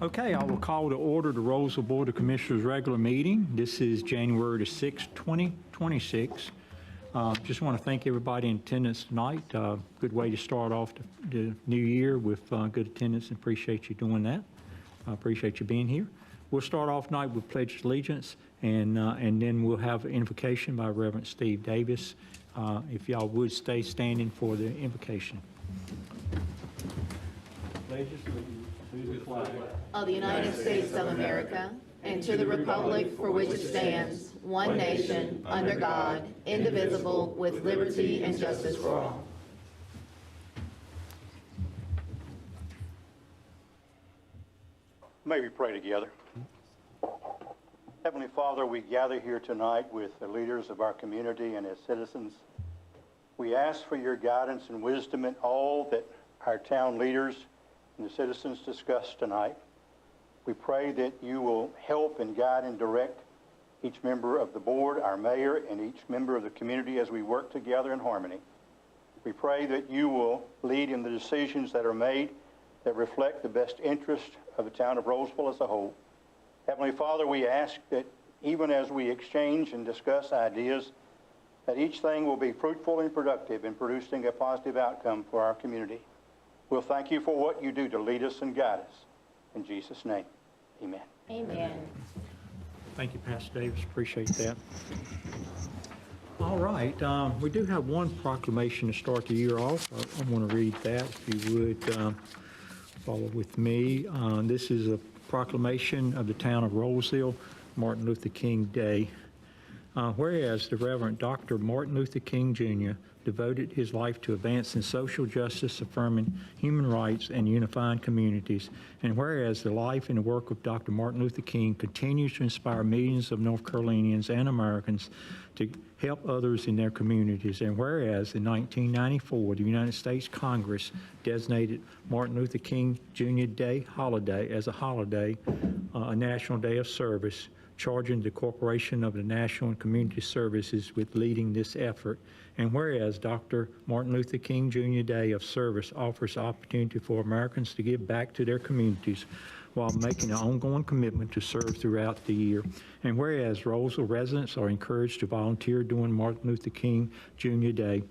Okay, I will call to order the Rolesville Board of Commissioners regular meeting. This is January the 6th, 2026. Just want to thank everybody in attendance tonight. Good way to start off the new year with good attendance, and appreciate you doing that. I appreciate you being here. We'll start off tonight with Pledge of Allegiance, and then we'll have an invocation by Reverend Steve Davis. If y'all would stay standing for the invocation. Pledge allegiance to the flag of the United States of America, and to the republic for which it stands, one nation, under God, indivisible, with liberty and justice for all. May we pray together. Heavenly Father, we gather here tonight with the leaders of our community and as citizens. We ask for your guidance and wisdom in all that our town leaders and the citizens discuss tonight. We pray that you will help and guide and direct each member of the board, our mayor, and each member of the community as we work together in harmony. We pray that you will lead in the decisions that are made that reflect the best interest of the town of Rolesville as a whole. Heavenly Father, we ask that even as we exchange and discuss ideas, that each thing will be fruitful and productive in producing a positive outcome for our community. We'll thank you for what you do to lead us and guide us. In Jesus' name, amen. Amen. Thank you, Pastor Davis. Appreciate that. All right. We do have one proclamation to start the year off. I want to read that, if you would follow with me. This is a proclamation of the town of Rolesville, Martin Luther King Day. Whereas the Reverend Dr. Martin Luther King Jr. devoted his life to advancing social justice, affirming human rights, and unifying communities. And whereas the life and the work of Dr. Martin Luther King continues to inspire millions of North Carolinians and Americans to help others in their communities. And whereas in 1994, the United States Congress designated Martin Luther King Jr. Day holiday as a holiday, a national day of service, charging the Corporation of the National and Community Services with leading this effort. And whereas Dr. Martin Luther King Jr. Day of Service offers opportunity for Americans to give back to their communities while making an ongoing commitment to serve throughout the year. And whereas Rolesville residents are encouraged to volunteer during Martin Luther King Jr. Day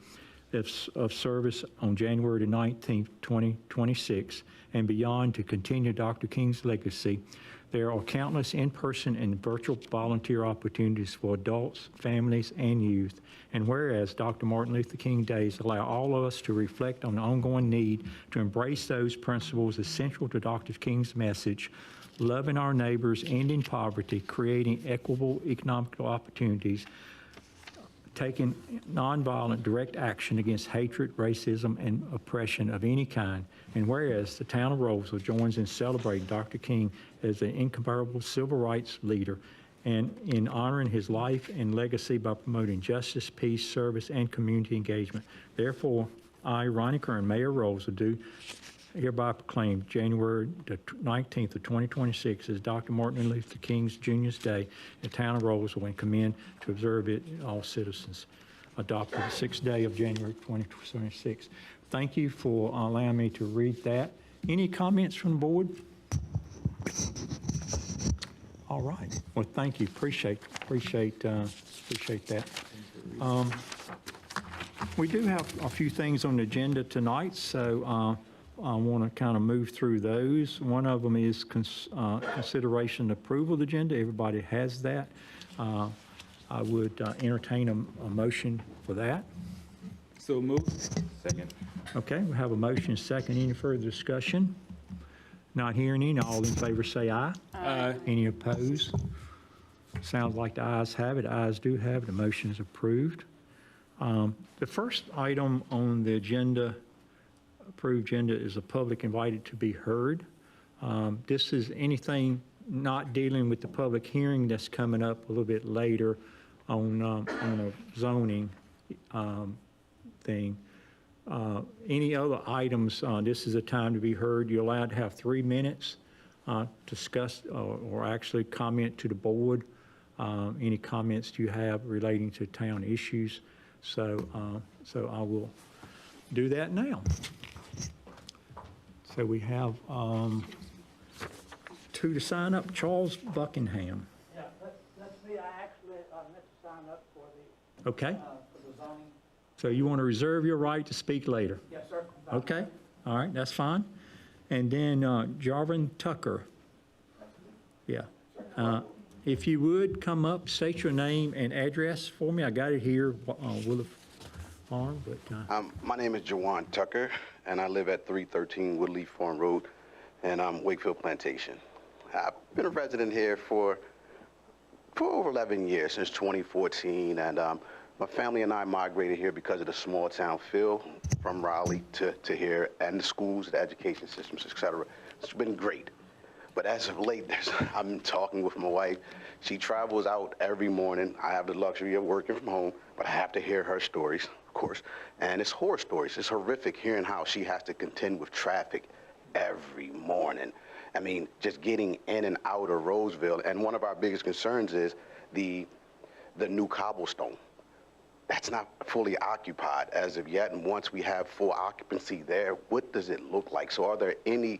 of service on January the 19th, 2026, and beyond to continue Dr. King's legacy, there are countless in-person and virtual volunteer opportunities for adults, families, and youth. And whereas Dr. Martin Luther King Days allow all of us to reflect on the ongoing need to embrace those principles essential to Dr. King's message, loving our neighbors, ending poverty, creating equitable economic opportunities, taking nonviolent direct action against hatred, racism, and oppression of any kind. And whereas the town of Rolesville joins in celebrating Dr. King as an incomparable civil rights leader and in honoring his life and legacy by promoting justice, peace, service, and community engagement. Therefore, I, Ronnie Kern, Mayor of Rolesville, do hereby proclaim January the 19th of 2026 as Dr. Martin Luther King Jr.'s Day in the town of Rolesville and commend to observe it all citizens. Adopted the 6th day of January 2026. Thank you for allowing me to read that. Any comments from the board? All right. Well, thank you. Appreciate that. We do have a few things on the agenda tonight, so I want to kind of move through those. One of them is consideration approval of the agenda. Everybody has that. I would entertain a motion for that. So moved. Second. Okay, we have a motion second. Any further discussion? Not hearing any. All in favor say aye. Aye. Any opposed? Sounds like the ayes have it. Ayes do have it. The motion is approved. The first item on the agenda, approved agenda, is a public invited to be heard. This is anything not dealing with the public hearing that's coming up a little bit later on a zoning thing. Any other items, this is a time to be heard. You're allowed to have 3 minutes to discuss or actually comment to the board. Any comments you have relating to town issues. So I will do that now. So we have two to sign up, Charles Buckingham. Yeah, that's me. I actually meant to sign up for the, Okay, for the zoning. so you want to reserve your right to speak later? Yes, sir. Okay, all right, that's fine. And then Jarvin Tucker. Yeah. If you would, come up, state your name and address for me. I got it here, Willow Farm, but, My name is Jawan Tucker, and I live at 313 Woodley Farm Road in Wakefield Plantation. I've been a resident here for over 11 years, since 2014, and my family and I migrated here because of the small town feel from Raleigh to here, and the schools, the education systems, et cetera. It's been great. But as of late, I'm talking with my wife. She travels out every morning. I have the luxury of working from home, but I have to hear her stories, of course. And it's horror stories. It's horrific hearing how she has to contend with traffic every morning. I mean, just getting in and out of Rolesville. And one of our biggest concerns is the new cobblestone. That's not fully occupied as of yet. And once we have full occupancy there, what does it look like? So are there any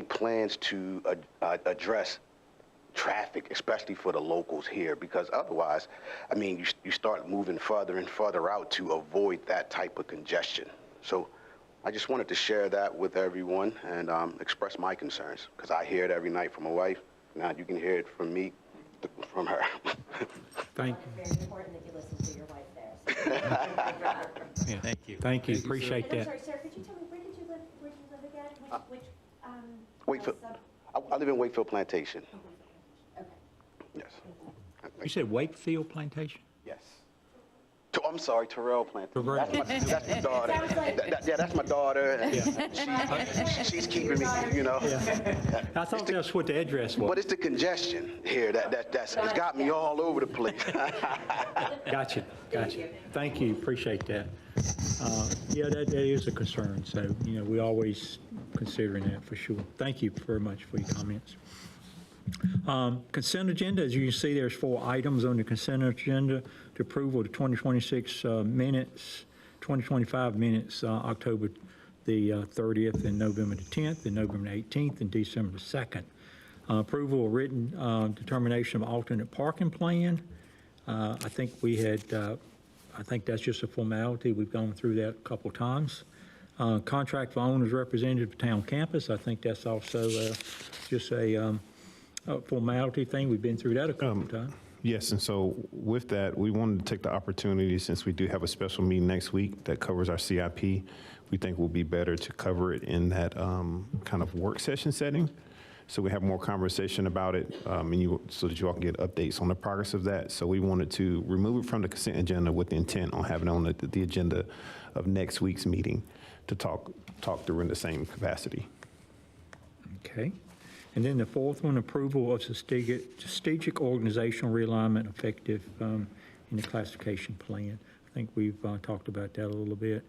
plans to address traffic, especially for the locals here? Because otherwise, I mean, you start moving further and further out to avoid that type of congestion. So I just wanted to share that with everyone and express my concerns, because I hear it every night from my wife. Now you can hear it from me, from her. thank Very important that you listen to your wife there. you. Yeah. Thank you, appreciate And I'm that. sorry, sir, could you tell me, where did you live again? Which Wakefield. sub- I live in Wakefield Plantation. Okay. Yes. You said Wakefield Plantation? Yes. I'm sorry, Terrell Plantation. Terrell. That's my daughter. Sounds like- Yeah, that's my daughter. And she's keeping me, you know. I thought that's what the address was. But it's the congestion here that's it's got me all over the place. Gotcha. Thank you, appreciate that. Yeah, that is a concern, so, we always considering that for sure. Thank you very much for your comments. Consent agenda, as you can see, there's 4 items on the consent agenda to approval of the 2026 minutes, 2025 minutes, October the 30th and November the 10th and November the 18th and December the 2nd. Approval of written determination of alternate parking plan. I think we had, I think that's just a formality. We've gone through that a couple times. Contract for owner's representative of town campus. I think that's also just a formality thing. We've been through that a couple times. Yes, and so with that, we wanted to take the opportunity, since we do have a special meeting next week that covers our CIP, we think it will be better to cover it in that kind of work session setting. So we have more conversation about it, so that you all can get updates on the progress of that. So we wanted to remove it from the consent agenda with the intent on having it on the agenda of next week's meeting to talk through in the same capacity. Okay. And then the 4th one, approval of strategic organizational realignment effective in the classification plan. I think we've talked about that a little bit.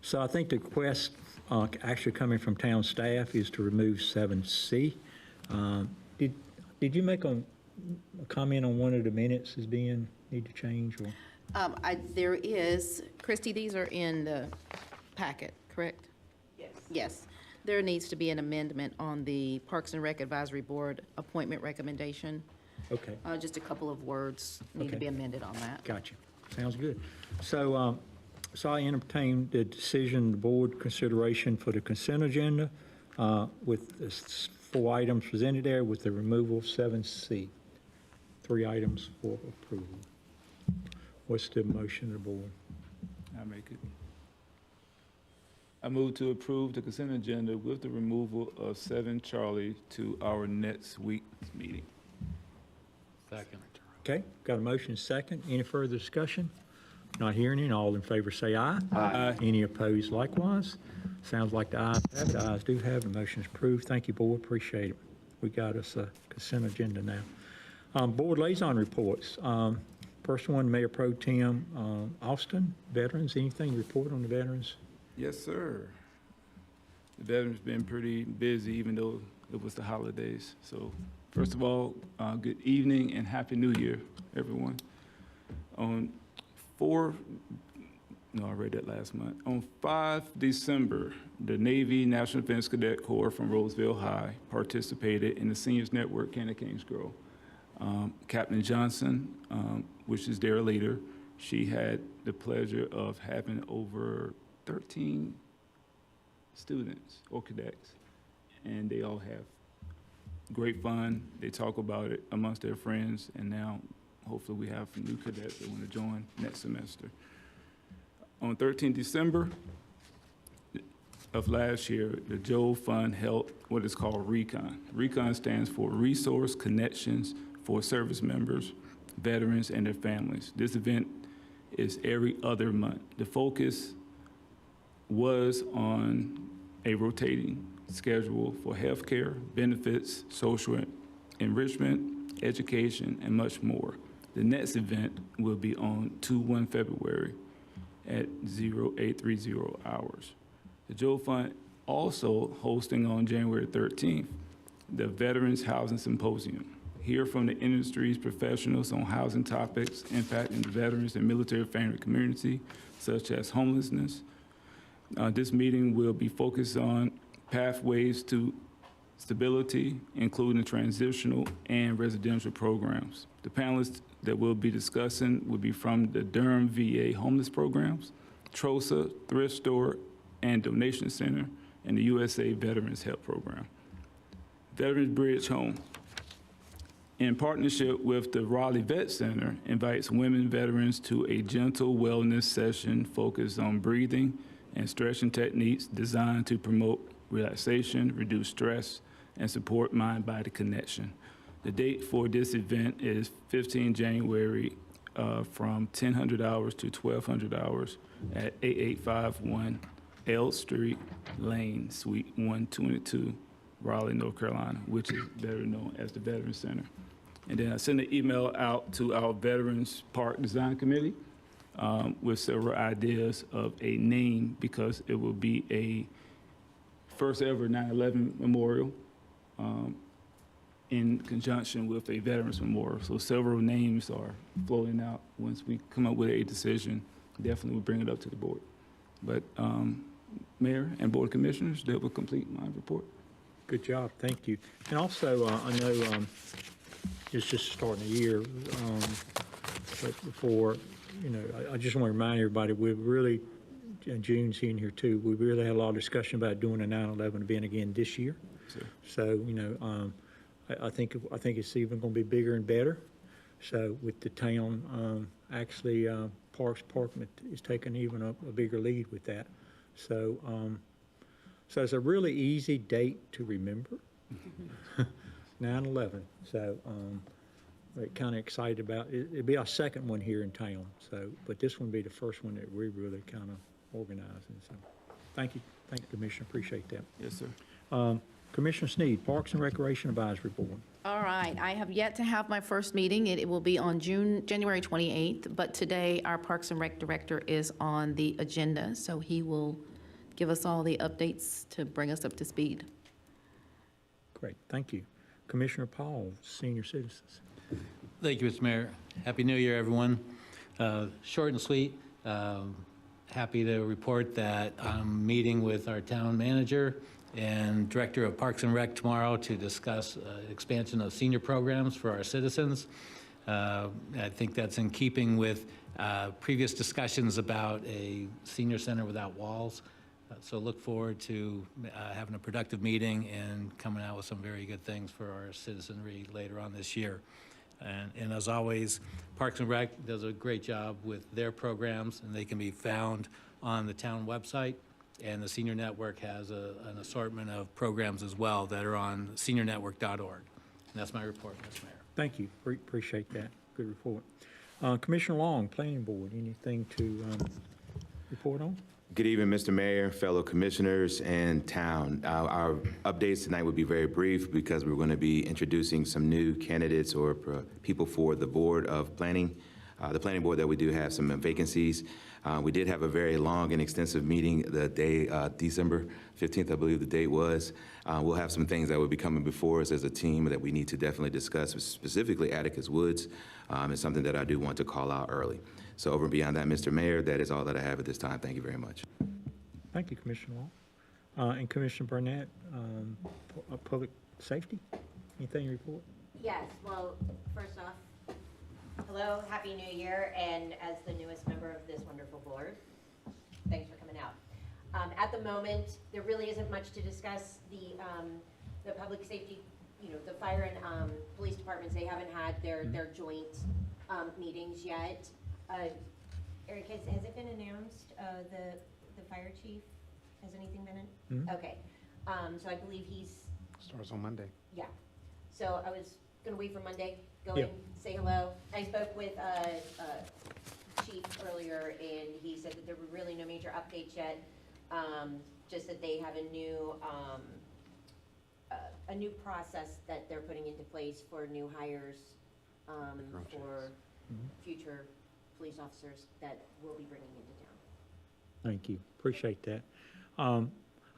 So I think the request actually coming from town staff is to remove 7C. Did you make a comment on one of the minutes as being need to change? Or? There is, Christy, these are in the packet, correct? Yes. Yes. There needs to be an amendment on the Parks and Rec Advisory Board appointment recommendation. Okay. Just a couple of words need to Okay. be amended on that. Gotcha. Sounds good. So, so I entertain the decision, the board consideration for the consent agenda with the 4 items presented there with the removal of 7C. 3 items for approval. What's the motion of the board? I make it. I move to approve the consent agenda with the removal of 7 Charlie to our next week's meeting. Second. Okay, got a motion second. Any further discussion? Not hearing any. All in favor say aye. Aye. Any opposed likewise? Sounds like the ayes have it. The ayes do have it. The motion is approved. Thank you, board. Appreciate it. We got us a consent agenda now. Board liaison reports. First one, Mayor Pro Tem Austin, veterans. Anything to report on the veterans? Yes, sir. The veterans been pretty busy, even though it was the holidays. So first of all, good evening and Happy New Year, everyone. On 4 No, I read that last month. On 5 December, the Navy National Defense Cadet Corps from Rolesville High participated in the Seniors Network Canada Kingsgrove. Captain Johnson, which is their leader, she had the pleasure of having over 13 students or cadets, and they all have great fun. They talk about it amongst their friends, and now hopefully we have new cadets that want to join next semester. On 13 December of last year, the Joe Fund held what is called RECON. RECON stands for Resource Connections for Service Members, Veterans, and their families. This event is every other month. The focus was on a rotating schedule for healthcare, benefits, social enrichment, education, and much more. The next event will be on 2-1 February at 0830 hours. The Joe Fund also hosting on January 13th, the Veterans Housing Symposium. Hear from the industry's professionals on housing topics impacting the veterans and military family community, such as homelessness. This meeting will be focused on pathways to stability, including transitional and residential programs. The panelists that we'll be discussing will be from the Durham VA Homeless Programs, TROSA, Thrift Store, and Donation Center, and the USA Veterans Health Program. Veterans Bridge Home, in partnership with the Raleigh Vet Center, invites women veterans to a gentle wellness session focused on breathing and stretching techniques designed to promote relaxation, reduce stress, and support mind-body connection. The date for this event is 15 January from 1000 hours to 1200 hours at 8851 L Street Lane, Suite 122, Raleigh, North Carolina, which is better known as the Veterans Center. And then I sent an email out to our Veterans Park Design Committee with several ideas of a name, because it will be a first ever 9/11 memorial in conjunction with a Veterans Memorial. So several names are floating out. Once we come up with a decision, definitely we'll bring it up to the board. But Mayor and Board of Commissioners, that will complete my report. Good job, thank you. And also, I know it's just starting the year, but before, I just want to remind everybody, we really, and June's in here too, we really had a lot of discussion about doing a 9/11 event again this year. Sure. So, I think it's even going to be bigger and better. So with the town, actually, Parks Department is taking even a bigger lead with that. So, so it's a really easy date to remember, 9/11. So we're kind of excited about it. It'll be our second one here in town. So, but this one will be the first one that we really kind of organizing. So, thank you, Commissioner. Appreciate that. Yes, sir. Commissioner Sneed, Parks and Recreation Advisory Board. All right, I have yet to have my first meeting. It will be on January 28th, but today our Parks and Rec Director is on the agenda, so he will give us all the updates to bring us up to speed. Great, thank you. Commissioner Paul, Senior Citizens. Thank you, Mr. Mayor. Happy New Year, everyone. Short and sweet. Happy to report that I'm meeting with our town manager and Director of Parks and Rec tomorrow to discuss expansion of senior programs for our citizens. I think that's in keeping with previous discussions about a senior center without walls. So look forward to having a productive meeting and coming out with some very good things for our citizenry later on this year. And as always, Parks and Rec does a great job with their programs, and they can be found on the town website. And the Senior Network has an assortment of programs as well that are on seniornetwork.org. And that's my report, Mr. Mayor. Thank you. Appreciate that. Good report. Commissioner Long, Planning Board, anything to report on? Good evening, Mr. Mayor, fellow commissioners, and town. Our updates tonight will be very brief because we're going to be introducing some new candidates or people for the Board of Planning. the planning board that we do have some vacancies. We did have a very long and extensive meeting the day, December 15th, I believe the date was. We'll have some things that will be coming before us as a team that we need to definitely discuss, specifically Atticus Woods. It's something that I do want to call out early. So over and beyond that, Mr. Mayor, that is all that I have at this time. Thank you very much. Thank you, Commissioner Wall. And Commissioner Burnett, public safety, anything to report? Yes, well, first off, hello, Happy New Year, and as the newest member of this wonderful board, thanks for coming out. At the moment, there really isn't much to discuss. The public safety, the fire and police departments, they haven't had their joint meetings yet. Eric, has it been announced, the fire chief? Has anything been in? Mhm. Okay, so I believe he's, Starts on Monday. yeah. So I was gonna wait for Monday, go Yeah. in, say hello. I spoke with Chief earlier, and he said that there were really no major updates yet. Just that they have a new process that they're putting into place for new hires, for future police officers that we'll be bringing into town. Thank you, appreciate that.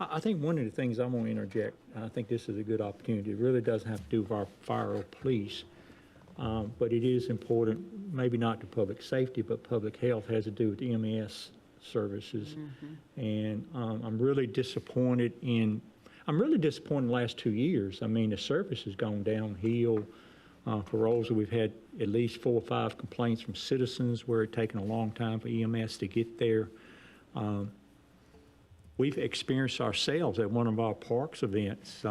I think one of the things I want to interject, and I think this is a good opportunity, it really doesn't have to do with our fire or police, but it is important, maybe not to public safety, but public health has to do with EMS services. And I'm really disappointed in the last 2 years. I mean, the service has gone downhill. For Rolesville, we've had at least 4 or 5 complaints from citizens where it's taken a long time for EMS to get there. We've experienced ourselves at one of our parks events.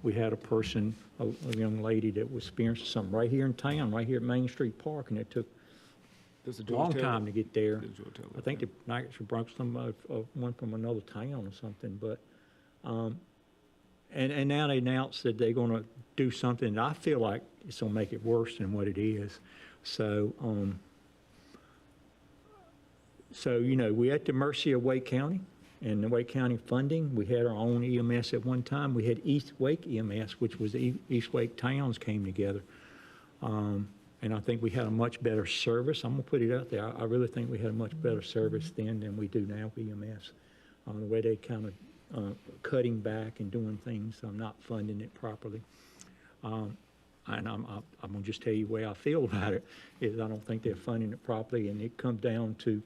We had a person, a young lady that was experiencing something right here in town, right here at Main Street Park, and it took Does the a George long Taylor- time to get there. the George Taylor, I think the Nuggets brought one from another town or something, but, and now they announced that they're gonna do something, and I feel like it's gonna make it worse than what it is. So, we're at the mercy of Wake County and the Wake County funding. We had our own EMS at one time. We had East Wake EMS, which was the East Wake towns came together. And I think we had a much better service. I'm gonna put it out there. I really think we had a much better service then than we do now with EMS. The way they kind of cutting back and doing things, not funding it properly. And I'm gonna just tell you the way I feel about it, is I don't think they're funding it properly, and it comes down to,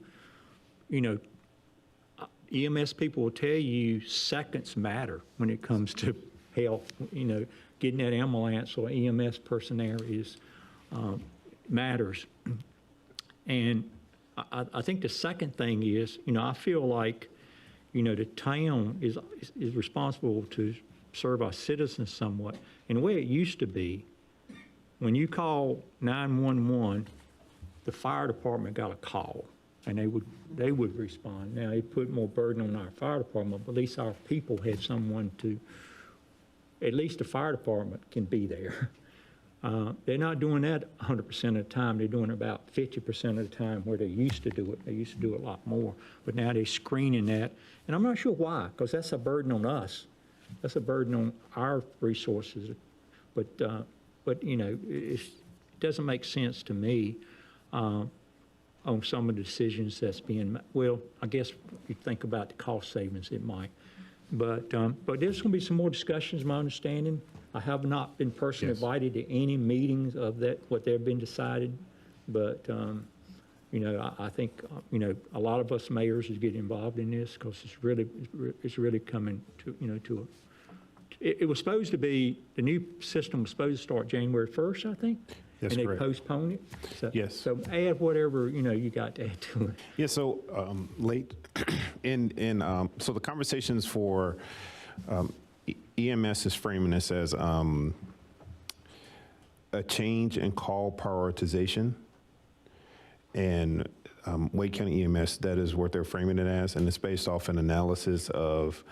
EMS people will tell you seconds matter when it comes to health. Getting that ambulance or EMS personnel matters. And I think the second thing is, I feel like, the town is responsible to serve our citizens somewhat. And the way it used to be, when you call 911, the fire department got a call, and they would respond. Now, they put more burden on our fire department, but at least our people had someone to, at least the fire department can be there. They're not doing that 100% of the time. They're doing about 50% of the time where they used to do it. They used to do a lot more, but now they're screening that. And I'm not sure why, because that's a burden on us. That's a burden on our resources. But it doesn't make sense to me on some of the decisions that's being, well, I guess if you think about the cost savings, it might. But there's going to be some more discussions, my understanding. I have not been personally invited to any meetings of that, what they've been decided. But, I think, a lot of us mayors is getting involved in this because it's really coming to, it was supposed to be, the new system was supposed to start January 1st, I think. That's and correct. they postponed it. So, Yes. So add whatever, you got to add to it. Yeah, so late so the conversations for EMS is framing this as a change in call prioritization. And Wake County EMS, that is what they're framing it as. And it's based off an analysis of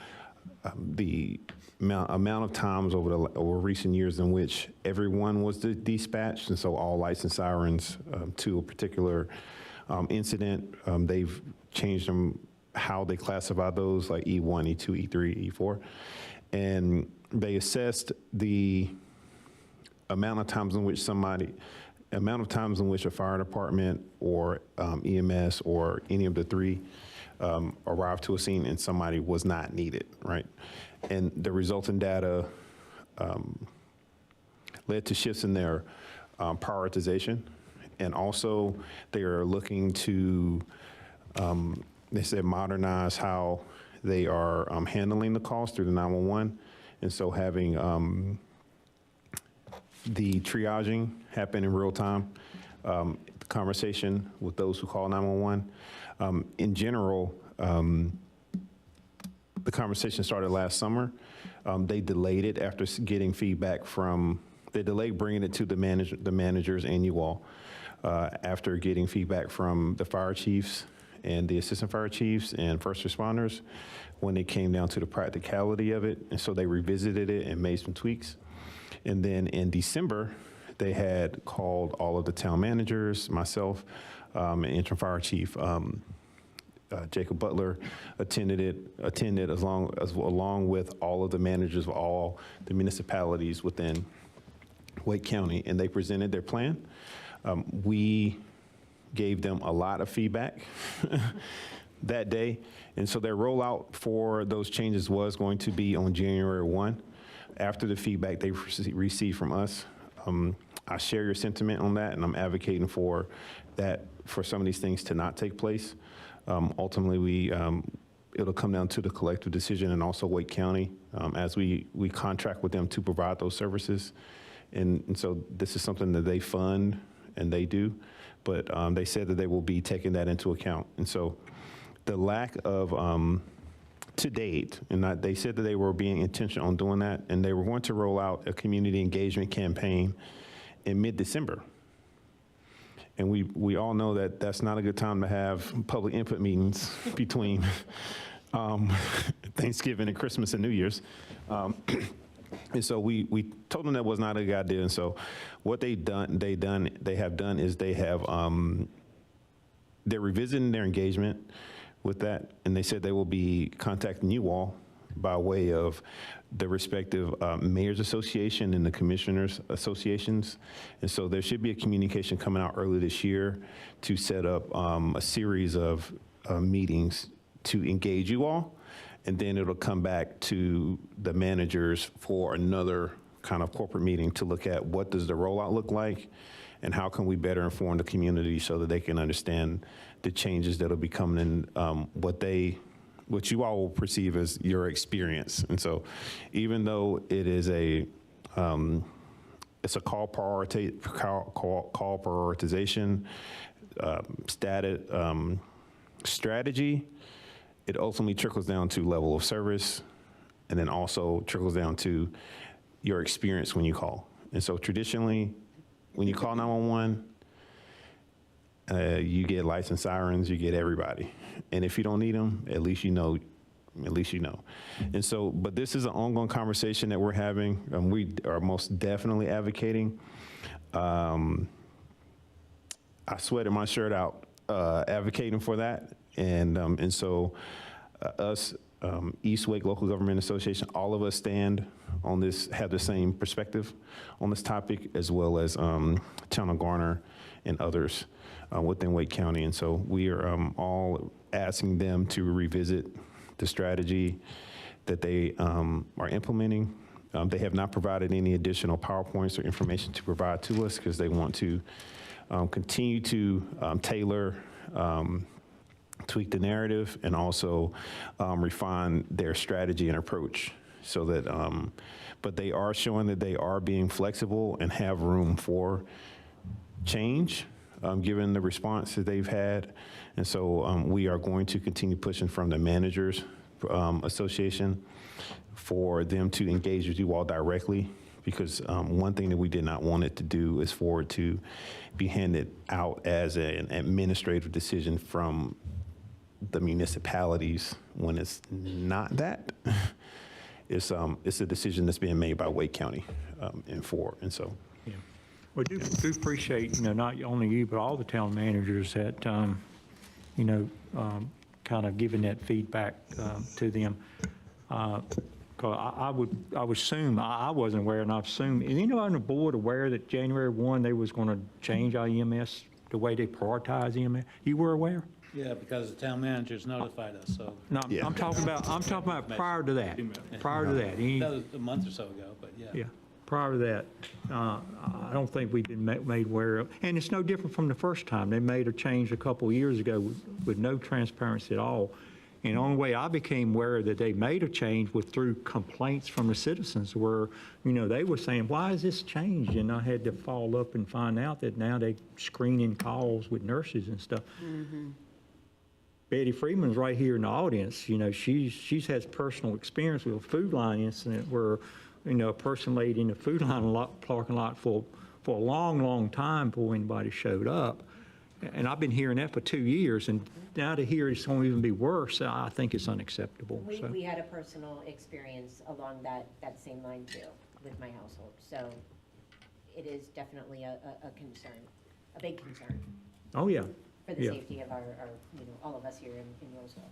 the amount of times over recent years in which everyone was dispatched. And so all lights and sirens to a particular incident, they've changed them, how they classify those, like E1, E2, E3, E4. And they assessed the amount of times in which somebody amount of times in which a fire department or EMS or any of the three arrived to a scene and somebody was not needed, right? And the resulting data led to shifts in their prioritization. And also, they are looking to, they said, modernize how they are handling the calls through the 911. And so having the triaging happen in real time, the conversation with those who call 911. In general, the conversation started last summer. They delayed it after getting feedback from, they delayed bringing it to the managers and you all after getting feedback from the fire chiefs and the assistant fire chiefs and first responders when it came down to the practicality of it. And so they revisited it and made some tweaks. And then in December, they had called all of the town managers, myself, and interim fire chief, Jacob Butler attended along with all of the managers of all the municipalities within Wake County, and they presented their plan. We gave them a lot of feedback that day, and so their rollout for those changes was going to be on January 1. After the feedback they received from us, I share your sentiment on that, and I'm advocating for that, for some of these things to not take place. Ultimately, it'll come down to the collective decision and also Wake County as we contract with them to provide those services. And so this is something that they fund and they do, but they said that they will be taking that into account. And so the lack of, to date, and they said that they were being intentional on doing that, and they were going to roll out a community engagement campaign in mid-December. And we all know that that's not a good time to have public input meetings between Thanksgiving and Christmas and New Year's. And so we told them that was not a good idea. And so what they have done is they have, they're revisiting their engagement with that. And they said they will be contacting you all by way of the respective Mayor's Association and the Commissioners Associations. And so there should be a communication coming out early this year to set up a series of meetings to engage you all. And then it'll come back to the managers for another kind of corporate meeting to look at what does the rollout look like and how can we better inform the community so that they can understand the changes that'll be coming in, what you all will perceive as your experience. And so even though it is it's a call prioritization strategy, it ultimately trickles down to level of service and then also trickles down to your experience when you call. And so traditionally, when you call 911, you get lights and sirens, you get everybody. And if you don't need them, at least you know. And so, but this is an ongoing conversation that we're having. We are most definitely advocating. I sweated my shirt out advocating for that. And so us, East Wake Local Government Association, all of us stand on this, have the same perspective on this topic, as well as Town of Garner and others within Wake County. And so we are all asking them to revisit the strategy that they are implementing. They have not provided any additional PowerPoints or information to provide to us because they want to continue to tailor, tweak the narrative, and also refine their strategy and approach so that, but they are showing that they are being flexible and have room for change given the response that they've had. And so we are going to continue pushing from the Managers Association for them to engage with you all directly, because one thing that we did not want it to do is for it to be handed out as an administrative decision from the municipalities when it's not that. It's a decision that's being made by Wake County and so. Yeah. We do appreciate, not only you, but all the town managers that, kind of giving that feedback to them. 'Cause I would assume, I wasn't aware, and I assume, is anyone on the board aware that January 1, they was going to change our EMS, the way they prioritize EMS? You were aware? Yeah, because the town manager's notified us, so No, Yeah. I'm talking about prior to that, prior to that. that was a month or so ago, but yeah. Yeah, prior to that, I don't think we've been made aware of, and it's no different from the first time. They made a change a couple of years ago with no transparency at all. And the only way I became aware that they made a change was through complaints from the citizens where, they were saying, why is this changed? And I had to follow up and find out that now they screening calls with nurses and stuff. Betty Freeman's right here in the audience. She's has personal experience with a Food Line incident where, a person laid in the Food Line parking lot for a long, long time before anybody showed up. And I've been hearing that for 2 years, and now to hear it's going to even be worse, I think it's unacceptable. So, We had a personal experience along that same line too, with my household. So it is definitely a concern, a big concern oh, yeah. for the Yeah. safety of our all of us here in Rolesville.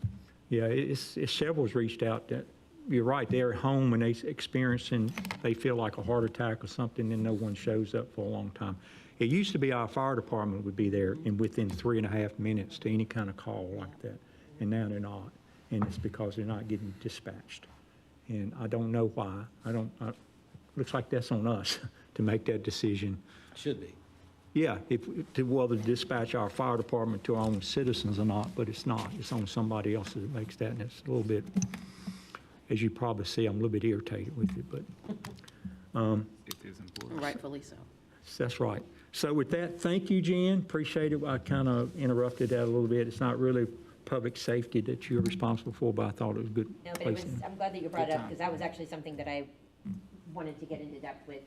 Yeah, it's several's reached out that, you're right, they're at home and they feel like a heart attack or something, and no one shows up for a long time. It used to be our fire department would be there in within 3.5 minutes to any kind of call like that, and now they're not. And it's because they're not getting dispatched. And I don't know why. Looks like that's on us to make that decision. Should be. Yeah, to whether to dispatch our fire department to our own citizens or not, but it's not. It's on somebody else that makes that, and it's a little bit, as you probably see, I'm a little bit irritated with it, but It is important. Rightfully so. that's right. So with that, thank you, Jen. Appreciate it. I kind of interrupted that a little bit. It's not really public safety that you're responsible for, but I thought it was a good No, but place. I'm glad that you brought it up, because that was actually something that I wanted to get into depth with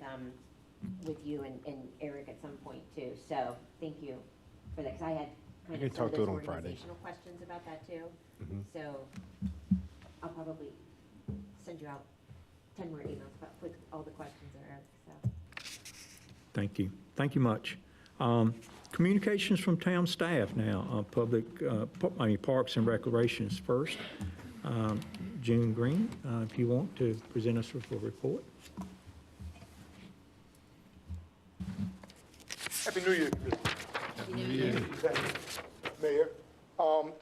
you and Eric at some point too. So thank you for that, because I had kind can of some of talk to those it on Friday. organizational questions about that too. So I'll probably send you out 10 more emails with all the questions that are, so. Thank you. Thank you much. Communications from town staff now, Parks and Recreations first. June Green, if you want to present us with a report. Happy New Year, Commissioner. Mayor.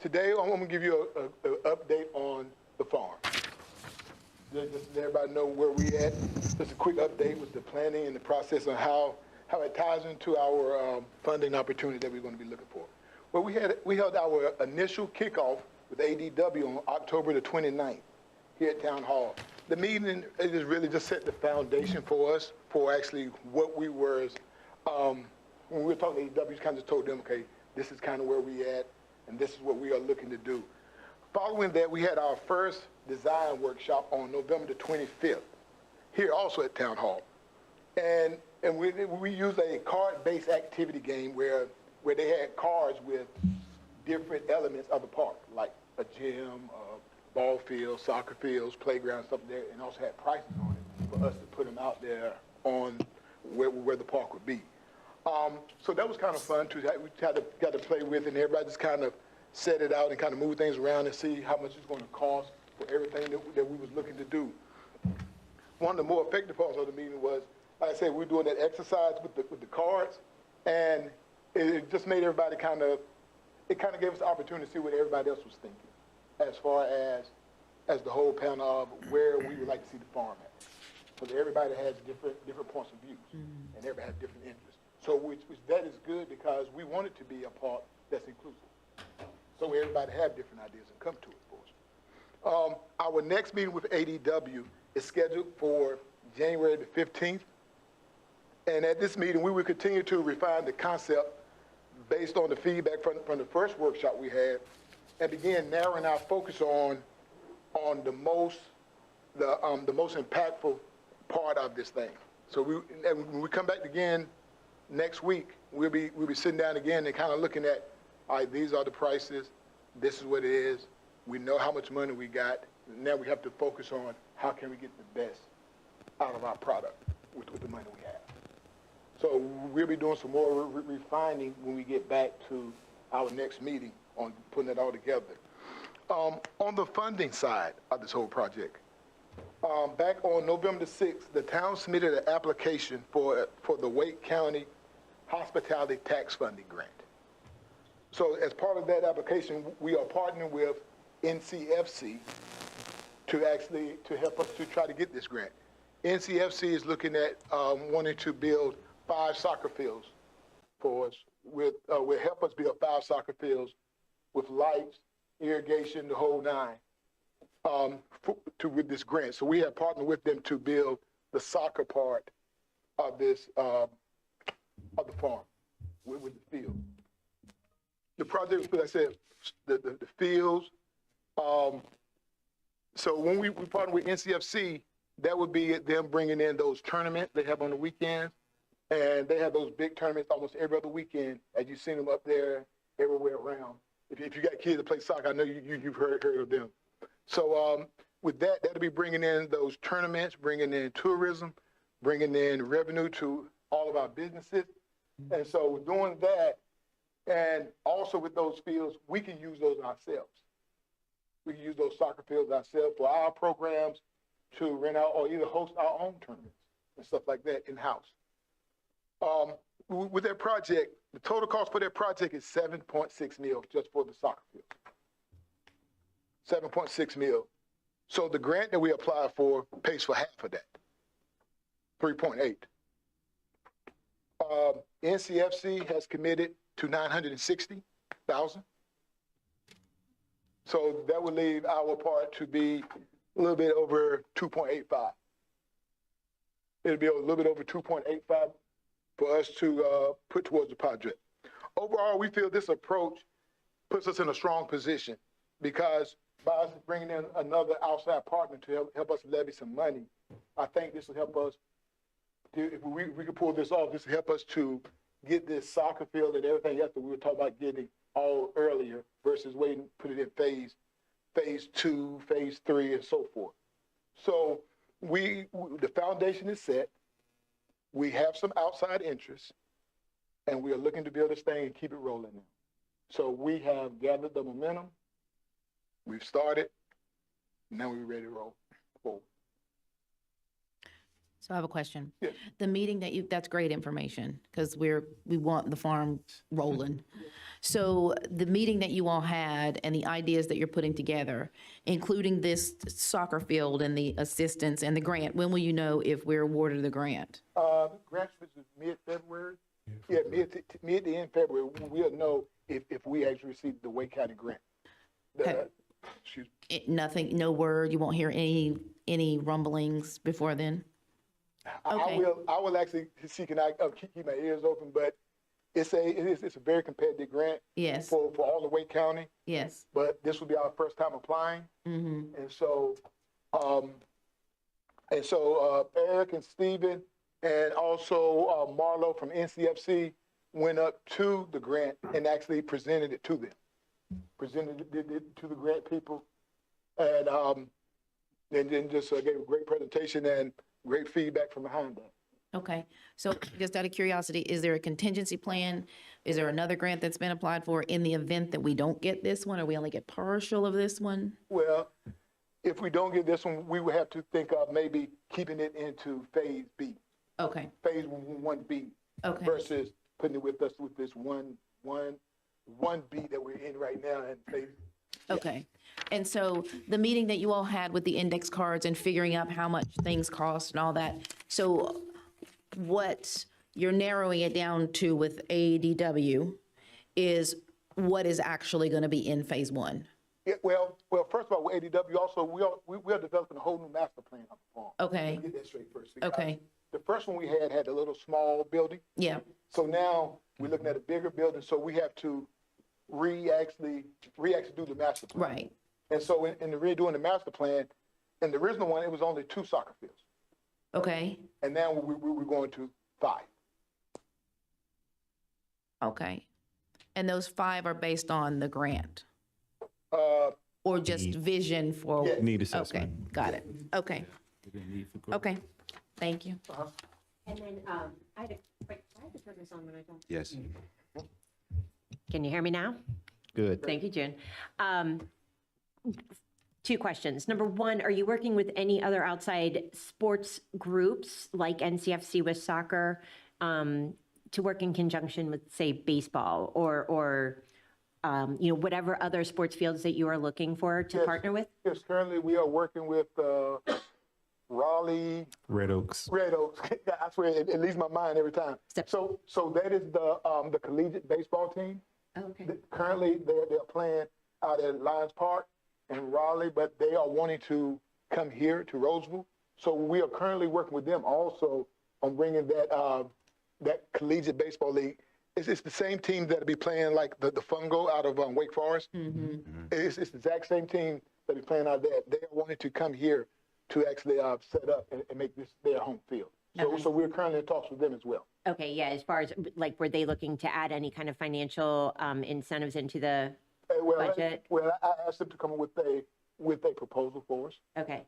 Today, I'm going to give you an update on the farm. Just let everybody know where we at. Just a quick update with the planning and the process on how it ties into our funding opportunity that we're going to be looking for. Well, we held our initial kickoff with ADW on October the 29th here at Town Hall. The meeting, it just really just set the foundation for us for actually what we were, when we were talking to ADW, kind of told them, okay, this is kind of where we at, and this is what we are looking to do. Following that, we had our first design workshop on November the 25th, here also at Town Hall. And we used a card-based activity game where they had cards with different elements of the park, like a gym, a ball field, soccer fields, playground, stuff there, and also had prices on it for us to put them out there on where the park would be. So that was kind of fun too. We got to play with it, and everybody just kind of set it out and kind of move things around and see how much it's going to cost for everything that we was looking to do. One of the more effective parts of the meeting was, like I said, we were doing that exercise with the cards, and it just made everybody it kind of gave us the opportunity to see what everybody else was thinking as far as the whole panel of where we would like to see the farm at. Because everybody has different points of views, and everybody has different interests. So that is good because we want it to be a park that's inclusive. So everybody have different ideas and come to it for us. Our next meeting with ADW is scheduled for January the 15th. And at this meeting, we will continue to refine the concept based on the feedback from the first workshop we had and begin narrowing our focus on the most impactful part of this thing. So when we come back again next week, we'll be sitting down again and kind of looking at, all right, these are the prices, this is what it is, we know how much money we got, now we have to focus on how can we get the best out of our product with the money we have. So we'll be doing some more refining when we get back to our next meeting on putting it all together. On the funding side of this whole project, Back on November the 6th, the town submitted an application for the Wake County Hospitality Tax Funding Grant. So as part of that application, we are partnering with NCFC to help us to try to get this grant. NCFC is looking at wanting to build 5 soccer fields for us. Will help us build 5 soccer fields with lights, irrigation, the whole 9. With this grant. So we have partnered with them to build the soccer part of this, of the farm with the field. The project, like I said, the fields. So when we partner with NCFC, that would be them bringing in those tournaments they have on the weekends. And they have those big tournaments almost every other weekend, as you've seen them up there everywhere around. If you got kids that play soccer, I know you've heard of them. So with that, that'll be bringing in those tournaments, bringing in tourism, bringing in revenue to all of our businesses. And so doing that, and also with those fields, we can use those ourselves. We can use those soccer fields ourselves for our programs to rent out or either host our own tournaments and stuff like that in-house. With that project, the total cost for that project is $7.6 million just for the soccer field. 7.6 million. So the grant that we applied for pays for half of that, 3.8. NCFC has committed to 960,000. So that would leave our part to be a little bit over 2.85. It'll be a little bit over 2.85 for us to put towards the project. Overall, we feel this approach puts us in a strong position because by us bringing in another outside partner to help us levy some money, I think this will help us, if we can pull this off, this will help us to get this soccer field and everything else that we were talking about getting all earlier versus waiting, put it in phase 2, phase 3, and so forth. So the foundation is set. We have some outside interests, and we are looking to build this thing and keep it rolling now. So we have gathered the momentum. We've started. Now we're ready to roll forward. So I have a question. Yes. The meeting that's great information because we want the farm rolling. So the meeting that you all had and the ideas that you're putting together, including this soccer field and the assistance and the grant, when will you know if we're awarded the grant? The grant is mid-February. Yeah, mid to end February, we'll know if we actually received the Wake County grant. Excuse me. Nothing, no word, you won't hear any rumblings before then? Okay. I will actually see, can I keep my ears open, but it's a very competitive grant. Yes. For all of Wake County. Yes. But this will be our first time applying. Mm-hmm. And so Eric and Stephen and also Marlo from NCFC went up to the grant and actually presented it to them. Presented it to the grant people, and then just gave a great presentation and great feedback from behind that. Okay, so just out of curiosity, is there a contingency plan? Is there another grant that's been applied for in the event that we don't get this one, or we only get partial of this one? Well, if we don't get this one, we would have to think of maybe keeping it into phase B. Okay. Phase 1B. Okay. Versus putting it with us with this 1B that we're in right now and phase. Yeah. Okay. And so the meeting that you all had with the index cards and figuring out how much things cost and all that, so what you're narrowing it down to with ADW is what is actually going to be in phase 1? Yeah, well, first of all, with ADW also, we are developing a whole new master plan on the farm. Okay. Let me get that straight first. Okay. The first one we had a little small building. Yeah. So now we're looking at a bigger building, so we have to actually do the master plan. Right. And so in the redoing the master plan, in the original one, it was only 2 soccer fields. Okay. And now we're going to 5. Okay. And those 5 are based on the grant? Or just vision for? Yes. Need assessment. Okay, got it. Okay. Okay, thank you. And then I had to turn this on when I don't. Yes. Can you hear me now? Good. Thank you, June. Two questions. Number one, are you working with any other outside sports groups like NCFC with soccer to work in conjunction with, say, baseball or whatever other sports fields that you are looking for to partner with? Yes, currently we are working with Raleigh. Red Oaks. Red Oaks. I swear, it leaves my mind every time. So that is the collegiate baseball team. Oh, okay. Currently, they're playing out at Lions Park in Raleigh, but they are wanting to come here to Rolesville. So we are currently working with them also on bringing that collegiate baseball league. It's the same team that'll be playing like the Fungo out of Wake Forest. It's the exact same team that'll be playing out there. They are wanting to come here to actually set up and make this their home field. So we're currently in talks with them as well. Okay, yeah, as far as, like, were they looking to add any kind of financial incentives into the budget? Well, I asked them to come up with a proposal for us. Okay.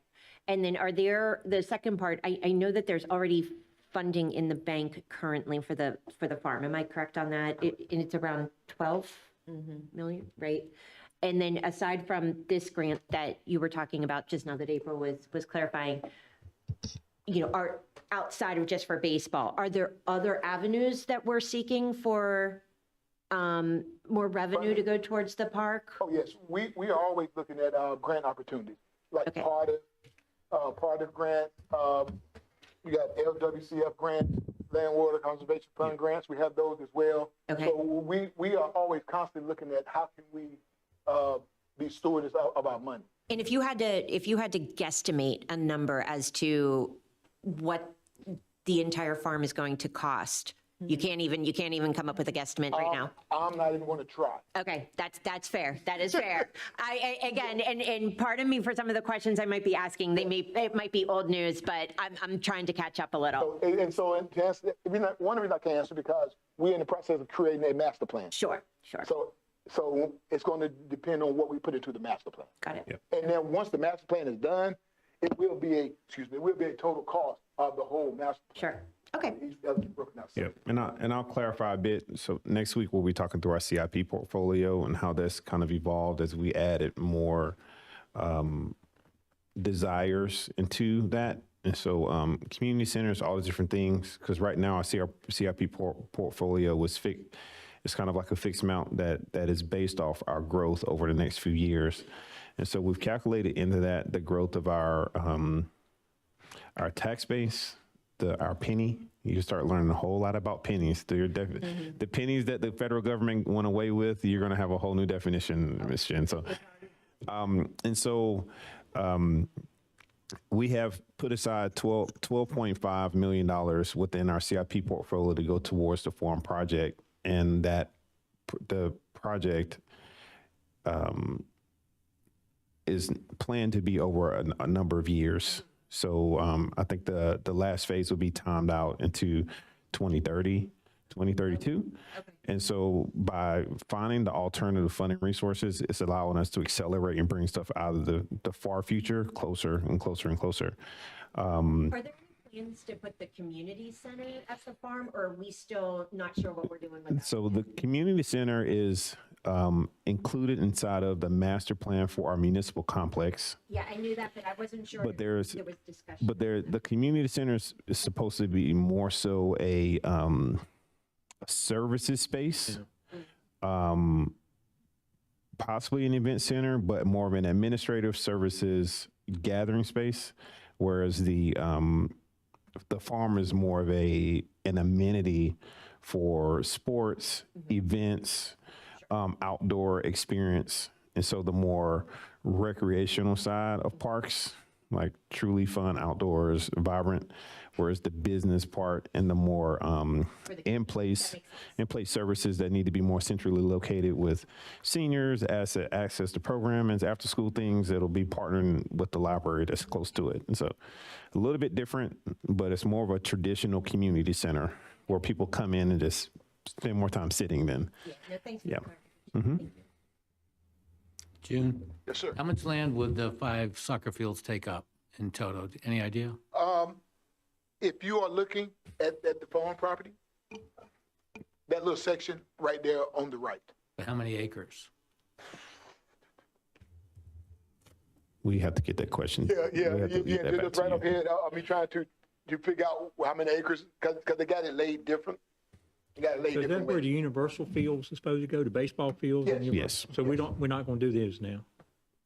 And then the second part, I know that there's already funding in the bank currently for the farm. Am I correct on that? And it's around 12 million, right? And then aside from this grant that you were talking about just now that April was clarifying, are outside of just for baseball, are there other avenues that we're seeking for more revenue to go towards the park? Oh, yes. We are always looking at grant opportunities, like part of grant. We got LWCF grants, Land Water Conservation Fund grants. We have those as well. Okay. So we are always constantly looking at how can we be stewards of our money. And if you had to guesstimate a number as to what the entire farm is going to cost, you can't even come up with a guesstimate right now. I'm not even going to try. Okay, that's fair. That is fair. Again, and pardon me for some of the questions I might be asking. It might be old news, but I'm trying to catch up a little. So to answer, one reason I can't answer because we're in the process of creating a master plan. Sure. So it's going to depend on what we put into the master plan. Got it. Yep. And then once the master plan is done, it will be a total cost of the whole master plan. Sure. Okay. Yep. And I'll clarify a bit. So next week we'll be talking through our CIP portfolio and how that's kind of evolved as we added more desires into that. And so community centers, all the different things, because right now I see our CIP portfolio was fixed. It's kind of like a fixed amount that is based off our growth over the next few years. And so we've calculated into that the growth of our tax base, our penny. You start learning a whole lot about pennies. The pennies that the federal government went away with, you're going to have a whole new definition, Ms. Jen. So, we have put aside $12.5 million within our CIP portfolio to go towards the farm project, and that the project is planned to be over a number of years. So I think the last phase will be timed out into 2030, 2032. Okay. And so by finding the alternative funding resources, it's allowing us to accelerate and bring stuff out of the far future closer and closer and closer. Are there any plans to put the community center at the farm, or are we still not sure what we're doing with that? So the community center is included inside of the master plan for our municipal complex. Yeah, I knew that, but I wasn't sure but there was discussion. But the community center is supposed to be more so a services space, possibly an event center, but more of an administrative services gathering space, whereas the farm is more of an amenity for sports, events, outdoor experience. And so the more recreational side of parks, like truly fun, outdoors, vibrant, whereas the business part and the more in-place services that need to be more centrally located with seniors, access to programming, after school things that'll be partnering with the library that's close to it. And so a little bit different, but it's more of a traditional community center where people come in and just spend more time sitting than. Yeah, no, thanks for Yeah. the clarification. Thank you. June? Yes, sir. How much land would the 5 soccer fields take up in total? Any idea? If you are looking at the farm property, that little section right there on the right. But how many acres? We have to get that question. Yeah, We have to get that back just to right you. up here, me trying to figure out how many acres, because they got it laid different. They got it laid So is that different where ways. the universal fields is supposed to go, the baseball fields? and Yes. Yes. So we're not going to do those now?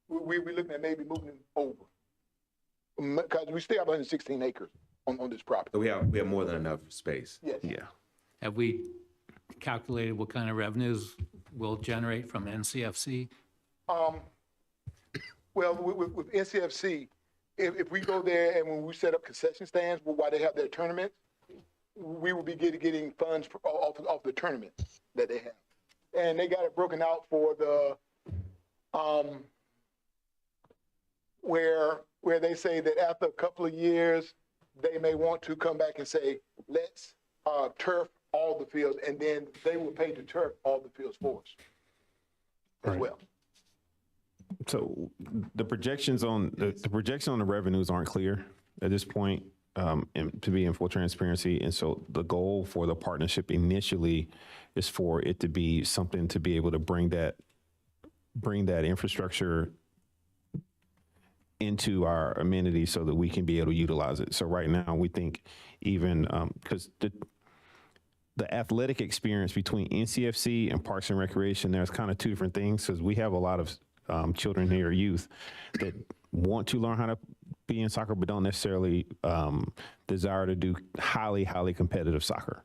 We looking at maybe moving them over. Because we still have 116 acres on this property. So we have more than enough space. Yes. Yeah. Have we calculated what kind of revenues we'll generate from NCFC? Well, with NCFC, if we go there and when we set up concession stands while they have their tournaments, we will be getting funds off the tournaments that they have. And they got it broken out for the, where they say that after a couple of years, they may want to come back and say, let's turf all the fields, and then they will pay to turf all the fields for us as Right. well. So the projections on the revenues aren't clear at this point, and to be in full transparency. And so the goal for the partnership initially is for it to be something to be able to bring that infrastructure into our amenities so that we can be able to utilize it. So right now we think even because the athletic experience between NCFC and Parks and Recreation, there's kind of two different things, because we have a lot of children here, youth, that want to learn how to be in soccer, but don't necessarily desire to do highly competitive soccer,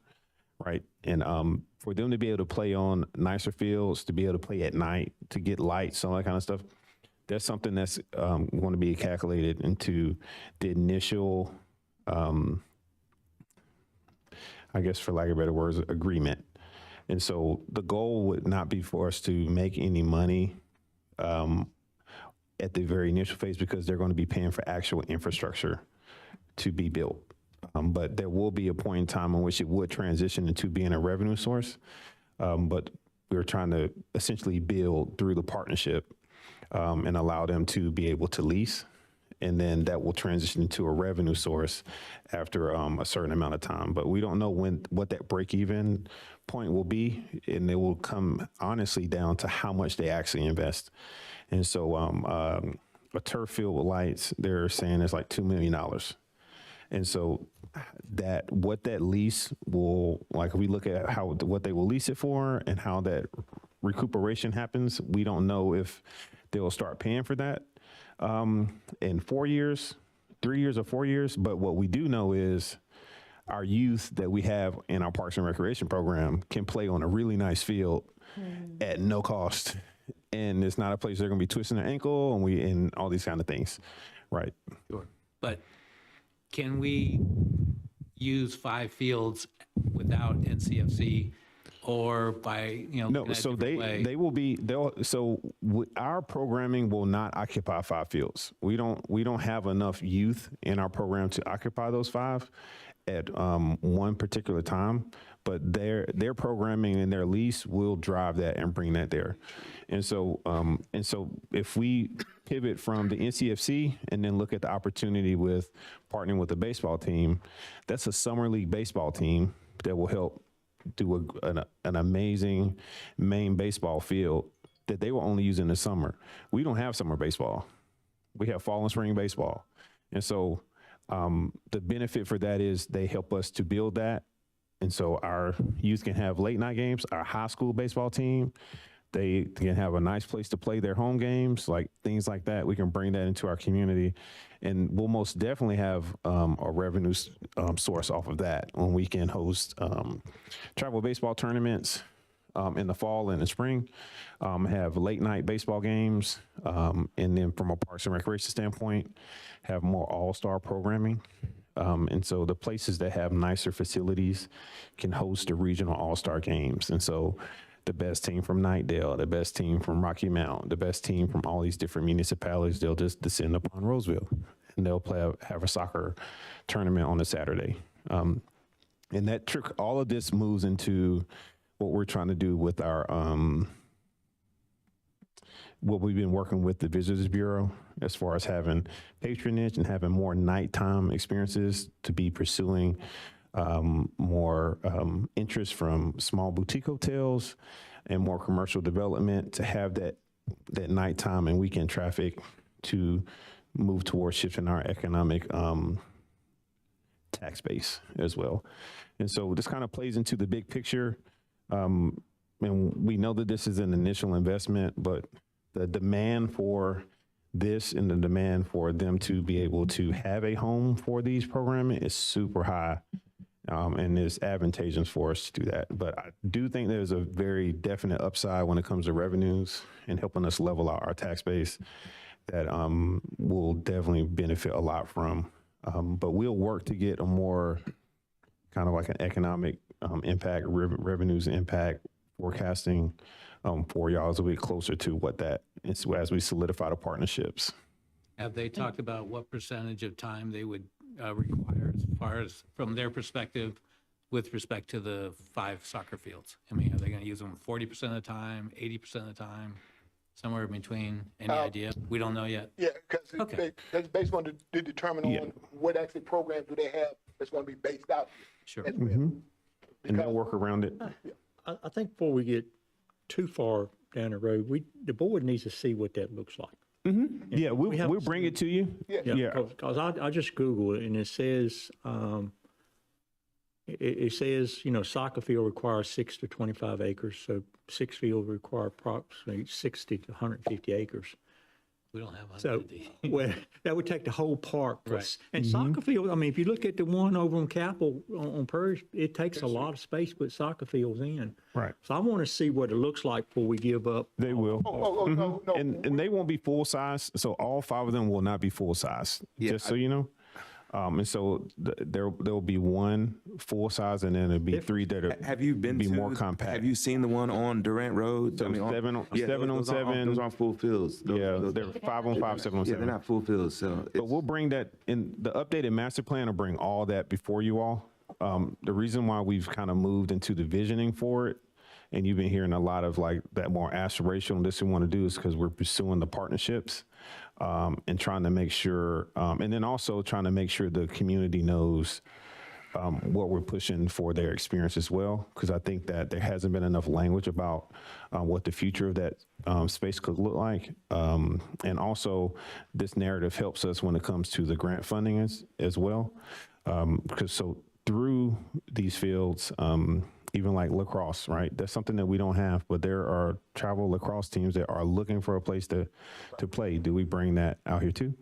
right? And for them to be able to play on nicer fields, to be able to play at night, to get lights, all that kind of stuff, that's something that's going to be calculated into the initial, I guess for lack of better words, agreement. And so the goal would not be for us to make any money at the very initial phase, because they're going to be paying for actual infrastructure to be built. But there will be a point in time in which it would transition into being a revenue source. But we're trying to essentially build through the partnership and allow them to be able to lease. And then that will transition into a revenue source after a certain amount of time. But we don't know what that break-even point will be, and it will come honestly down to how much they actually invest. And so a turf field with lights, they're saying it's like $2 million. And so what that lease will, like if we look at what they will lease it for and how that recuperation happens, we don't know if they will start paying for that in 4 years, 3 years or 4 years. But what we do know is our youth that we have in our Parks and Recreation program can play on a really nice field at no cost. And it's not a place they're going to be twisting their ankle and all these kind of things. Right. Sure. But can we use 5 fields without NCFC or by, No, looking at a so different way? our programming will not occupy 5 fields. We don't have enough youth in our program to occupy those 5 at one particular time, but their programming and their lease will drive that and bring that there. And so if we pivot from the NCFC and then look at the opportunity with partnering with the baseball team, that's a summer league baseball team that will help do an amazing main baseball field that they will only use in the summer. We don't have summer baseball. We have fall and spring baseball. And so the benefit for that is they help us to build that. And so our youth can have late night games. Our high school baseball team, they can have a nice place to play their home games, like things like that. We can bring that into our community, and we'll most definitely have a revenue source off of that when we can host travel baseball tournaments in the fall and the spring, have late night baseball games, and then from a Parks and Recreation standpoint, have more all-star programming. And so the places that have nicer facilities can host the regional all-star games. And so the best team from Knightdale, the best team from Rocky Mount, the best team from all these different municipalities, they'll just descend upon Rolesville and they'll have a soccer tournament on a Saturday. And that all of this moves into what we're trying to do with our, what we've been working with the Visitors Bureau as far as having patronage and having more nighttime experiences to be pursuing more interest from small boutique hotels and more commercial development to have that nighttime and weekend traffic to move towards shifting our economic tax base as well. And so this kind of plays into the big picture. And we know that this is an initial investment, but the demand for this and the demand for them to be able to have a home for these programming is super high. And it's advantageous for us to do that. But I do think there's a very definite upside when it comes to revenues and helping us level out our tax base that will definitely benefit a lot from. But we'll work to get a more kind of like an economic impact, revenues impact forecasting for y'all as we get closer to what that is as we solidify the partnerships. Have they talked about what percentage of time they would require as far as from their perspective with respect to the 5 soccer fields? I mean, are they going to use them 40% of the time, 80% of the time, somewhere in between? Any idea? We don't know yet. Yeah, because Okay. that's based on to determine on what actually programs do they have that's going to be based out. Sure. As well. And they'll work around it. I think before we get too far down the road, the board needs to see what that looks like. Yeah, we'll bring it to you. Yeah. Because I just Googled it and it says, it says, soccer field requires 6 to 25 acres. So 6 fields require approximately 60 to 150 acres. We don't have So, 150. well, that would take the whole park. Right. And soccer field, I mean, if you look at the one over on Capitol on Prairie, it takes a lot of space to put soccer fields in. Right. So I want to see what it looks like before we give up. They will. No. And they won't be full size. So all 5 of them will not be full size, just so you know. And so there will be 1 full size, and then there'll be 3 that are Have you been be to, more compact. Have you seen the one on Durant Road? So 7 on 7. Those aren't full fields. They're 5 on 5, 7 on 7. Yeah, they're not full fields. So But we'll bring that in the updated master plan will bring all that before you all. The reason why we've kind of moved into the visioning for it, and you've been hearing a lot of like that more aspirational, this we want to do is because we're pursuing the partnerships and trying to make sure, and then also trying to make sure the community knows what we're pushing for their experience as well. Because I think that there hasn't been enough language about what the future of that space could look like. And also this narrative helps us when it comes to the grant funding as well. Because so through these fields, even like lacrosse, right? That's something that we don't have, but there are travel lacrosse teams that are looking for a place to play. Do we bring that out here too?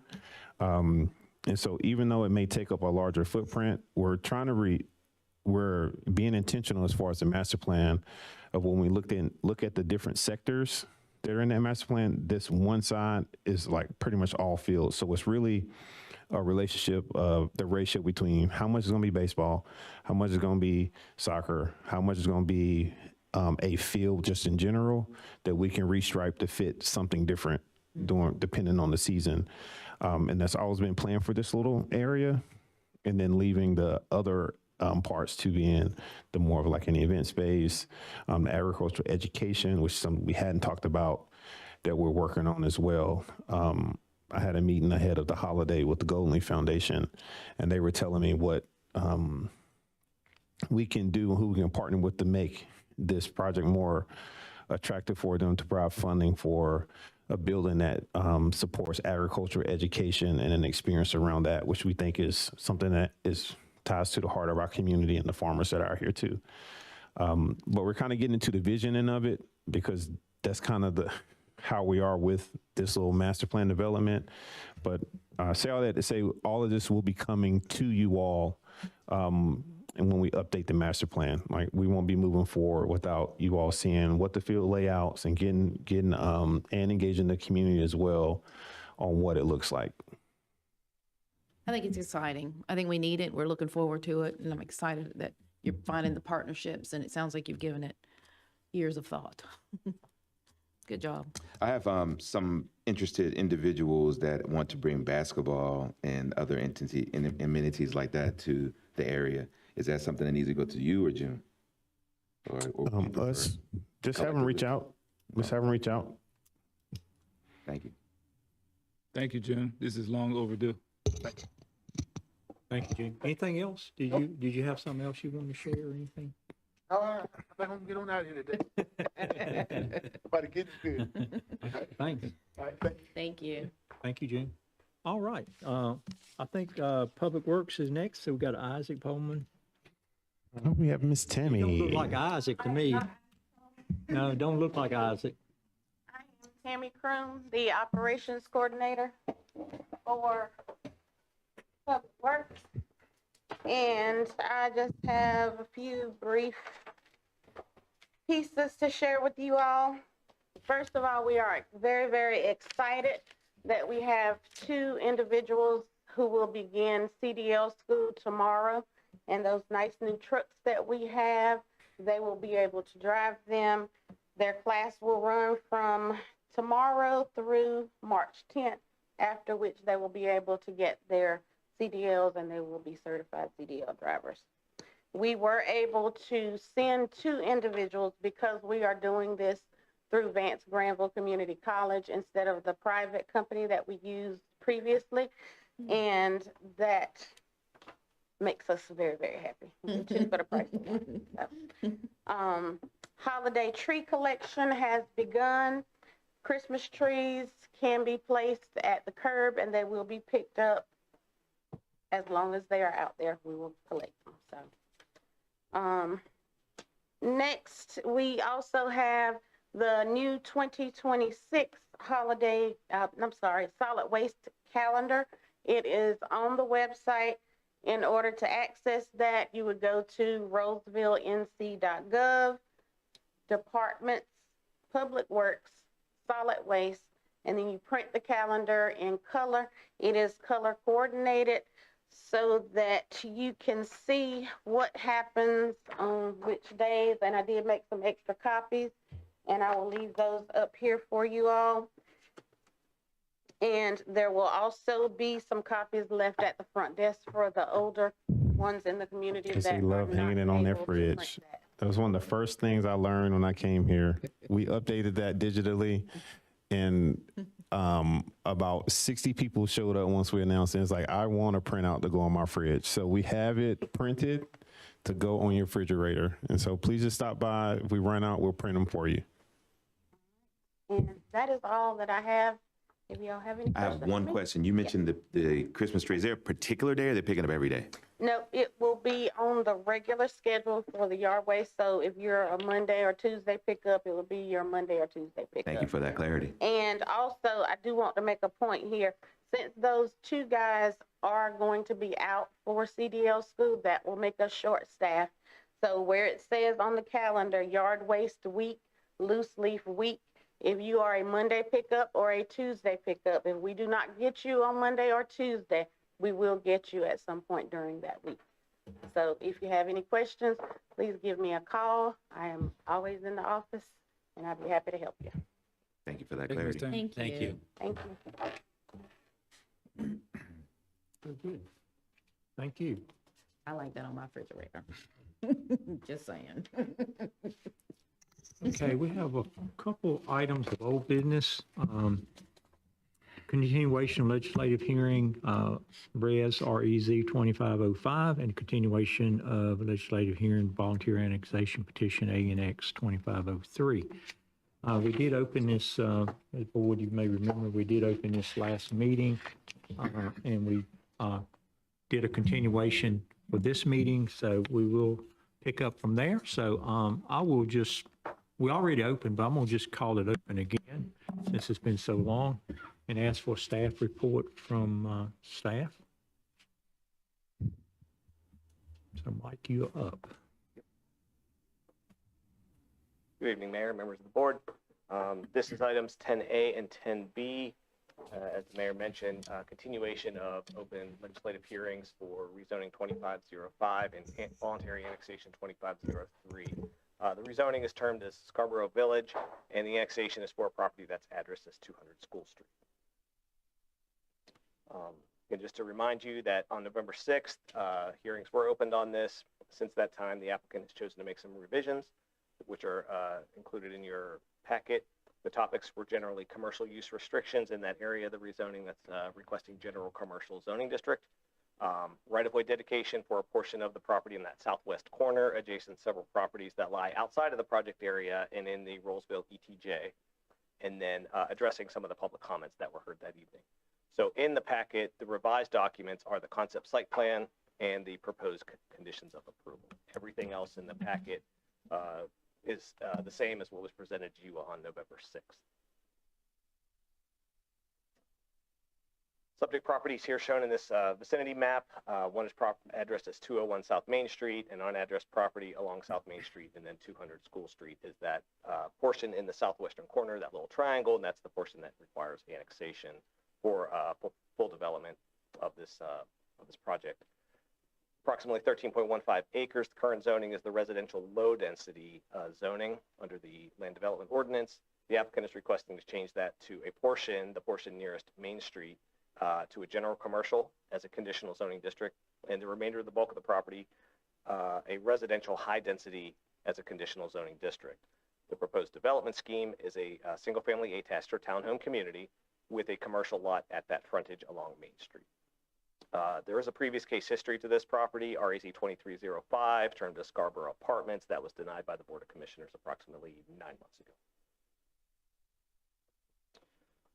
And so even though it may take up a larger footprint, we're trying to we're being intentional as far as the master plan of when we look at the different sectors that are in that master plan, this one side is like pretty much all fields. So it's really a relationship of the ratio between how much is going to be baseball, how much is going to be soccer, how much is going to be a field just in general that we can restripe to fit something different depending on the season. And that's always been planned for this little area, and then leaving the other parts to be in the more of like an event space, the agricultural education, which is something we hadn't talked about that we're working on as well. I had a meeting ahead of the holiday with the Golden Leaf Foundation, and they were telling me what we can do and who we can partner with to make this project more attractive for them to provide funding for a building that supports agricultural education and an experience around that, which we think is something that ties to the heart of our community and the farmers that are here too. But we're kind of getting into the visioning of it because that's kind of how we are with this little master plan development. But say all that to say all of this will be coming to you all and when we update the master plan. Like, we won't be moving forward without you all seeing what the field layouts and getting and engaging the community as well on what it looks like. I think it's exciting. I think we need it. We're looking forward to it, and I'm excited that you're finding the partnerships, and it sounds like you've given it years of thought. Good job. I have some interested individuals that want to bring basketball and other amenities like that to the area. Is that something that needs to go to you or June? Or Us, just have them reach out. Just have them reach out. Thank you. Thank you, June. This is long overdue. Thank you, Gene. Anything else? Did you have something else you want to share or anything? I think I'm gonna get on out of here today. About to get good. Thanks. All right, thank you. Thank you. Thank you, June. All right, I think Public Works is next, so we've got Isaac Bowman. Oh, we have Miss You don't look Tammy. like Isaac to me. No, don't look like Isaac. I am Tammy Croom, the Operations Coordinator for Public Works. And I just have a few brief pieces to share with you all. First of all, we are very, very excited that we have 2 individuals who will begin CDL school tomorrow. And those nice new trucks that we have, they will be able to drive them. Their class will run from tomorrow through March 10th, after which they will be able to get their CDLs and they will be certified CDL drivers. We were able to send 2 individuals because we are doing this through Vance Granville Community College instead of the private company that we used previously. And that makes us very, very happy. 2 for the price of 1. So, holiday tree collection has begun. Christmas trees can be placed at the curb and they will be picked up as long as they are out there. We will collect them. So, next, we also have the new 2026 solid waste calendar. It is on the website. In order to access that, you would go to roseville.nc.gov, Departments, Public Works, Solid Waste, and then you print the calendar in color. It is color coordinated so that you can see what happens on which days, and I did make some extra copies, and I will leave those up here for you all. And there will also be some copies left at the front desk for the older ones in the community Because that they are love not hanging it on their able to print fridge. that. That was one of the first things I learned when I came here. We updated that digitally, and about 60 people showed up once we announced it. It's like, I want a printout to go on my fridge. So we have it printed to go on your refrigerator. And so please just stop by. If we run out, we'll print them for you. And that is all that I have. If y'all have any I questions. have one for me. question. You mentioned the Christmas tree. Is there a particular day or they're picking up every day? No, it will be on the regular schedule for the yard waste. So if you're a Monday or Tuesday pickup, it will be your Monday or Tuesday pickup. Thank you for that clarity. And also, I do want to make a point here. Since those 2 guys are going to be out for CDL school, that will make us short staff. So where it says on the calendar, yard waste week, loose leaf week, if you are a Monday pickup or a Tuesday pickup, if we do not get you on Monday or Tuesday, we will get you at some point during that week. So if you have any questions, please give me a call. I am always in the office and I'll be happy to help you. Thank you for that Thank you, Ms. clarity. Tam. Thank you. Thank you. Very good. Thank you. I like that on my refrigerator. Just saying. Okay, we have a couple items of old business. Continuation of legislative hearing, Res 2505, and continuation of legislative hearing, volunteer annexation petition ANX 2503. We did open this, as board, you may remember, we did open this last meeting, and we did a continuation for this meeting, so we will pick up from there. So I will just, we already opened, but I'm going to just call it open again since it's been so long, and ask for a staff report from staff. So Mike, you're up. Good evening, Mayor, members of the board. This is items 10A and 10B. As the mayor mentioned, continuation of open legislative hearings for rezoning 2505 and voluntary annexation 2503. The rezoning is termed as Scarborough Village, and the annexation is for a property that's addressed as 200 School Street. And just to remind you that on November 6th, hearings were opened on this. Since that time, the applicant has chosen to make some revisions, which are included in your packet. The topics were generally commercial use restrictions in that area of the rezoning that's requesting general commercial zoning district. Right-of-way dedication for a portion of the property in that southwest corner, adjacent to several properties that lie outside of the project area and in the Rolesville ETJ, and then addressing some of the public comments that were heard that evening. So in the packet, the revised documents are the concept site plan and the proposed conditions of approval. Everything else in the packet is the same as what was presented to you on November 6th. Subject properties here shown in this vicinity map. One is addressed as 201 South Main Street, and unaddressed property along South Main Street, and then 200 School Street is that portion in the southwestern corner, that little triangle, and that's the portion that requires annexation for full development of this project. Approximately 13.15 acres. The current zoning is the residential low density zoning under the Land Development Ordinance. The applicant is requesting to change that to a portion, the portion nearest Main Street, to a general commercial as a conditional zoning district, and the remainder of the bulk of the property, a residential high density as a conditional zoning district. The proposed development scheme is a single-family attached or townhome community with a commercial lot at that frontage along Main Street. There is a previous case history to this property, RAZ 2305, termed as Scarborough Apartments. That was denied by the Board of Commissioners approximately 9 months ago.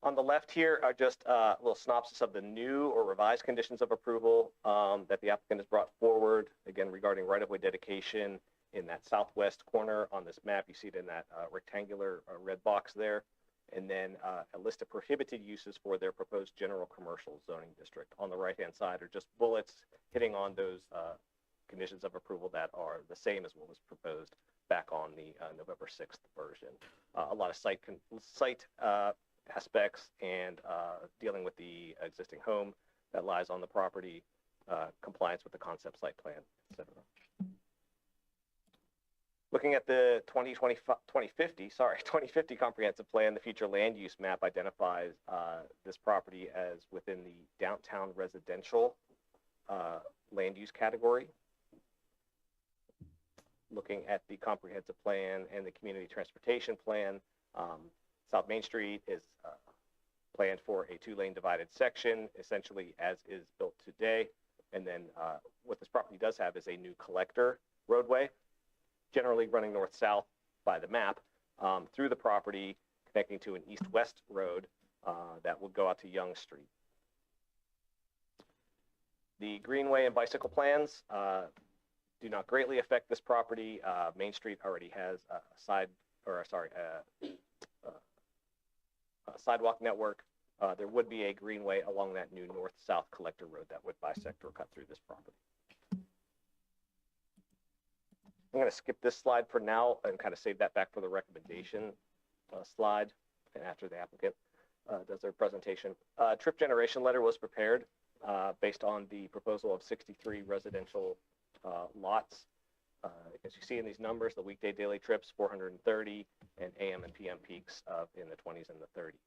On the left here are just a little synopsis of the new or revised conditions of approval that the applicant has brought forward, again, regarding right-of-way dedication in that southwest corner on this map. You see it in that rectangular red box there. And then a list of prohibited uses for their proposed general commercial zoning district. On the right-hand side are just bullets hitting on those conditions of approval that are the same as what was proposed back on the November 6th version. A lot of site aspects and dealing with the existing home that lies on the property, compliance with the concept site plan, etc. Looking at the 2050 comprehensive plan, the future land use map identifies this property as within the downtown residential land use category. Looking at the comprehensive plan and the community transportation plan, South Main Street is planned for a 2-lane divided section, essentially as is built today. And then what this property does have is a new collector roadway, generally running north-south by the map, through the property, connecting to an east-west road that would go out to Young Street. The greenway and bicycle plans do not greatly affect this property. Main Street already has a sidewalk network. There would be a greenway along that new north-south collector road that would bisect or cut through this property. I'm going to skip this slide for now and kind of save that back for the recommendation slide, and after the applicant does their presentation. Trip generation letter was prepared based on the proposal of 63 residential lots. As you see in these numbers, the weekday daily trips, 430, and AM and PM peaks in the 20s and the 30s.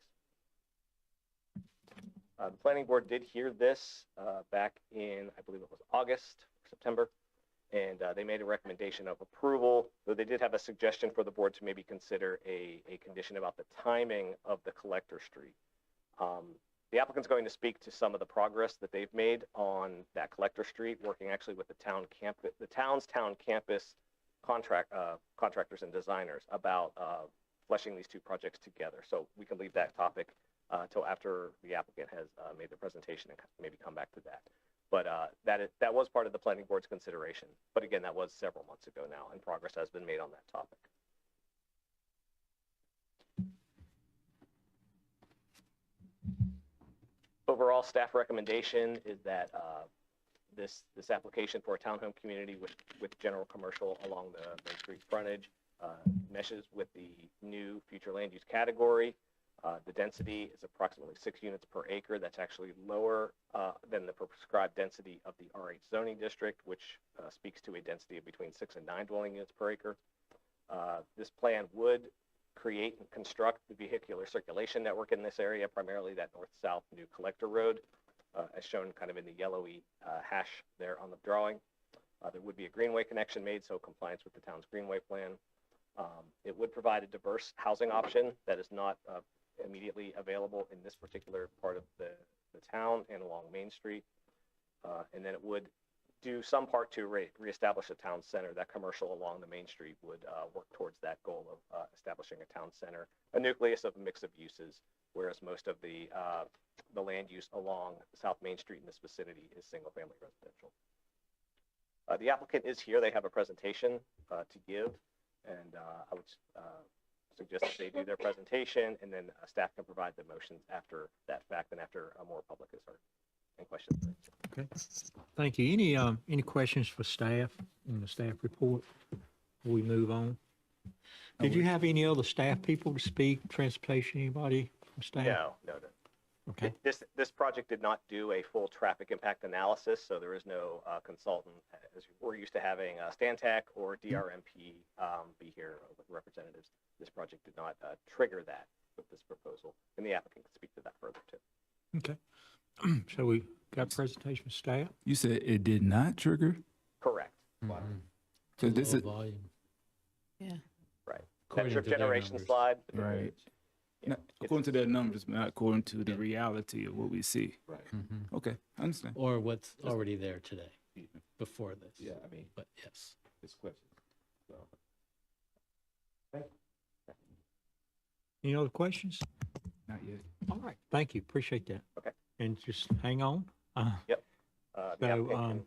The planning board did hear this back in, I believe it was August, September, and they made a recommendation of approval, though they did have a suggestion for the board to maybe consider a condition about the timing of the collector street. The applicant's going to speak to some of the progress that they've made on that collector street, working actually with the town's town campus contractors and designers about fleshing these two projects together. So we can leave that topic till after the applicant has made the presentation and maybe come back to that. But that was part of the planning board's consideration. But again, that was several months ago now, and progress has been made on that topic. Overall, staff recommendation is that this application for a townhome community with general commercial along the Main Street frontage meshes with the new future land use category. The density is approximately 6 units per acre. That's actually lower than the prescribed density of the RH zoning district, which speaks to a density of between 6 and 9 dwelling units per acre. This plan would create and construct the vehicular circulation network in this area, primarily that north-south new collector road, as shown kind of in the yellowy hash there on the drawing. There would be a greenway connection made, so compliance with the town's greenway plan. It would provide a diverse housing option that is not immediately available in this particular part of the town and along Main Street. And then it would do some part to reestablish a town center. That commercial along the main street would work towards that goal of establishing a town center, a nucleus of a mix of uses, whereas most of the land use along South Main Street in this vicinity is single-family residential. The applicant is here. They have a presentation to give, and I would suggest that they do their presentation, and then staff can provide the motions after that fact and after more public is heard. Any questions? Okay, thank you. Any questions for staff in the staff report before we move on? Did you have any other staff people to speak? Transportation, anybody from staff? No. Okay. This project did not do a full traffic impact analysis, so there is no consultant. As we're used to having Stantec or DRMP be here with representatives. This project did not trigger that with this proposal, and the applicant can speak to that further too. Okay. So we got presentation from staff? You said it did not trigger? Correct. So this is, Volume. Yeah. Right. According That to their generation numbers. slide. right. Yeah. Not according to their numbers, but not according to the reality of what we see. Right. Okay, I understand. Or what's already there today, before this. Yeah, I mean, But yes. it's questions. Any other questions? Not yet. All right, thank you, appreciate that. Okay. And just hang on. Yep. The So, applicant can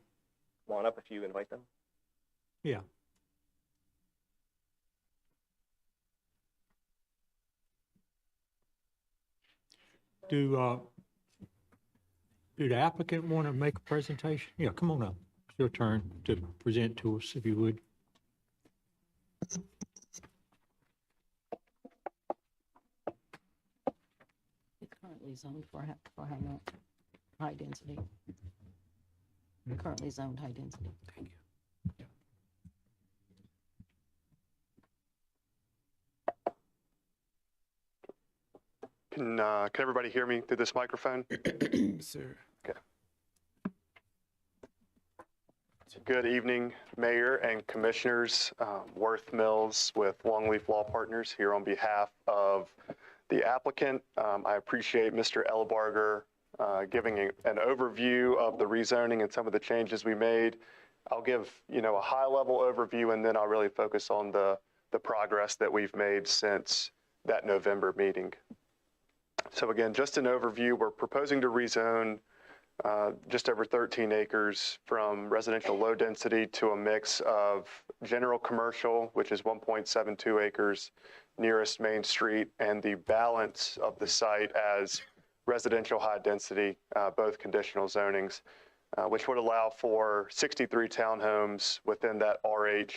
come on up if you invite them. Yeah. Do the applicant want to make a presentation? Yeah, come on up. It's your turn to present to us, if you would. It's currently zoned for high density. Currently zoned high density. Thank you. Can everybody hear me through this microphone? Sir. Okay. Good evening, Mayor and Commissioners. Worth Mills with Longleaf Law Partners here on behalf of the applicant. I appreciate Mr. Elbarger giving an overview of the rezoning and some of the changes we made. I'll give a high-level overview, and then I'll really focus on the progress that we've made since that November meeting. So again, just an overview, we're proposing to rezone just over 13 acres from residential low density to a mix of general commercial, which is 1.72 acres nearest Main Street, and the balance of the site as residential high density, both conditional zonings, which would allow for 63 townhomes within that RH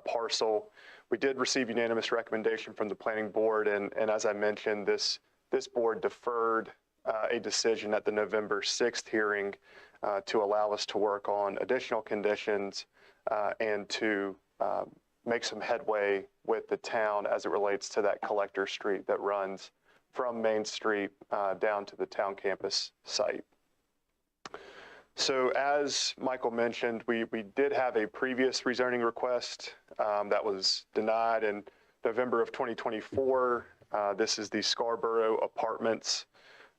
parcel. We did receive unanimous recommendation from the planning board, and as I mentioned, this board deferred a decision at the November 6th hearing to allow us to work on additional conditions and to make some headway with the town as it relates to that collector street that runs from Main Street down to the town campus site. So as Michael mentioned, we did have a previous rezoning request that was denied in November of 2024. This is the Scarborough Apartments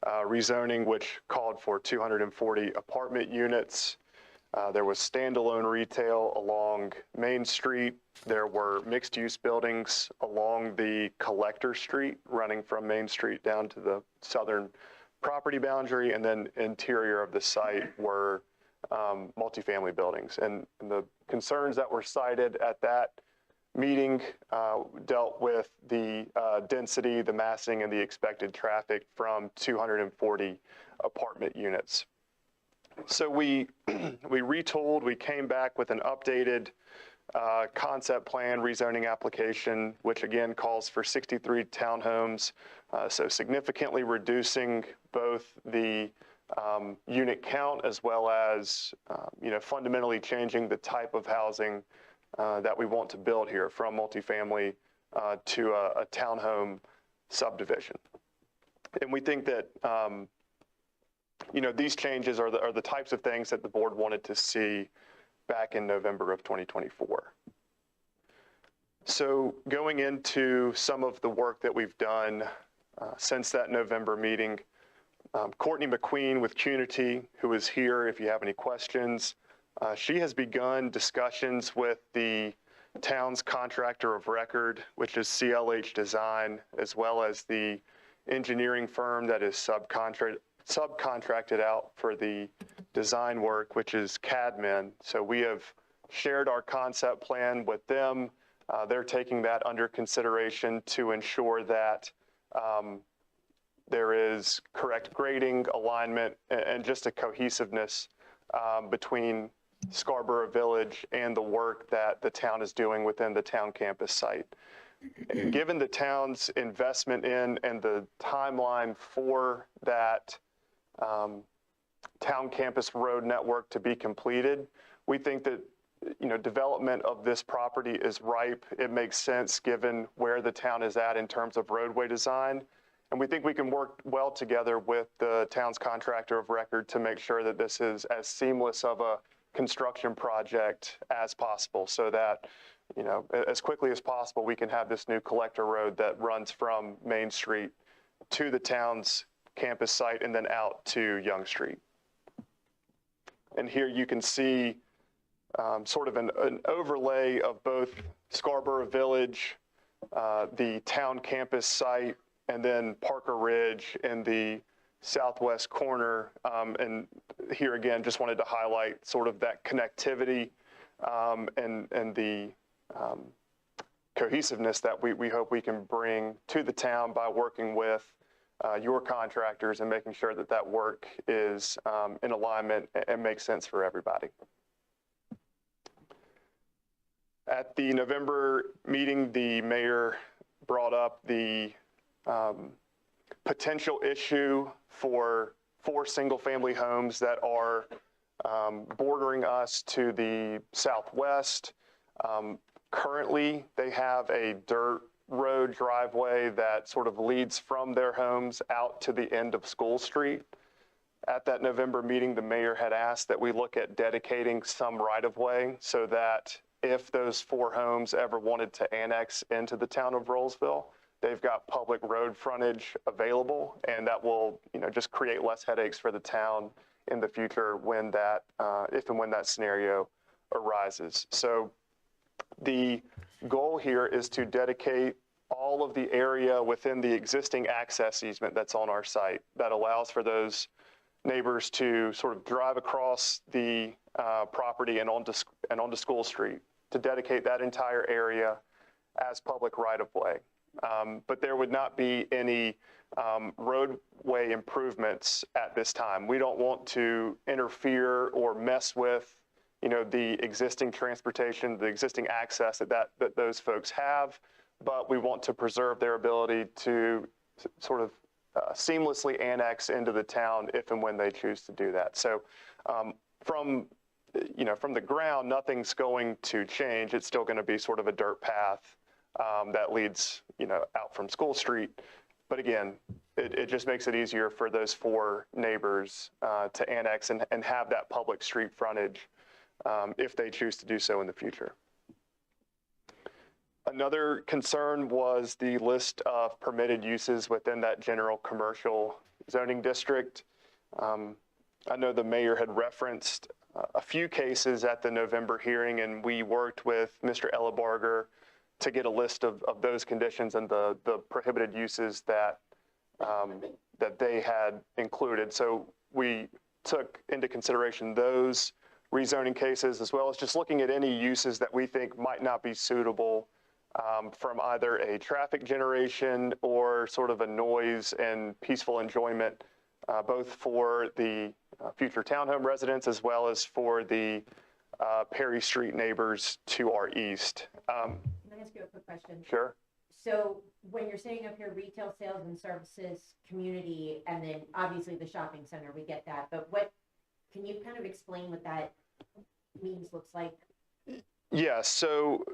rezoning, which called for 240 apartment units. There was standalone retail along Main Street. There were mixed-use buildings along the collector street running from Main Street down to the southern property boundary, and then interior of the site were multifamily buildings. And the concerns that were cited at that meeting dealt with the density, the massing, and the expected traffic from 240 apartment units. So we retooled, we came back with an updated concept plan rezoning application, which again calls for 63 townhomes, so significantly reducing both the unit count as well as fundamentally changing the type of housing that we want to build here, from multifamily to a townhome subdivision. And we think that these changes are the types of things that the board wanted to see back in November of 2024. So going into some of the work that we've done since that November meeting, Courtney McQueen with Cunity, who is here if you have any questions, She has begun discussions with the town's contractor of record, which is CLH Design, as well as the engineering firm that is subcontracted out for the design work, which is Cadman. So we have shared our concept plan with them. They're taking that under consideration to ensure that there is correct grading, alignment, and just a cohesiveness between Scarborough Village and the work that the town is doing within the town campus site. Given the town's investment in and the timeline for that town campus road network to be completed, we think that development of this property is ripe. It makes sense given where the town is at in terms of roadway design. And we think we can work well together with the town's contractor of record to make sure that this is as seamless of a construction project as possible, so that, as quickly as possible, we can have this new collector road that runs from Main Street to the town's campus site and then out to Young Street. And here you can see sort of an overlay of both Scarborough Village, the town campus site, and then Parker Ridge in the southwest corner. And here again, just wanted to highlight sort of that connectivity and the cohesiveness that we hope we can bring to the town by working with your contractors and making sure that that work is in alignment and makes sense for everybody. At the November meeting, the mayor brought up the potential issue for 4 single-family homes that are bordering us to the southwest. Currently, they have a dirt road driveway that sort of leads from their homes out to the end of School Street. At that November meeting, the mayor had asked that we look at dedicating some right-of-way so that if those 4 homes ever wanted to annex into the town of Rolesville, they've got public road frontage available, and that will, just create less headaches for the town in the future when that, if and when that scenario arises. So the goal here is to dedicate all of the area within the existing access easement that's on our site that allows for those neighbors to sort of drive across the property and onto School Street, to dedicate that entire area as public right-of-way. But there would not be any roadway improvements at this time. We don't want to interfere or mess with, the existing transportation, the existing access that those folks have, but we want to preserve their ability to sort of seamlessly annex into the town if and when they choose to do that. So from the ground, nothing's going to change. It's still going to be sort of a dirt path that leads, out from School Street. But again, it just makes it easier for those 4 neighbors to annex and have that public street frontage if they choose to do so in the future. Another concern was the list of permitted uses within that general commercial zoning district. I know the mayor had referenced a few cases at the November hearing, and we worked with Mr. Ellebarger to get a list of those conditions and the prohibited uses that they had included. So we took into consideration those rezoning cases, as well as just looking at any uses that we think might not be suitable from either a traffic generation or sort of a noise and peaceful enjoyment, both for the future townhome residents as well as for the Perry Street neighbors to our east. Can I ask you a quick question? Sure. So when you're saying up here retail sales and services, community, and then obviously the shopping center, we get that, but can you kind of explain what that means, looks like? Yeah, so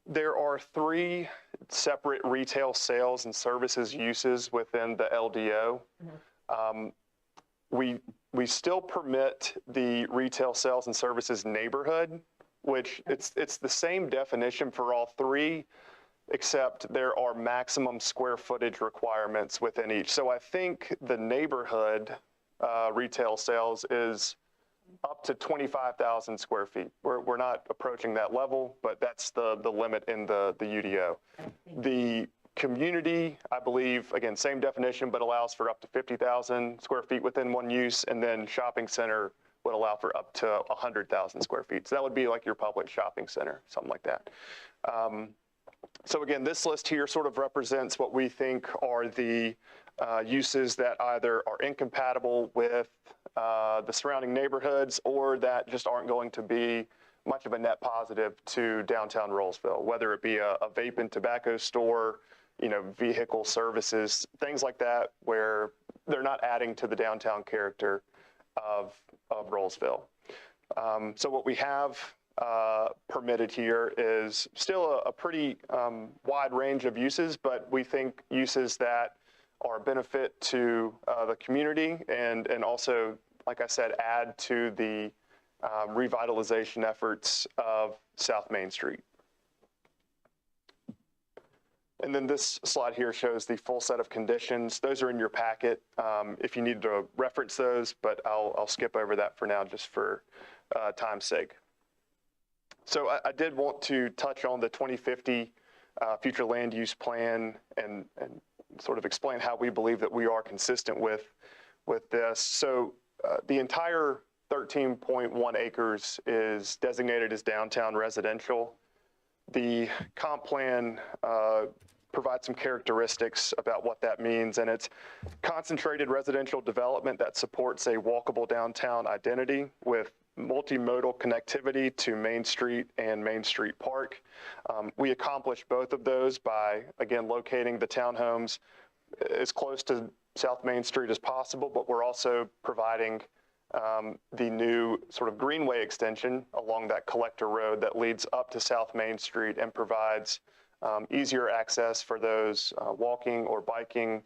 there are 3 separate retail sales and services uses within the LDO. We still permit the retail sales and services neighborhood, which it's the same definition for all 3, except there are maximum square footage requirements within each. So I think the neighborhood retail sales is up to 25,000 square feet. We're not approaching that level, but that's the limit in the UDO. The community, I believe, again, same definition, but allows for up to 50,000 square feet within one use, and then shopping center would allow for up to 100,000 square feet. So that would be like your public shopping center, something like that. So again, this list here sort of represents what we think are the uses that either are incompatible with the surrounding neighborhoods or that just aren't going to be much of a net positive to downtown Rolesville, whether it be a vape and tobacco store, vehicle services, things like that, where they're not adding to the downtown character of Rolesville. So what we have permitted here is still a pretty wide range of uses, but we think uses that are a benefit to the community and also, like I said, add to the revitalization efforts of South Main Street. And then this slide here shows the full set of conditions. Those are in your packet if you need to reference those, but I'll skip over that for now just for time's sake. So I did want to touch on the 2050 future land use plan and sort of explain how we believe that we are consistent with this. So the entire 13.1 acres is designated as downtown residential. The comp plan provides some characteristics about what that means, and it's concentrated residential development that supports a walkable downtown identity with multimodal connectivity to Main Street and Main Street Park. We accomplish both of those by, again, locating the townhomes as close to South Main Street as possible, but we're also providing the new sort of greenway extension along that collector road that leads up to South Main Street and provides easier access for those walking or biking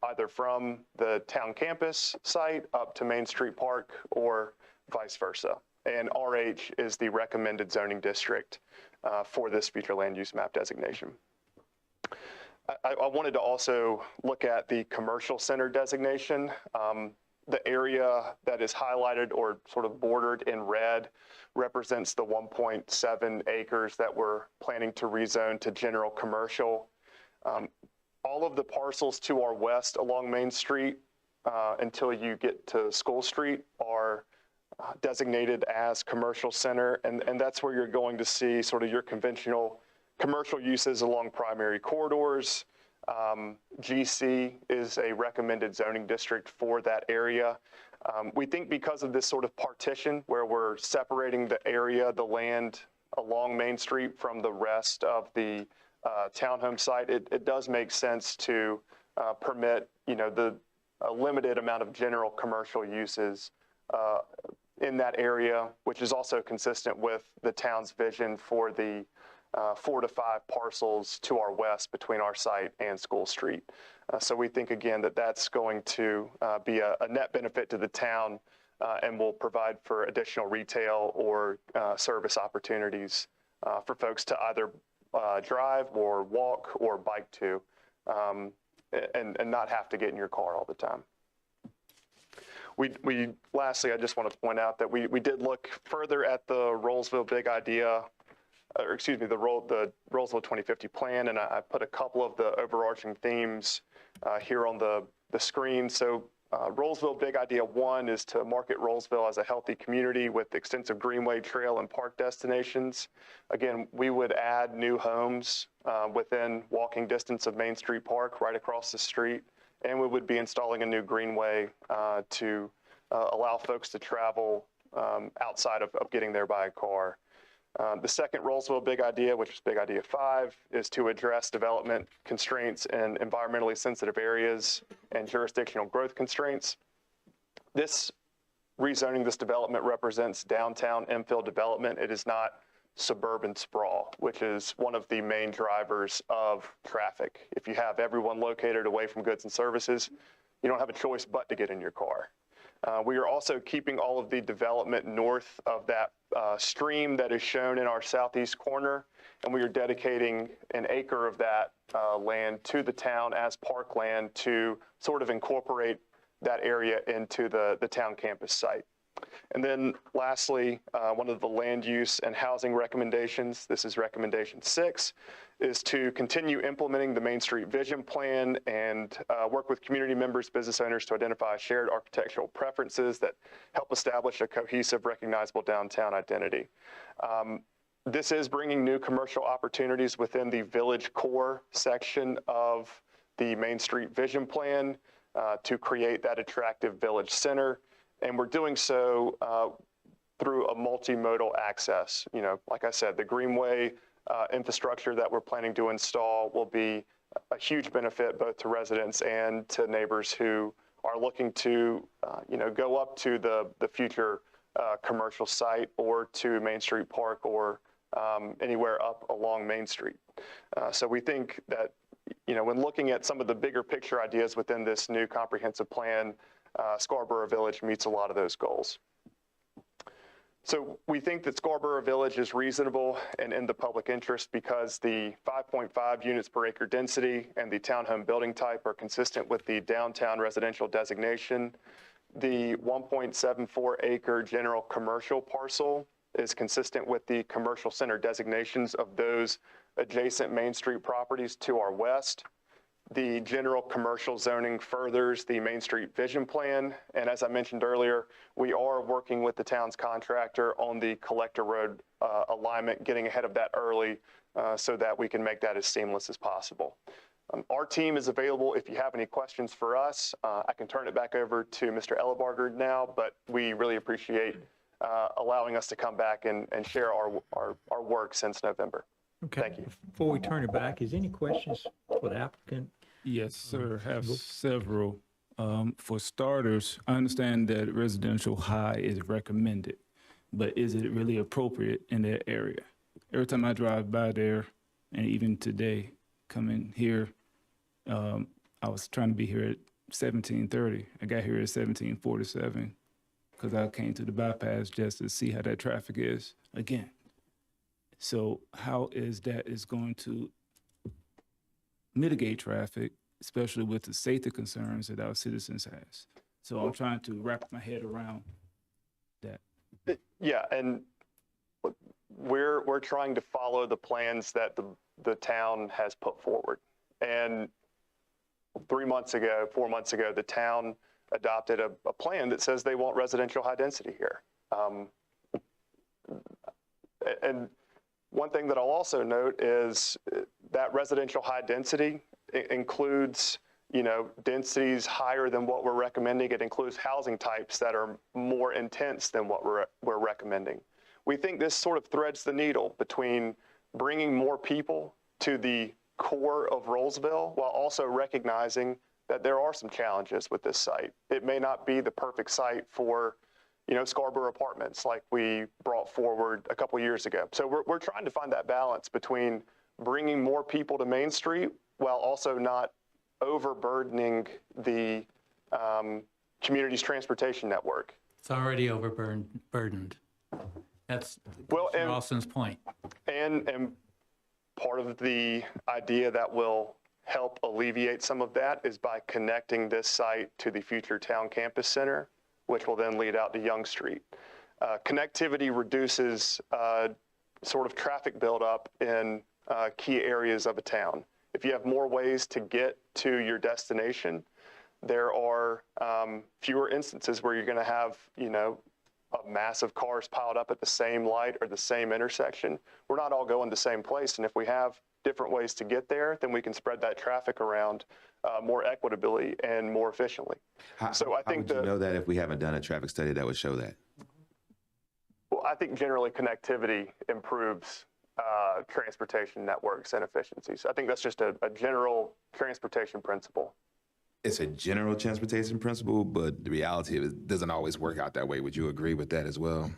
either from the town campus site up to Main Street Park or vice versa. And RH is the recommended zoning district for this future land use map designation. I wanted to also look at the commercial center designation. The area that is highlighted or sort of bordered in red represents the 1.7 acres that we're planning to rezone to general commercial. All of the parcels to our west along Main Street until you get to School Street are designated as commercial center, and that's where you're going to see sort of your conventional commercial uses along primary corridors. GC is a recommended zoning district for that area. We think because of this sort of partition where we're separating the area, the land along Main Street from the rest of the townhome site, it does make sense to permit, a limited amount of general commercial uses in that area, which is also consistent with the town's vision for the 4 to 5 parcels to our west between our site and School Street. So we think, again, that that's going to be a net benefit to the town and will provide for additional retail or service opportunities for folks to either drive or walk or bike to and not have to get in your car all the time. Lastly, I just want to point out that we did look further at the Rolesville Big Idea, or excuse me, the Rolesville 2050 plan, and I put a couple of the overarching themes here on the screen. So Rolesville Big Idea 1 is to market Rolesville as a healthy community with extensive greenway, trail, and park destinations. Again, we would add new homes within walking distance of Main Street Park right across the street, and we would be installing a new greenway to allow folks to travel outside of getting there by a car. The second Rolesville Big Idea, which is Big Idea 5, is to address development constraints in environmentally sensitive areas and jurisdictional growth constraints. This rezoning this development represents downtown infill development. It is not suburban sprawl, which is one of the main drivers of traffic. If you have everyone located away from goods and services, you don't have a choice but to get in your car. We are also keeping all of the development north of that stream that is shown in our southeast corner, and we are dedicating an acre of that land to the town as parkland to sort of incorporate that area into the town campus site. And then lastly, one of the land use and housing recommendations, this is recommendation 6, is to continue implementing the Main Street Vision Plan and work with community members, business owners to identify shared architectural preferences that help establish a cohesive, recognizable downtown identity. This is bringing new commercial opportunities within the Village Core section of the Main Street Vision Plan to create that attractive village center. And we're doing so through a multimodal access. You know, like I said, the Greenway infrastructure that we're planning to install will be a huge benefit both to residents and to neighbors who are looking to, you know, go up to the future commercial site or to Main Street Park or anywhere up along Main Street. So we think that, you know, when looking at some of the bigger picture ideas within this new comprehensive plan, Scarborough Village meets a lot of those goals. So we think that Scarborough Village is reasonable and in the public interest because the 5.5 units per acre density and the townhome building type are consistent with the downtown residential designation. The 1.74 acre general commercial parcel is consistent with the commercial center designations of those adjacent Main Street properties to our west. The general commercial zoning furthers the Main Street Vision Plan. And as I mentioned earlier, we are working with the town's contractor on the Collector Road alignment, getting ahead of that early so that we can make that as seamless as possible. Our team is available if you have any questions for us. I can turn it back over to Mr. Ellebarger now, but we really appreciate allowing us to come back and share our work since November. Okay. Thank you. Before we turn it back, is any questions for the applicant? Yes, sir, have several. For starters, I understand that residential high is recommended, but is it really appropriate in that area? Every time I drive by there, and even today, coming here, I was trying to be here at 17:30. I got here at 17:47 because I came to the bypass just to see how that traffic is again. So how is going to mitigate traffic, especially with the safety concerns that our citizens has? So I'm trying to wrap my head around that. Yeah, and we're trying to follow the plans that the town has put forward. And 4 months ago, the town adopted a plan that says they want residential high density here. And one thing that I'll also note is that residential high density includes, you know, densities higher than what we're recommending. It includes housing types that are more intense than what we're recommending. We think this sort of threads the needle between bringing more people to the core of Rolesville while also recognizing that there are some challenges with this site. It may not be the perfect site for, you know, Scarborough Apartments like we brought forward a couple years ago. So we're trying to find that balance between bringing more people to Main Street while also not overburdening the community's transportation network. It's already overburdened. That's Ralston's point. And part of the idea that will help alleviate some of that is by connecting this site to the future town campus center, which will then lead out to Young Street. Connectivity reduces sort of traffic buildup in key areas of a town. If you have more ways to get to your destination, there are fewer instances where you're going to have, you know, a mass of cars piled up at the same light or the same intersection. We're not all going the same place, and if we have different ways to get there, then we can spread that traffic around more equitably and more efficiently. So I think how would you know that if we haven't done a traffic study that would show that? Well, I think generally connectivity improves transportation networks and efficiencies. I think that's just a general transportation principle. It's a general transportation principle, but the reality of it doesn't always work out that way. Would you agree with that as well?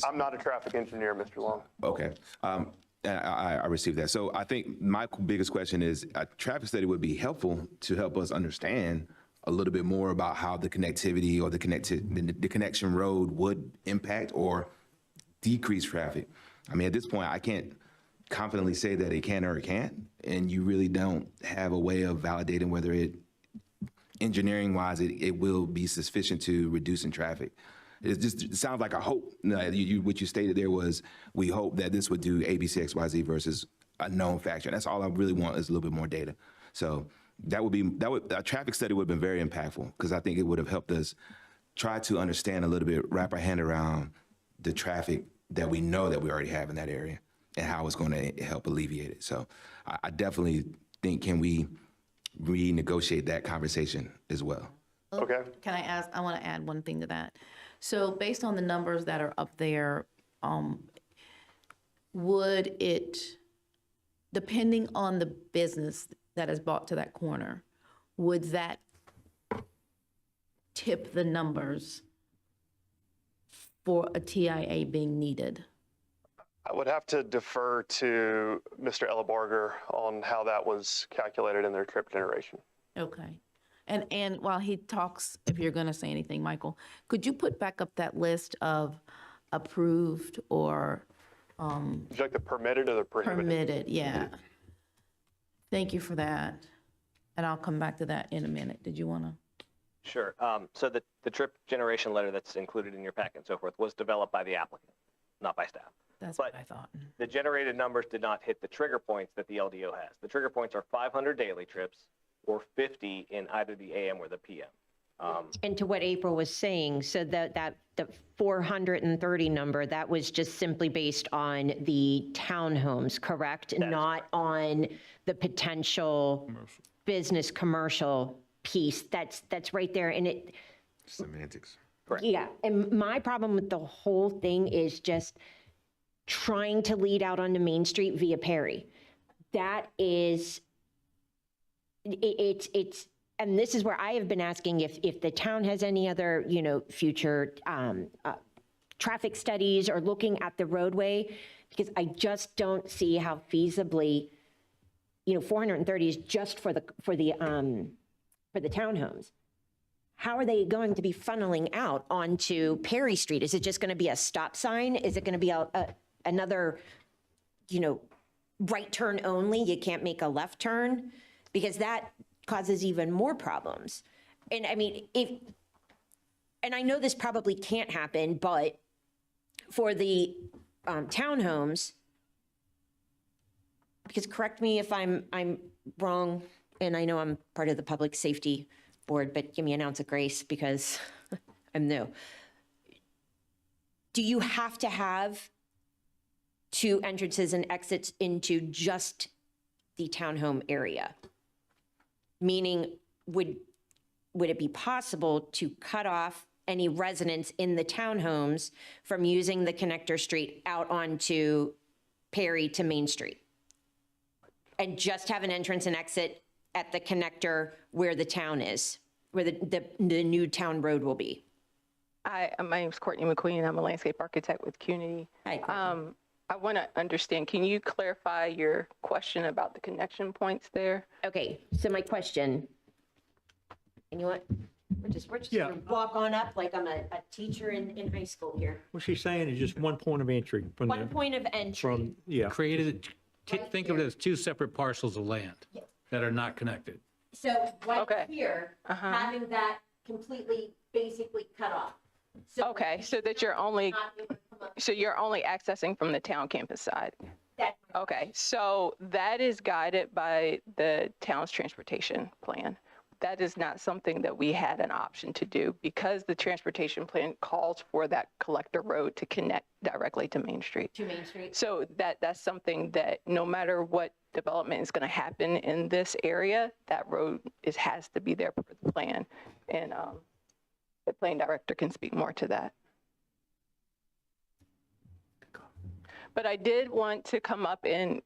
I'm not a traffic engineer, Mr. Long. Okay. I received that. So I think my biggest question is a traffic study would be helpful to help us understand a little bit more about how the connectivity or the connection road would impact or decrease traffic. I mean, at this point, I can't confidently say that it can or it can't, and you really don't have a way of validating whether it, engineering-wise, it will be sufficient to reducing traffic. it sounds like a hope. What you stated there was, we hope that this would do A, B, C, X, Y, Z versus a known factor. That's all I really want, is a little bit more data. So a traffic study would have been very impactful, because I think it would have helped us try to understand a little bit, wrap our hand around the traffic that we know that we already have in that area and how it's going to help alleviate it. So I definitely think, can we renegotiate that conversation as well? Okay. Can I ask, I want to add one thing to that. So based on the numbers that are up there, would it, depending on the business that is brought to that corner, would that tip the numbers for a TIA being needed? I would have to defer to Mr. Ellebarger on how that was calculated in their trip generation. Okay. And while he talks, if you're going to say anything, Michael, could you put back up that list of approved or Would you like the permitted or the prohibited? permitted? Yeah. Thank you for that. And I'll come back to that in a minute. Did you want to? Sure. So the trip generation letter that's included in your packet and so forth was developed by the applicant, not by staff. That's But what I thought. the generated numbers did not hit the trigger points that the LDO has. The trigger points are 500 daily trips or 50 in either the AM or the PM. And to what April was saying, so that the 430 number, that was just simply based on the townhomes, correct? Not on the potential business commercial piece. That's right there. And it, Semantics. Correct. yeah, and my problem with the whole thing is just trying to lead out onto Main Street via Perry. That is, it's, and this is where I have been asking if the town has any other, future traffic studies or looking at the roadway, because I just don't see how feasibly, 430 is just for the townhomes. How are they going to be funneling out onto Perry Street? Is it just going to be a stop sign? Is it going to be another, right turn only? You can't make a left turn? Because that causes even more problems. And I mean, and I know this probably can't happen, but for the townhomes, because correct me if I'm wrong, and I know I'm part of the public safety board, but give me an ounce of grace because I'm new. Do you have to have two entrances and exits into just the townhome area? Meaning, would it be possible to cut off any residents in the townhomes from using the connector street out onto Perry to Main Street? And just have an entrance and exit at the connector where the town is, where the new town road will be? Hi, my name's Courtney McQueen. I'm a landscape architect with CUNY. Hi, I want to understand, can you clarify your question about the connection points there? Okay, so my question, and you know what? We're just Yeah. gonna walk on up like I'm a teacher in high school here. What she's saying is just one point of entry from One point of entry. yeah. Created, think of it as two separate parcels of land that are not connected. So right Okay. here, having that completely, basically cut off. So Okay, so that you're only, not able to come up so you're only accessing from the town campus side. that- Okay, so that is guided by the town's transportation plan. That is not something that we had an option to do because the transportation plan calls for that collector road to connect directly to Main Street. To Main Street. So that's something that no matter what development is going to happen in this area, that road has to be there for the plan. And the plan director can speak more to that. But I did want to come up and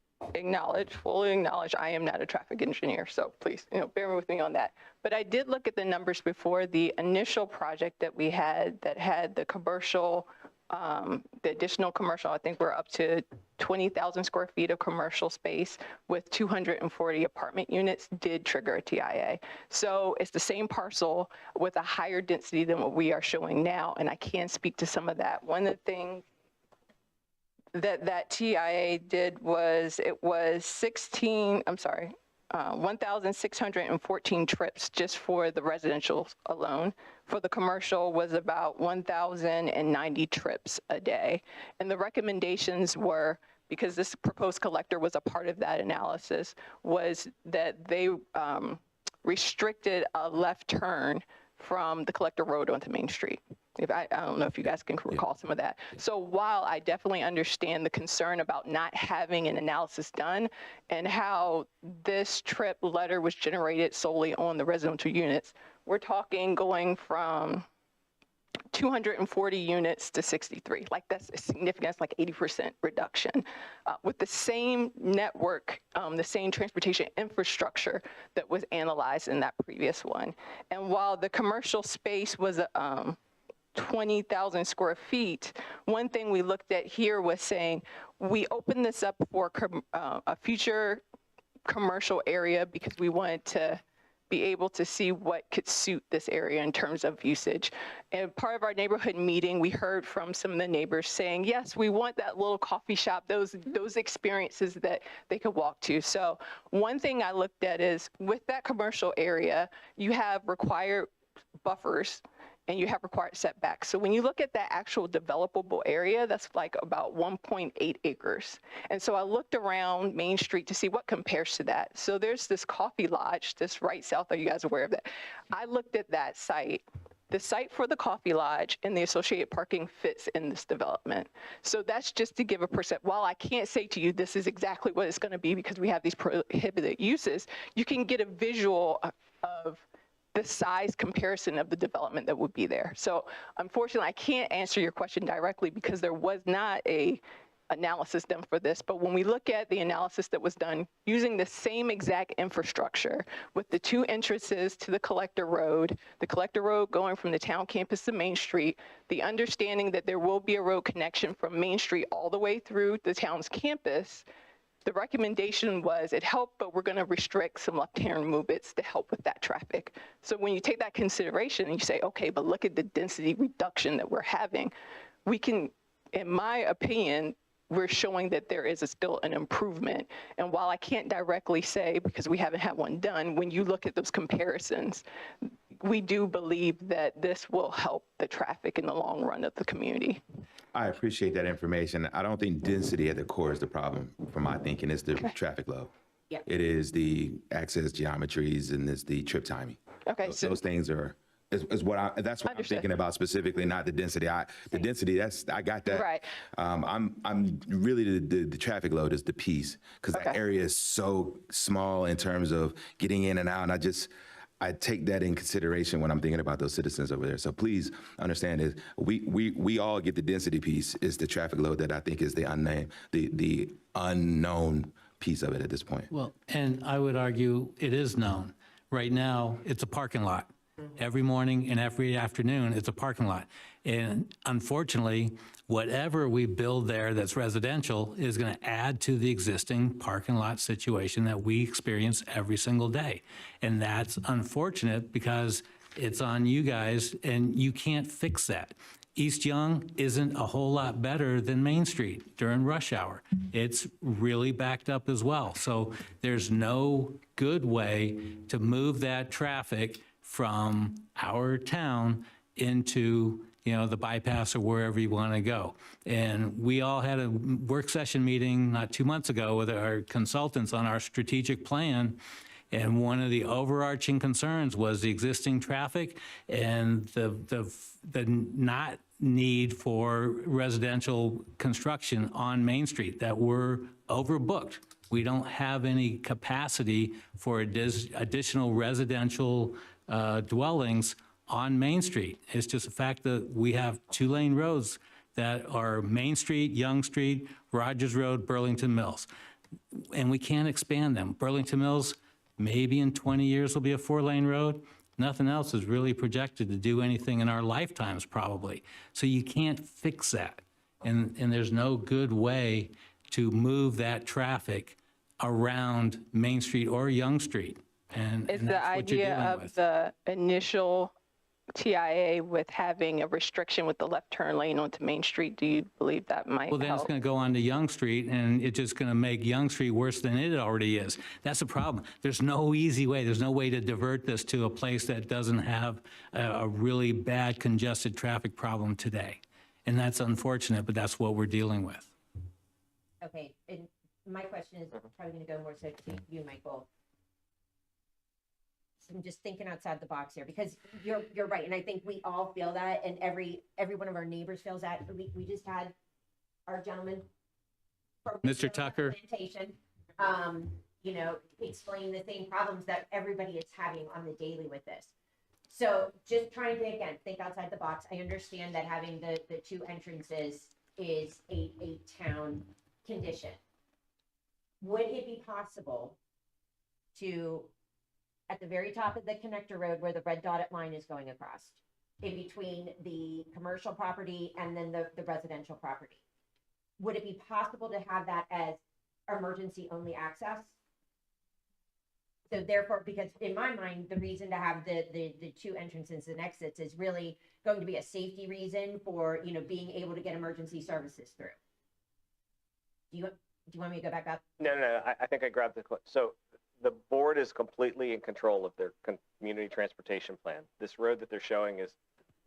fully acknowledge, I am not a traffic engineer, so please, bear with me on that. But I did look at the numbers before the initial project that we had that had the commercial, the additional commercial. I think we're up to 20,000 square feet of commercial space with 240 apartment units did trigger a TIA. So it's the same parcel with a higher density than what we are showing now, and I can speak to some of that. One of the things that TIA did was it was 16, I'm sorry, 1,614 trips just for the residential alone. For the commercial was about 1,090 trips a day. And the recommendations were, because this proposed collector was a part of that analysis, was that they restricted a left turn from the collector road onto Main Street. I don't know if you guys can recall some of that. So while I definitely understand the concern about not having an analysis done and how this trip letter was generated solely on the residential units, we're talking going from 240 units to 63. Like that's a significant, it's like 80% reduction. With the same network, the same transportation infrastructure that was analyzed in that previous one. And while the commercial space was 20,000 square feet, one thing we looked at here was saying, we opened this up for a future commercial area because we wanted to be able to see what could suit this area in terms of usage. And part of our neighborhood meeting, we heard from some of the neighbors saying, yes, we want that little coffee shop, those experiences that they could walk to. So one thing I looked at is with that commercial area, you have required buffers and you have required setbacks. So when you look at that actual developable area, that's like about 1.8 acres. And so I looked around Main Street to see what compares to that. So there's this coffee lodge, this right south, are you guys aware of that? I looked at that site. The site for the coffee lodge and the associated parking fits in this development. So that's just to give a percent. While I can't say to you this is exactly what it's gonna be because we have these prohibited uses, you can get a visual of the size comparison of the development that would be there. So unfortunately, I can't answer your question directly because there was not a analysis done for this, but when we look at the analysis that was done using the same exact infrastructure with the two entrances to the collector road going from the town campus to Main Street, the understanding that there will be a road connection from Main Street all the way through the town's campus, the recommendation was it helped, but we're going to restrict some left-hand movements to help with that traffic. So when you take that consideration and you say, okay, but look at the density reduction that we're having, we can, in my opinion, we're showing that there is still an improvement. And while I can't directly say, because we haven't had one done, when you look at those comparisons, we do believe that this will help the traffic in the long run of the community. I appreciate that information. I don't think density at the core is the problem from my thinking. It's the traffic load. Yeah. It is the access geometries and it's the trip timing. Okay. Those things are, that's what I'm thinking about specifically, not the density. The density, I got that. Right. I'm really the traffic load is the piece because that area is so small in terms of getting in and out. And I take that in consideration when I'm thinking about those citizens over there. So please understand is we all get the density piece. It's the traffic load that I think is the unknown piece of it at this point. Well, and I would argue it is known. Right now, it's a parking lot. Every morning and every afternoon, it's a parking lot. And unfortunately, whatever we build there that's residential is going to add to the existing parking lot situation that we experience every single day. And that's unfortunate because it's on you guys and you can't fix that. East Young isn't a whole lot better than Main Street during rush hour. It's really backed up as well. So there's no good way to move that traffic from our town into, the bypass or wherever you want to go. And we all had a work session meeting not 2 months ago with our consultants on our strategic plan. And one of the overarching concerns was the existing traffic and the not need for residential construction on Main Street, that we're overbooked. We don't have any capacity for additional residential dwellings on Main Street. It's just the fact that we have 2-lane roads that are Main Street, Young Street, Rogers Road, Burlington Mills. And we can't expand them. Burlington Mills, maybe in 20 years will be a 4-lane road. Nothing else is really projected to do anything in our lifetimes probably. So you can't fix that. And there's no good way to move that traffic around Main Street or Young Street. And It's that's the what you're idea dealing of with. the initial TIA with having a restriction with the left turn lane onto Main Street? Do you believe that might Well, then it's help? going to go on to Young Street, and it's just going to make Young Street worse than it already is. That's the problem. There's no easy way. There's no way to divert this to a place that doesn't have a really bad congested traffic problem today. And that's unfortunate, but that's what we're dealing with. Okay, and my question is probably going to go more so to you, Michael. So I'm just thinking outside the box here, because you're right, and I think we all feel that, and every one of our neighbors feels that. We just had our gentleman from Mr. Tucker. Plantation, you know, explain the same problems that everybody is having on the daily with this. So just trying to, again, think outside the box. I understand that having the two entrances is a town condition. Would it be possible to, at the very top of the connector road where the red dotted line is going across, in between the commercial property and then the residential property, would it be possible to have that as emergency only access? So therefore, because in my mind, the reason to have the two entrances and exits is really going to be a safety reason for, you know, being able to get emergency services through. Do you want me to go back up? No, I think I grabbed the, so the board is completely in control of their community transportation plan. This road that they're showing is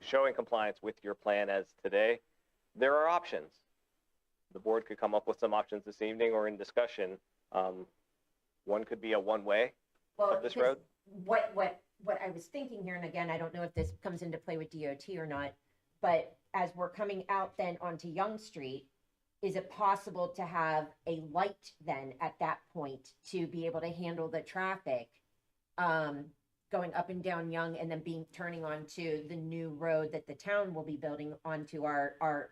showing compliance with your plan as today. There are options. The board could come up with some options this evening or in discussion. One could be a one-way of this road. What I was thinking here, and again, I don't know if this comes into play with DOT or not, but as we're coming out then onto Young Street, is it possible to have a light then at that point to be able to handle the traffic going up and down Young and then turning onto the new road that the town will be building onto our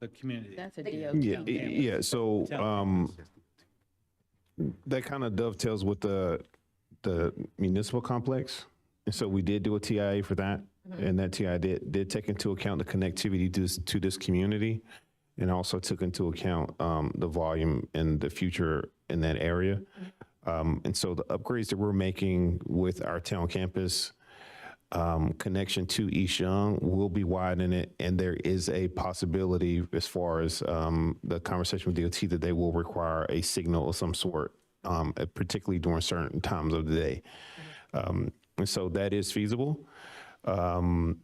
The community. That's a DOT. Yeah, so that kind of dovetails with the municipal complex. And so we did do a TIA for that. And that TIA did take into account the connectivity to this community, and also took into account the volume and the future in that area. And so the upgrades that we're making with our town campus connection to East Young will be widening it, and there is a possibility, as far as the conversation with DOT, that they will require a signal of some sort, particularly during certain times of the day. And so that is feasible. And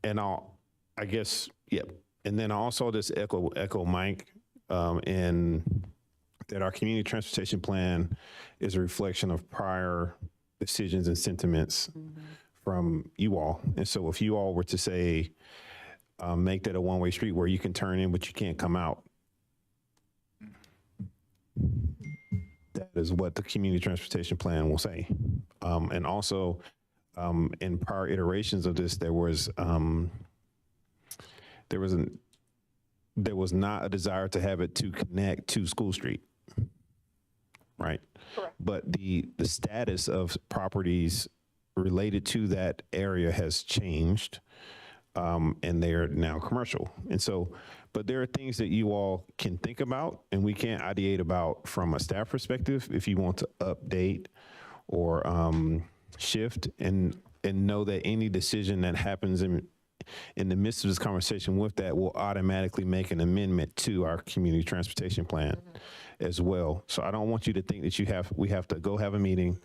I guess, yeah. And then I also just echo Mike, in that our community transportation plan is a reflection of prior decisions and sentiments from you all. And so if you all were to say, make that a one-way street where you can turn in, but you can't come out, that is what the community transportation plan will say. And also, in prior iterations of this, there was not a desire to have it to connect to School Street, right? Correct. But the status of properties related to that area has changed, and they're now commercial. And so, but there are things that you all can think about, and we can ideate about from a staff perspective if you want to update or shift, and know that any decision that happens in the midst of this conversation with that will automatically make an amendment to our community transportation plan as well. So I don't want you to think that we have to go have a meeting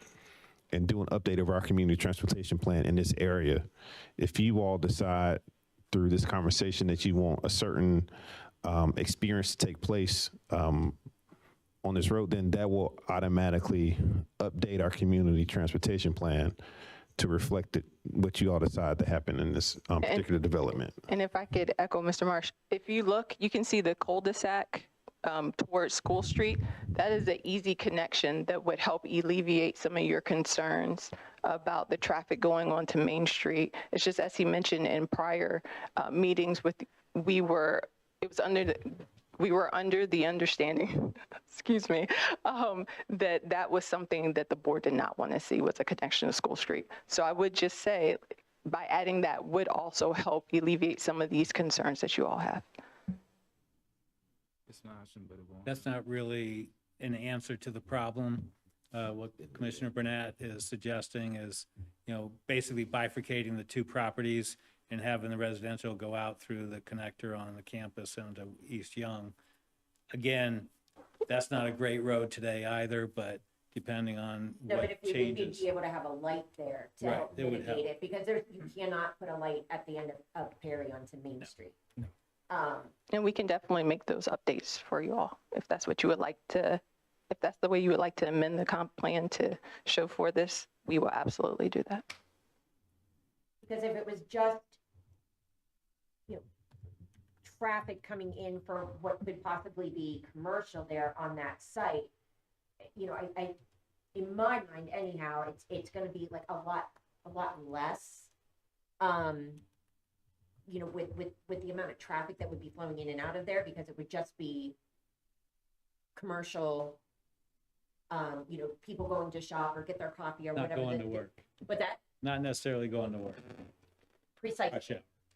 and do an update of our community transportation plan in this area. If you all decide through this conversation that you want a certain experience to take place on this road, then that will automatically update our community transportation plan to reflect what you all decide to happen in this particular development. And if I could echo Mr. Marsh, if you look, you can see the cul-de-sac towards School Street. That is an easy connection that would help alleviate some of your concerns about the traffic going on to Main Street. It's just, as he mentioned in prior meetings, we were under the understanding, excuse me, that was something that the board did not want to see, was a connection to School Street. So I would just say, by adding that would also help alleviate some of these concerns that you all have. It's an option, but it won't. That's not really an answer to the problem. what Commissioner Burnett is suggesting is, basically bifurcating the two properties and having the residential go out through the connector on the campus into East Young. Again, that's not a great road today either, but depending on No, but what if we'd changes. be able to have a light there to Right, help it would help. mitigate it, because you cannot put a light at the end of Perry onto Main Street. And we can definitely make those updates for you all, if that's what you would like to, if that's the way you would like to amend the comp plan to show for this, we will absolutely do that. Because if it was just, traffic coming in for what could possibly be commercial there on that site, I in my mind anyhow, it's gonna be like a lot less, with the amount of traffic that would be flowing in and out of there, because it would just be commercial, people going to shop or get their coffee or Not whatever. going to work. But that, Not necessarily going to work. precisely.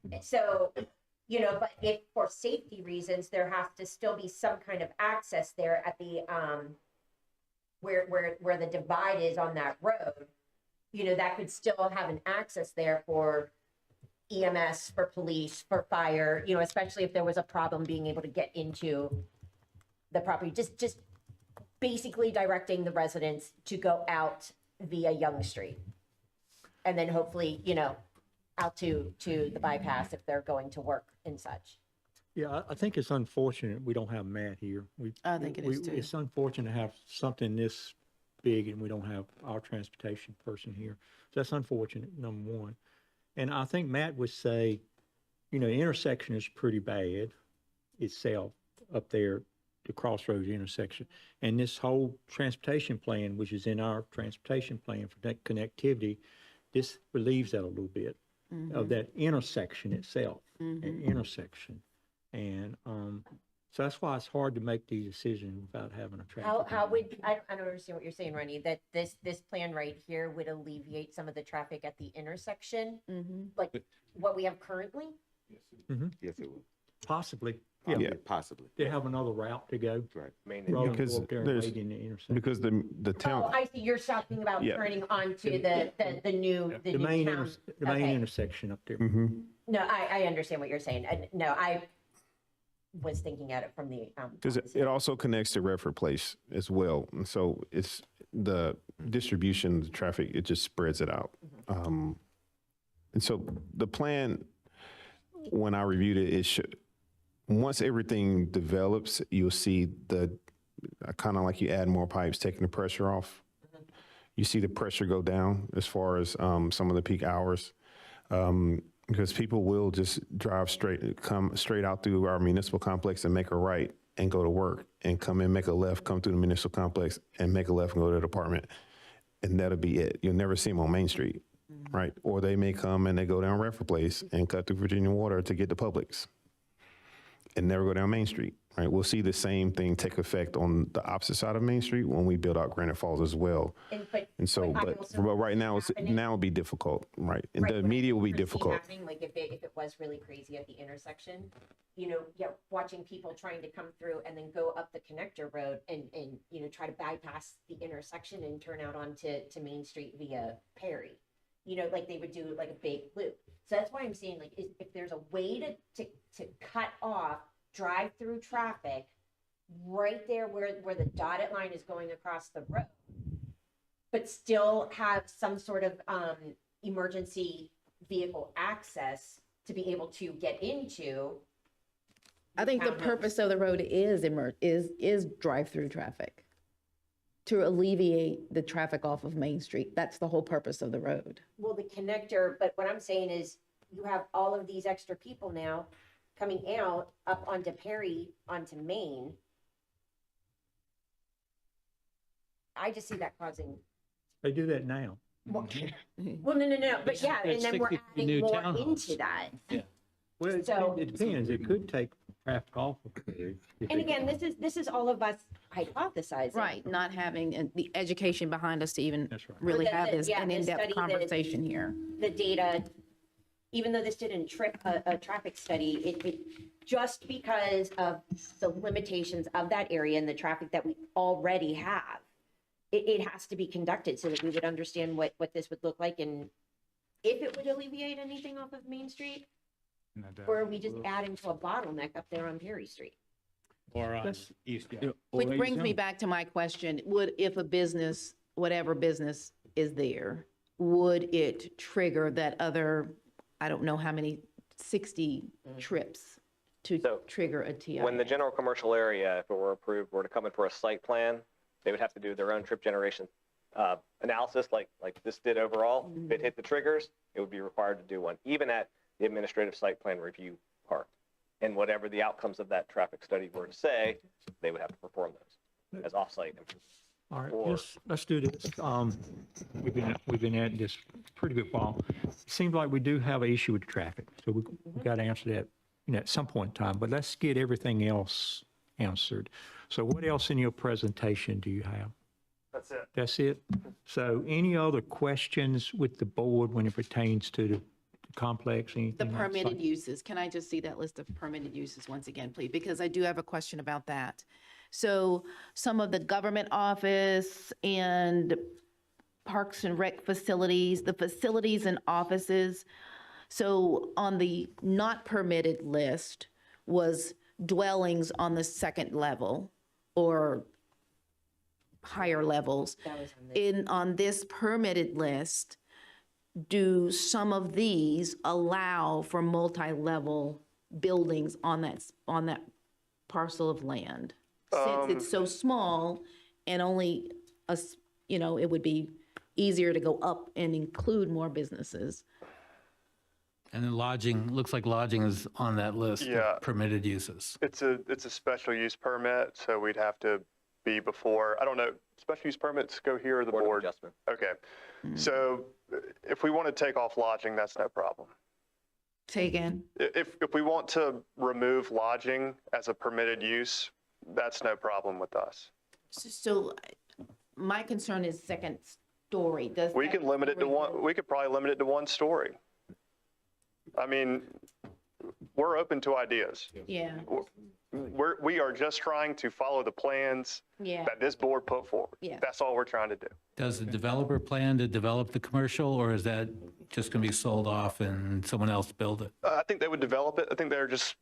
Gotcha. So, but if for safety reasons, there has to still be some kind of access there at the, where the divide is on that road, that could still have an access there for EMS, for police, for fire, especially if there was a problem being able to get into the property, just basically directing the residents to go out via Young Street. And then hopefully, out to the bypass if they're going to work and such. Yeah, I think it's unfortunate we don't have Matt here. I think it is too. It's unfortunate to have something this big and we don't have our transportation person here. So that's unfortunate, number one. And I think Matt would say, the intersection is pretty bad itself up there, the Crossroads intersection. And this whole transportation plan, which is in our transportation plan for that connectivity, this relieves that a little bit of that intersection itself, an intersection. And so that's why it's hard to make these decisions without having a traffic. How would, I don't understand what you're saying, Ronnie, that this plan right here would alleviate some of the traffic at the intersection? Like what we have currently? Yes, it would. Possibly. Yeah, possibly. They have another route to go. Right. Rather than Because go up there and there's- wait in the intersection. Because the town. Oh, I see, you're talking about Yeah. turning onto the new The main, town. the main Okay. intersection up there. No, I understand what you're saying. No, I was thinking at it from the, Because it also connects to Redford Place as well. And so it's the distribution of the traffic, it just spreads it out. And so the plan, when I reviewed it, it should, once everything develops, you'll see kind of like you add more pipes, taking the pressure off. You see the pressure go down as far as some of the peak hours. Because people will just come straight out through our municipal complex and make a right and go to work, and come in, make a left, come through the municipal complex and make a left and go to the apartment. And that'll be it. You'll never see them on Main Street, right? Or they may come and they go down Redford Place and cut through Virginia Water to get to Publix and never go down Main Street, right? We'll see the same thing take effect on the opposite side of Main Street when we build out Granite Falls as well. And so, but right now, it'll be difficult, right? And the media will be difficult. Like if it was really crazy at the intersection, watching people trying to come through and then go up the connector road and try to bypass the intersection and turn out onto Main Street via Perry. Like they would do like a big loop. So that's why I'm saying, like, if there's a way to cut off drive-through traffic right there where the dotted line is going across the road, but still have some sort of emergency vehicle access to be able to get into. I think the purpose of the road is drive-through traffic, to alleviate the traffic off of Main Street. That's the whole purpose of the road. Well, the connector, but what I'm saying is you have all of these extra people now coming out up onto Perry, onto Main. I just see that causing. They do that now. Well, no, but yeah, and then we're adding more into that. Yeah. Well, it depends. It could take traffic off of Perry. And again, this is all of us hypothesizing. Right, not having the education behind us to even really But have the an in-depth study that- conversation here. The data, even though this didn't trip a traffic study, it just because of the limitations of that area and the traffic that we already have, it has to be conducted so that we would understand what this would look like and if it would alleviate anything off of Main Street, or are we just adding to a bottleneck up there on Perry Street? Or on That's- East. Which brings me back to my question, if a business, whatever business is there, would it trigger that other, I don't know how many, 60 trips to So, trigger a TIA? When the general commercial area, if it were approved, were to come in for a site plan, they would have to do their own trip generation analysis like this did overall. If it hit the triggers, it would be required to do one, even at the administrative site plan review part. And whatever the outcomes of that traffic study were to say, they would have to perform those as off-site. All right, Or- let's do this. We've been at this pretty good while. It seems like we do have an issue with the traffic, so we got to answer that, at some point in time. But let's get everything else answered. So what else in your presentation do you have? That's it. That's it? So any other questions with the board when it pertains to the complex? The anything else? permitted uses, can I just see that list of permitted uses once again, please? Because I do have a question about that. So some of the government office and parks and rec facilities, the facilities and offices. So on the not permitted list was dwellings on the second level or higher levels. That was on this. On this permitted list, do some of these allow for multi-level buildings on that parcel of land? Since it's so small and only it would be easier to go up and include more businesses. And then lodging, looks like lodging is on that list Yeah. of permitted uses. It's a special use permit, so we'd have to be before, I don't know, special use permits go here or the Board of board? Adjustment. Okay, so if we want to take off lodging, that's no problem. Say again? If we want to remove lodging as a permitted use, that's no problem with us. So my concern is second story. Does We that can limit it to one, we could probably limit it to one story. I mean, we're open to ideas. Yeah, We are just trying to follow the plans yeah, that this board put forward. Yeah. That's all we're trying to do. Does the developer plan to develop the commercial, or is that just going to be sold off and someone else build it? I think they would develop it. I think they're just,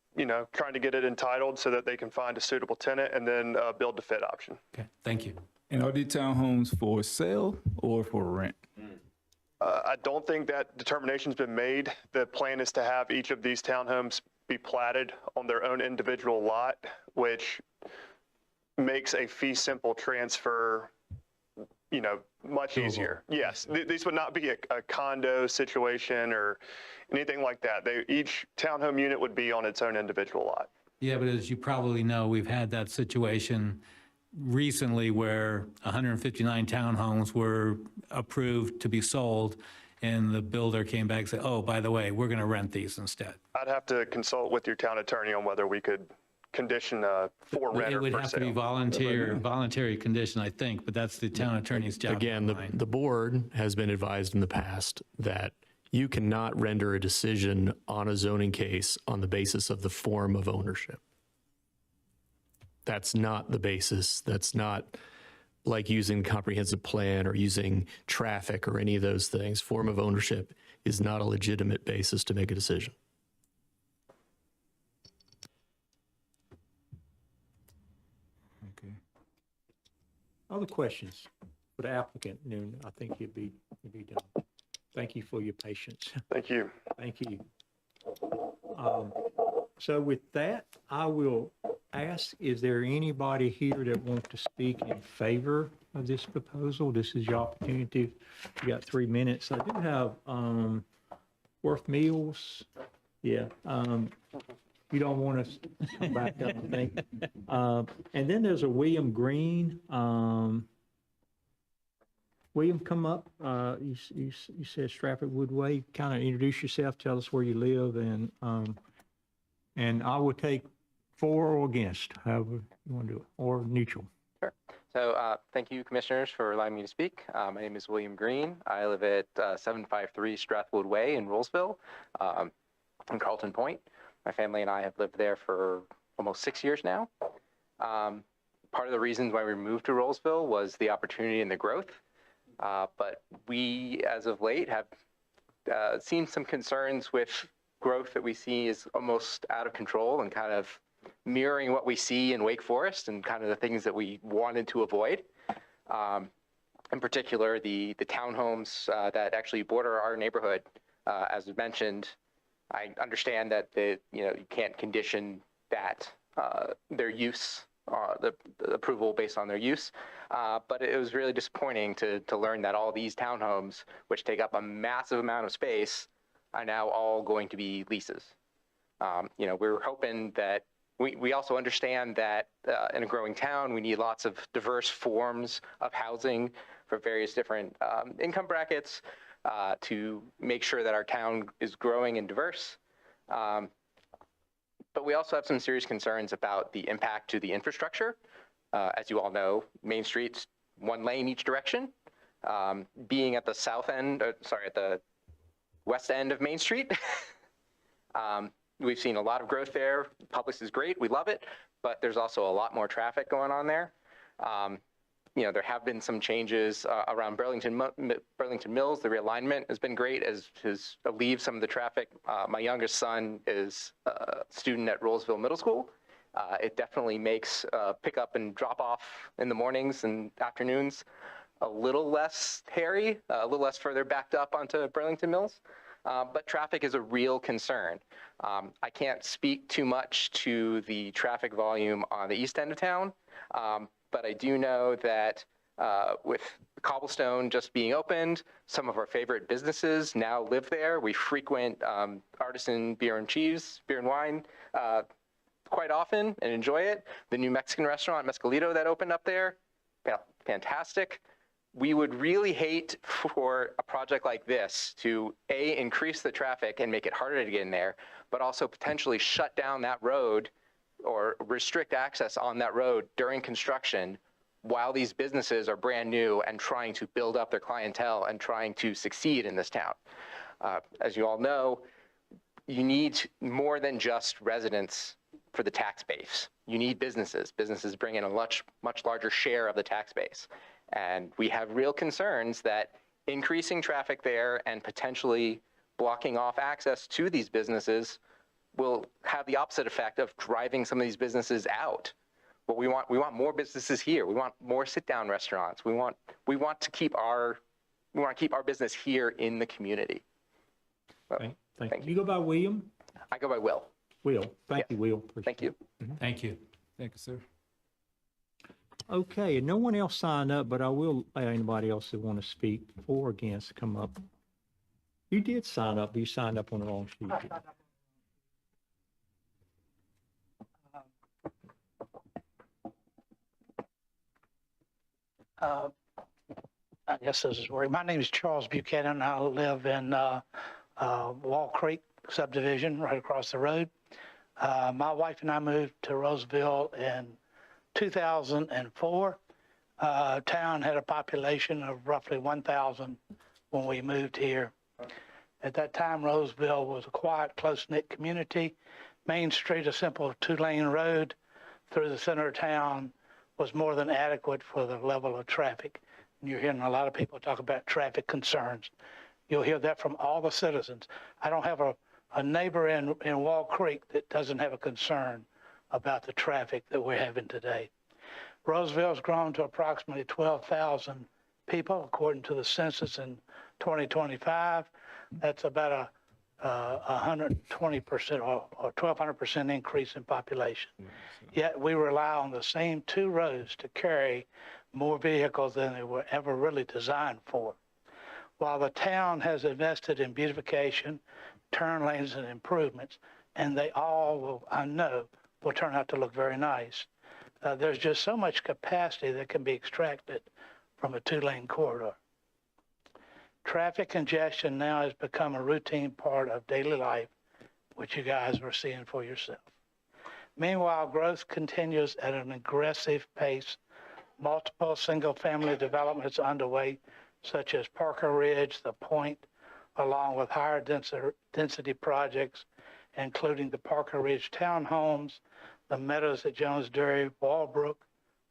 trying to get it entitled so that they can find a suitable tenant and then build the fit option. Okay, thank you. And are these townhomes for sale or for rent? I don't think that determination's been made. The plan is to have each of these townhomes be platted on their own individual lot, which makes a fee simple transfer, much easier. Yes, these would not be a condo situation or anything like that. Each townhome unit would be on its own individual lot. Yeah, but as you probably know, we've had that situation recently where 159 townhomes were approved to be sold, and the builder came back and said, oh, by the way, we're going to rent these instead. I'd have to consult with your town attorney on whether we could condition for rent It or would for have to be sale. voluntary condition, I think, but that's the town attorney's job. Again, the board has been advised in the past that you cannot render a decision on a zoning case on the basis of the form of ownership. That's not the basis. That's not like using comprehensive plan or using traffic or any of those things. Form of ownership is not a legitimate basis to make a decision. Okay. Other questions for the applicant? Noon, I think you'd be done. Thank you for your patience. Thank you. Thank you. So with that, I will ask, is there anybody here that wants to speak in favor of this proposal? This is your opportunity. You got 3 minutes. I do have Worth Mills. Yeah. You don't want us to come back up, I think. And then there's a William Green. William, come up. You said Stratford Woodway. Kind of introduce yourself. Tell us where you live, and I will take for or against, however you want to do it, or neutral. Sure. So thank you, commissioners, for allowing me to speak. My name is William Green. I live at 753 Strathwood Way in Rolesville, in Carlton Point. My family and I have lived there for almost 6 years now. part of the reasons why we moved to Rolesville was the opportunity and the growth. But we, as of late, have seen some concerns with growth that we see is almost out of control and kind of mirroring what we see in Wake Forest and kind of the things that we wanted to avoid. In particular, the townhomes that actually border our neighborhood. As mentioned, I understand that you can't condition that their use, the approval based on their use, but it was really disappointing to learn that all these townhomes, which take up a massive amount of space, are now all going to be leases. We were hoping that we also understand that in a growing town, we need lots of diverse forms of housing for various different income brackets to make sure that our town is growing and diverse. But we also have some serious concerns about the impact to the infrastructure. As you all know, Main Street's one lane each direction. Being at the at the west end of Main Street, we've seen a lot of growth there. Publix is great, we love it, but there's also a lot more traffic going on there. There have been some changes around Burlington Mills. The realignment has been great as alleviated some of the traffic. My youngest son is a student at Rolesville Middle School. It definitely makes pick up and drop off in the mornings and afternoons a little less hairy, a little less further backed up onto Burlington Mills. But traffic is a real concern. I can't speak too much to the traffic volume on the east end of town, but I do know that with Cobblestone just being opened, some of our favorite businesses now live there. We frequent Artisan Beer and Wine quite often and enjoy it. The new Mexican restaurant, Mescalito, that opened up there, fantastic. We would really hate for a project like this to, A, increase the traffic and make it harder to get in there, but also potentially shut down that road or restrict access on that road during construction while these businesses are brand new and trying to build up their clientele and trying to succeed in this town. As you all know, you need more than just residents for the tax base. You need businesses. Businesses bring in a much larger share of the tax base. And we have real concerns that increasing traffic there and potentially blocking off access to these businesses will have the opposite effect of driving some of these businesses out. But we want more businesses here. We want more sit-down restaurants. We want to keep our business here in the community. So, thank you. You go by William? I go by Will. Will. Thank you, Will. Thank you. Thank you. Thank you, sir. Okay, and no one else signed up, but I will let anybody else that want to speak for or against come up. You did sign up, but you signed up on the wrong sheet. I guess this is where, my name is Charles Buchanan. I live in Wall Creek subdivision right across the road. My wife and I moved to Roseville in 2004. Town had a population of roughly 1,000 when we moved here. At that time, Roseville was a quiet, close-knit community. Main Street, a simple two-lane road through the center of town, was more than adequate for the level of traffic. And you're hearing a lot of people talk about traffic concerns. You'll hear that from all the citizens. I don't have a neighbor in Wall Creek that doesn't have a concern about the traffic that we're having today. Roseville's grown to approximately 12,000 people, according to the census in 2025. That's about a 120% or 1,200% increase in population. Yet we rely on the same two roads to carry more vehicles than they were ever really designed for. While the town has invested in beautification, turn lanes, and improvements, and they all will, I know, will turn out to look very nice, there's just so much capacity that can be extracted from a two-lane corridor. Traffic congestion now has become a routine part of daily life, which you guys are seeing for yourself. Meanwhile, growth continues at an aggressive pace. Multiple single-family developments underway, such as Parker Ridge, The Point, along with higher density projects, including the Parker Ridge townhomes, the Meadows at Jones Dairy, Walbrook,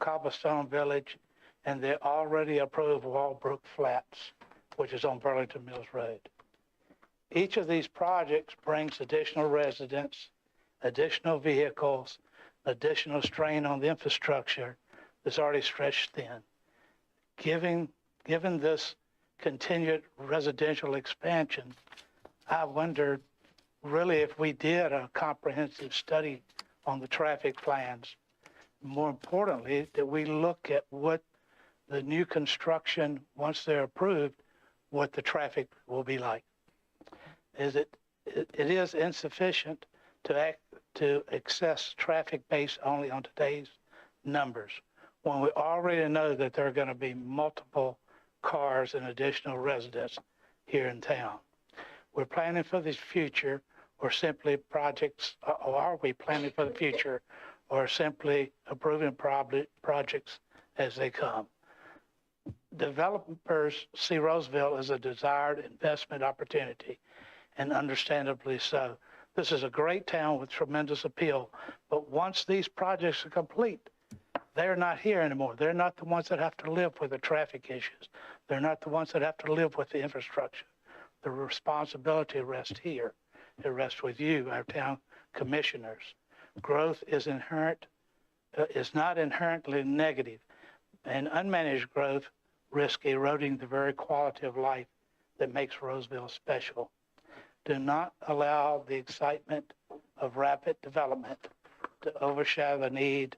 Cobblestone Village, and the already approved Walbrook Flats, which is on Burlington Mills Road. Each of these projects brings additional residents, additional vehicles, additional strain on the infrastructure that's already stretched thin. Given this continued residential expansion, I wondered really if we did a comprehensive study on the traffic plans. More importantly, that we look at what the new construction, once they're approved, what the traffic will be like. It is insufficient to access traffic based only on today's numbers, when we already know that there are going to be multiple cars and additional residents here in town. We're planning for the future, or simply projects, or are we planning for the future, or simply approving projects as they come? Developers see Rolesville as a desired investment opportunity, and understandably so. This is a great town with tremendous appeal, but once these projects are complete, they're not here anymore. They're not the ones that have to live with the traffic issues. They're not the ones that have to live with the infrastructure. The responsibility rests here. It rests with you, our town commissioners. Growth is not inherently negative, and unmanaged growth risks eroding the very quality of life that makes Rolesville special. Do not allow the excitement of rapid development to overshadow the need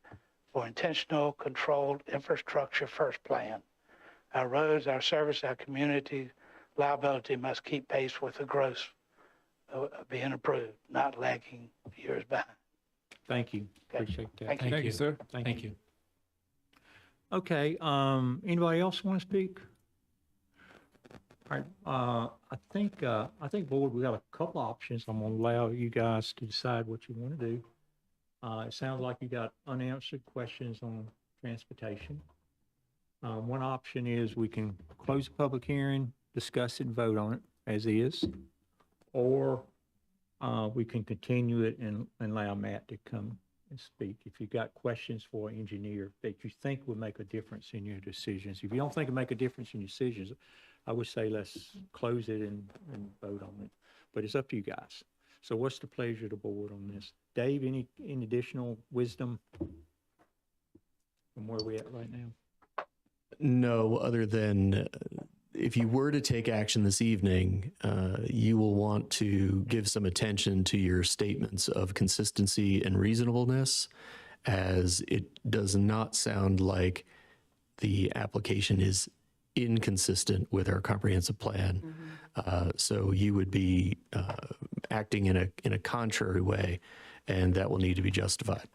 for intentional, controlled infrastructure first plan. Our roads, our service, our community liability must keep pace with the growth being approved, not lagging years behind. Thank you. Okay. Appreciate that. Thank you. sir. Thank you. Okay, anybody else want to speak? All right, I think, board, we got a couple options. I'm gonna allow you guys to decide what you want to do. It sounds like you got unanswered questions on transportation. One option is we can close the public hearing, discuss it, and vote on it as is, or we can continue it and allow Matt to come and speak. If you've got questions for an engineer that you think would make a difference in your decisions. If you don't think it'll make a difference in your decisions, I would say let's close it and vote on it. But it's up to you guys. So what's the pleasure of the board on this? Dave, any additional wisdom from where we at right now? No, other than if you were to take action this evening, you will want to give some attention to your statements of consistency and reasonableness, as it does not sound like the application is inconsistent with our comprehensive plan. So you would be acting in a contrary way, and that will need to be justified.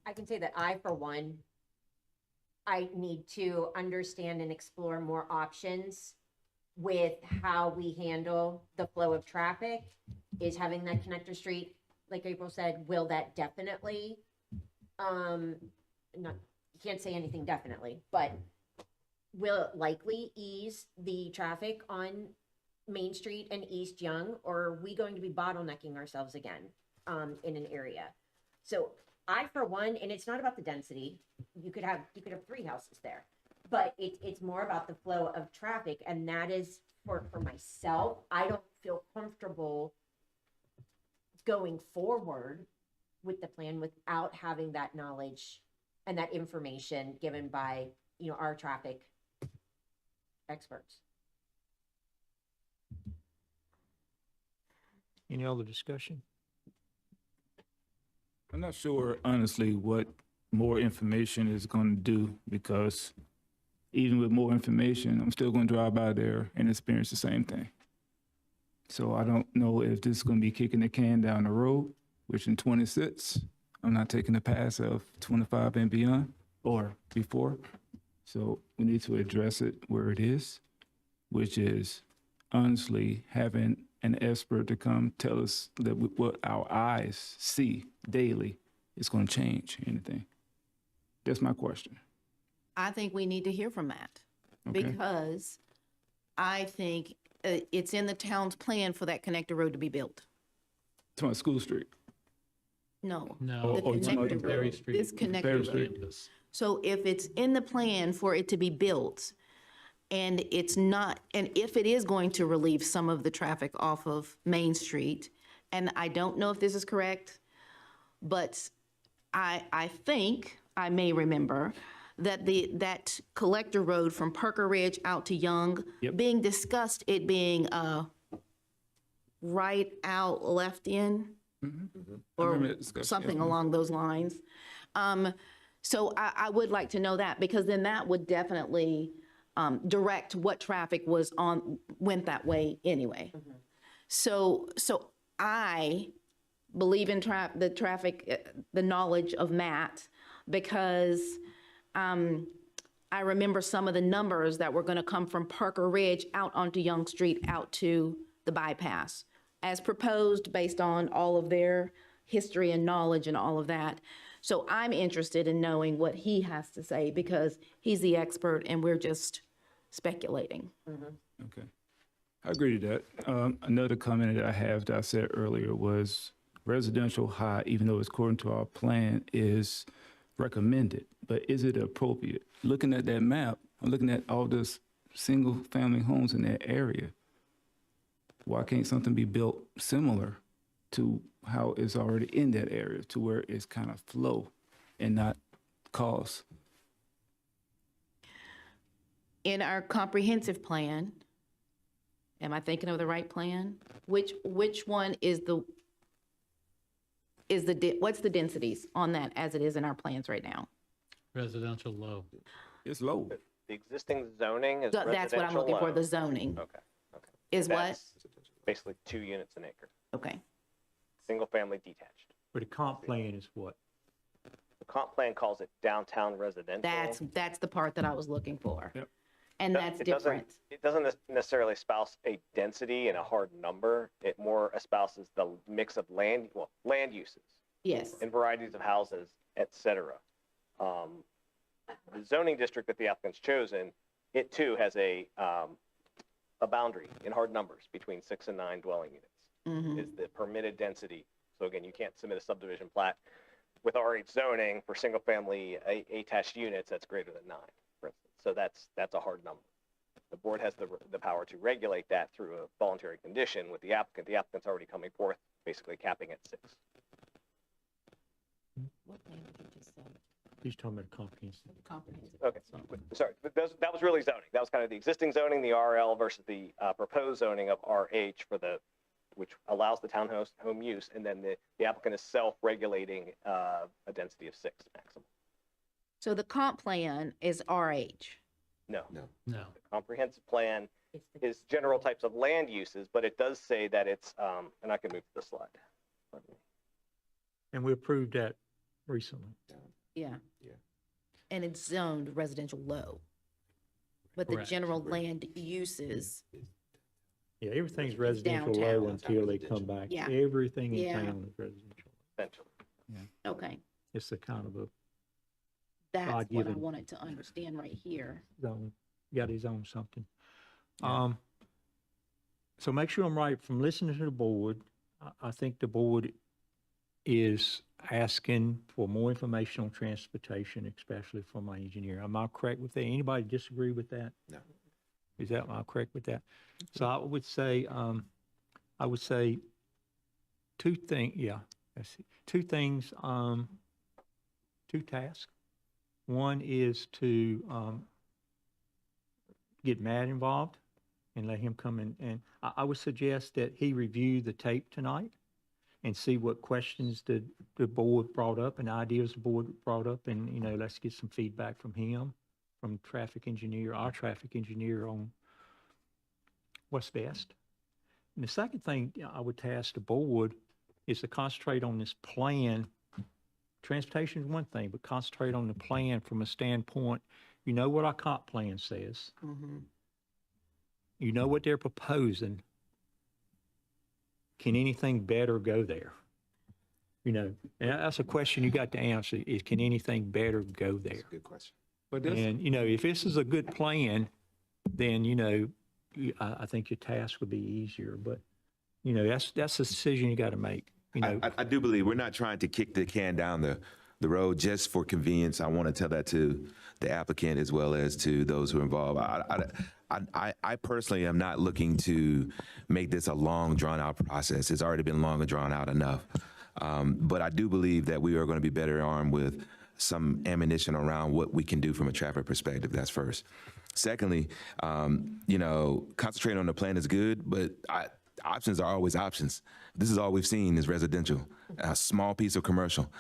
I can say that I, for one, I need to understand and explore more options with how we handle the flow of traffic. Is having that connector street, like April said, will that definitely, you can't say anything definitely, but will it likely ease the traffic on Main Street and East Young, or are we going to be bottlenecking ourselves again in an area? So I, for one, and it's not about the density, you could have 3 houses there, but it's more about the flow of traffic, and that is for myself. I don't feel comfortable going forward with the plan without having that knowledge and that information given by, our traffic experts. Any other discussion? I'm not sure, honestly, what more information is going to do, because even with more information, I'm still going to drive by there and experience the same thing. So I don't know if this is going to be kicking the can down the road, which in 26, I'm not taking the pass of 25 and beyond or before. So we need to address it where it is, which is honestly having an expert to come tell us that what our eyes see daily is going to change anything. That's my question. I think we need to hear from Matt, Okay. because I think it's in the town's plan for that connector road to be built. To my School Street. No. No. The Oh, it's not connector Berry road. Street. This connector Berry road. Street. So if it's in the plan for it to be built, and it's not, and if it is going to relieve some of the traffic off of Main Street, and I don't know if this is correct, but I think, I may remember, that that collector road from Parker Ridge out to Young, being discussed, it being right out, left in, or something along those lines. So I would like to know that, because then that would definitely direct what traffic went that way anyway. So I believe in the traffic, the knowledge of Matt, because I remember some of the numbers that were going to come from Parker Ridge out onto Young Street, out to the bypass, as proposed based on all of their history and knowledge and all of that. So I'm interested in knowing what he has to say, because he's the expert and we're just speculating. Okay. I agree to that. Another comment that I have that I said earlier was residential high, even though it's according to our plan, is recommended, but is it appropriate? Looking at that map, I'm looking at all those single-family homes in that area. Why can't something be built similar to how it's already in that area, to where it's kind of flow and not cause? In our comprehensive plan, am I thinking of the right plan? Which one is what's the densities on that as it is in our plans right now? Residential low. It's low. The existing zoning is residential That's what I'm looking for, low. the zoning. Okay, okay. Is what? That's basically 2 units an acre, Okay. single-family detached. But the comp plan is what? The comp plan calls it downtown residential. That's the part that I was looking for. Yep. And that's different. It doesn't necessarily espouse a density and a hard number. It more espouses the mix of land uses. Yes. And varieties of houses, et cetera. The zoning district that the applicant's chosen, it too has a boundary in hard numbers between 6 and 9 dwelling units, is the permitted density. So again, you can't submit a subdivision plat with RH zoning for single-family attached units that's greater than 9, for instance. So that's a hard number. The board has the power to regulate that through a voluntary condition with the applicant. The applicant's already coming forth, basically capping at 6. What plan did you just say? He's talking about comprehensive. Comprehensive. Okay, sorry, but that was really zoning. That was kind of the existing zoning, the RL, versus the proposed zoning of RH which allows the townhouse home use, and then the applicant is self-regulating a density of 6 maximum. So the comp plan is RH. No. No. The comprehensive plan is general types of land uses, but it does say that it's, and I can move to the slide. Pardon me. And we approved that recently. Yeah. And it's zoned residential low. But the Correct. general land uses, Yeah, everything's residential low downtown. until they come back. Yeah. Everything in Yeah. town is residential. Essentially. okay. It's a kind of a That's what I God-given wanted to understand right here. zone, got his own something. So make sure I'm right, from listening to the board, I think the board is asking for more information on transportation, especially from my engineer. Am I correct with that? Anybody disagree with that? No. Am I correct with that? So I would say two things, two things, two tasks. One is to get Matt involved and let him come in. And I would suggest that he review the tape tonight and see what questions the board brought up and ideas the board brought up. And, let's get some feedback from him, from our traffic engineer, on what's best. And the second thing I would task the board is to concentrate on this plan. Transportation is one thing, but concentrate on the plan from a standpoint, what our comp plan says. You know what they're proposing. Can anything better go there? And that's a question you got to answer, is can anything better go there? That's a good question. But And, if this is a good plan, then, I think your task would be easier. But, that's a decision you got to make. you know. I do believe we're not trying to kick the can down the road just for convenience. I want to tell that to the applicant as well as to those who are involved. I personally am not looking to make this a long, drawn-out process. It's already been long and drawn out enough. But I do believe that we are going to be better armed with some ammunition around what we can do from a traffic perspective. That's first. Secondly, you know, concentrating on the plan is good, but options are always options. This is all we've seen is residential, a small piece of commercial.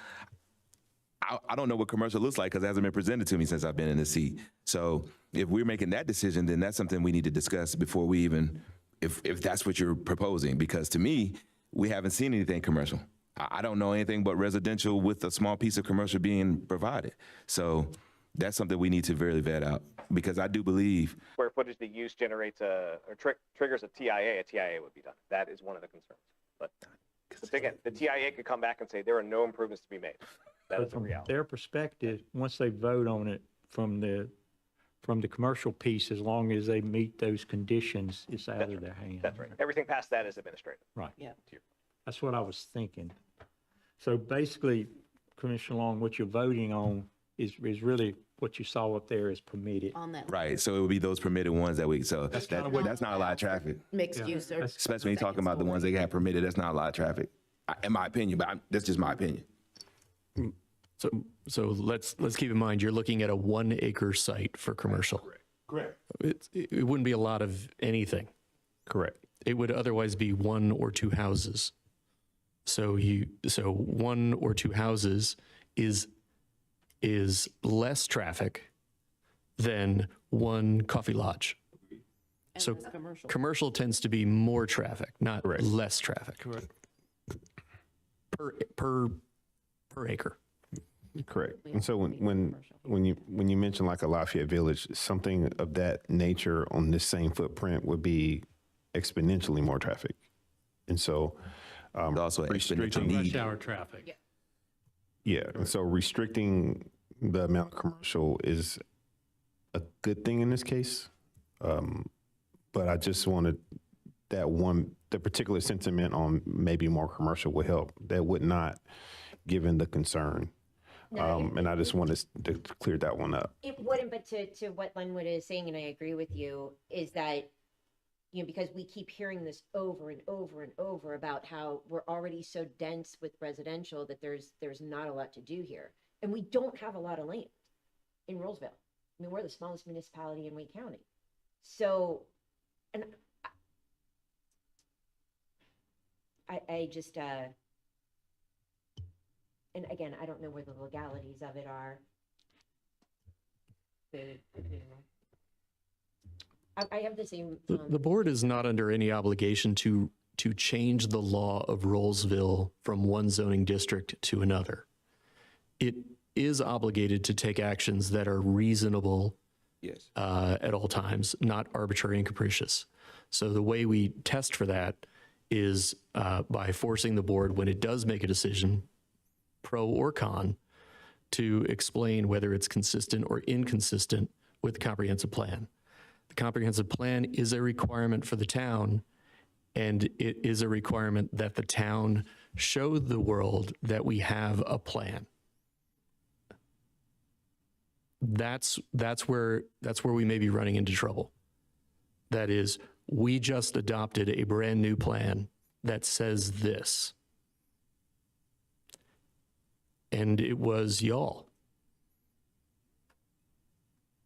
I don't know what commercial looks like because it hasn't been presented to me since I've been in the seat. So if we're making that decision, then that's something we need to discuss before we even, if that's what you're proposing. Because to me, we haven't seen anything commercial. I don't know anything but residential with a small piece of commercial being provided. So that's something we need to really vet out, because I do believe Square footage they use generates triggers a TIA would be done. That is one of the concerns. But again, the TIA could come back and say there are no improvements to be made. That is the From reality. their perspective, once they vote on it from the commercial piece, as long as they meet those conditions, it's out of their hands. That's right. Everything past that is administrative. Right. Yeah. That's what I was thinking. So basically, Commissioner Long, what you're voting on is really what you saw up there is permitted. On that. right. So it would be those permitted ones that we. So that's not a lot of traffic. Mixed use or. Especially when you're talking about the ones they have permitted. That's not a lot of traffic, in my opinion. But that's just my opinion. So let's keep in mind, you're looking at a 1 acre site for commercial. Correct. It wouldn't be a lot of anything. Correct. It would otherwise be 1 or 2 houses. So 1 or 2 houses is less traffic than 1 coffee lodge. And So that's commercial tends to be more traffic, not Correct. less traffic. Correct. Per acre. Correct. And so when you mention like a Lafayette Village, something of that nature on this same footprint would be exponentially more traffic. And so Also, exponential need. Rush hour traffic. yeah, and so restricting the amount of commercial is a good thing in this case. But I just wanted the particular sentiment on maybe more commercial would help. That would not, given the concern. And I just wanted to clear that one up. It wouldn't, but to what Lenwood is saying, and I agree with you, is that, you know, because we keep hearing this over and over and over about how we're already so dense with residential that there's not a lot to do here. And we don't have a lot of land in Rolesville. I mean, we're the smallest municipality in Wake County. So, and I just, and again, I don't know where the legalities of it are. I have the same. The board is not under any obligation to change the law of Rolesville from one zoning district to another. It is obligated to take actions that are reasonable Yes. at all times, not arbitrary and capricious. So the way we test for that is by forcing the board, when it does make a decision, pro or con, to explain whether it's consistent or inconsistent with the comprehensive plan. The comprehensive plan is a requirement for the town, and it is a requirement that the town show the world that we have a plan. That's where we may be running into trouble. That is, we just adopted a brand new plan that says this. And it was y'all.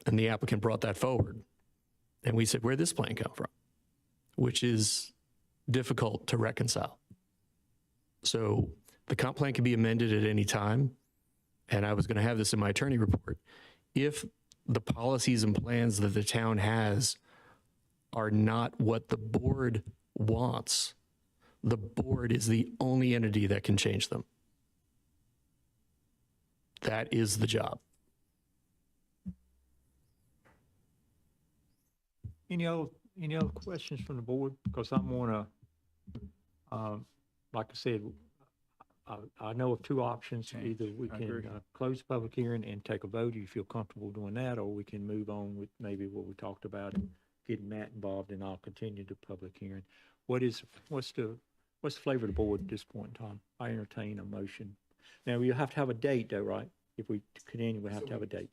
And the applicant brought that forward. And we said, where'd this plan come from? Which is difficult to reconcile. So the comp plan can be amended at any time. And I was going to have this in my attorney report. If the policies and plans that the town has are not what the board wants, the board is the only entity that can change them. That is the job. Any other questions from the board? Because I'm gonna, like I said, I know of 2 options. Either we can close the public hearing and take a vote. Do you feel comfortable doing that? Or we can move on with maybe what we talked about, getting Matt involved, and I'll continue the public hearing. What's the What's the flavor of the board at this point in time? I entertain a motion. Now, you have to have a date though, right? If we continue, we have to have a date.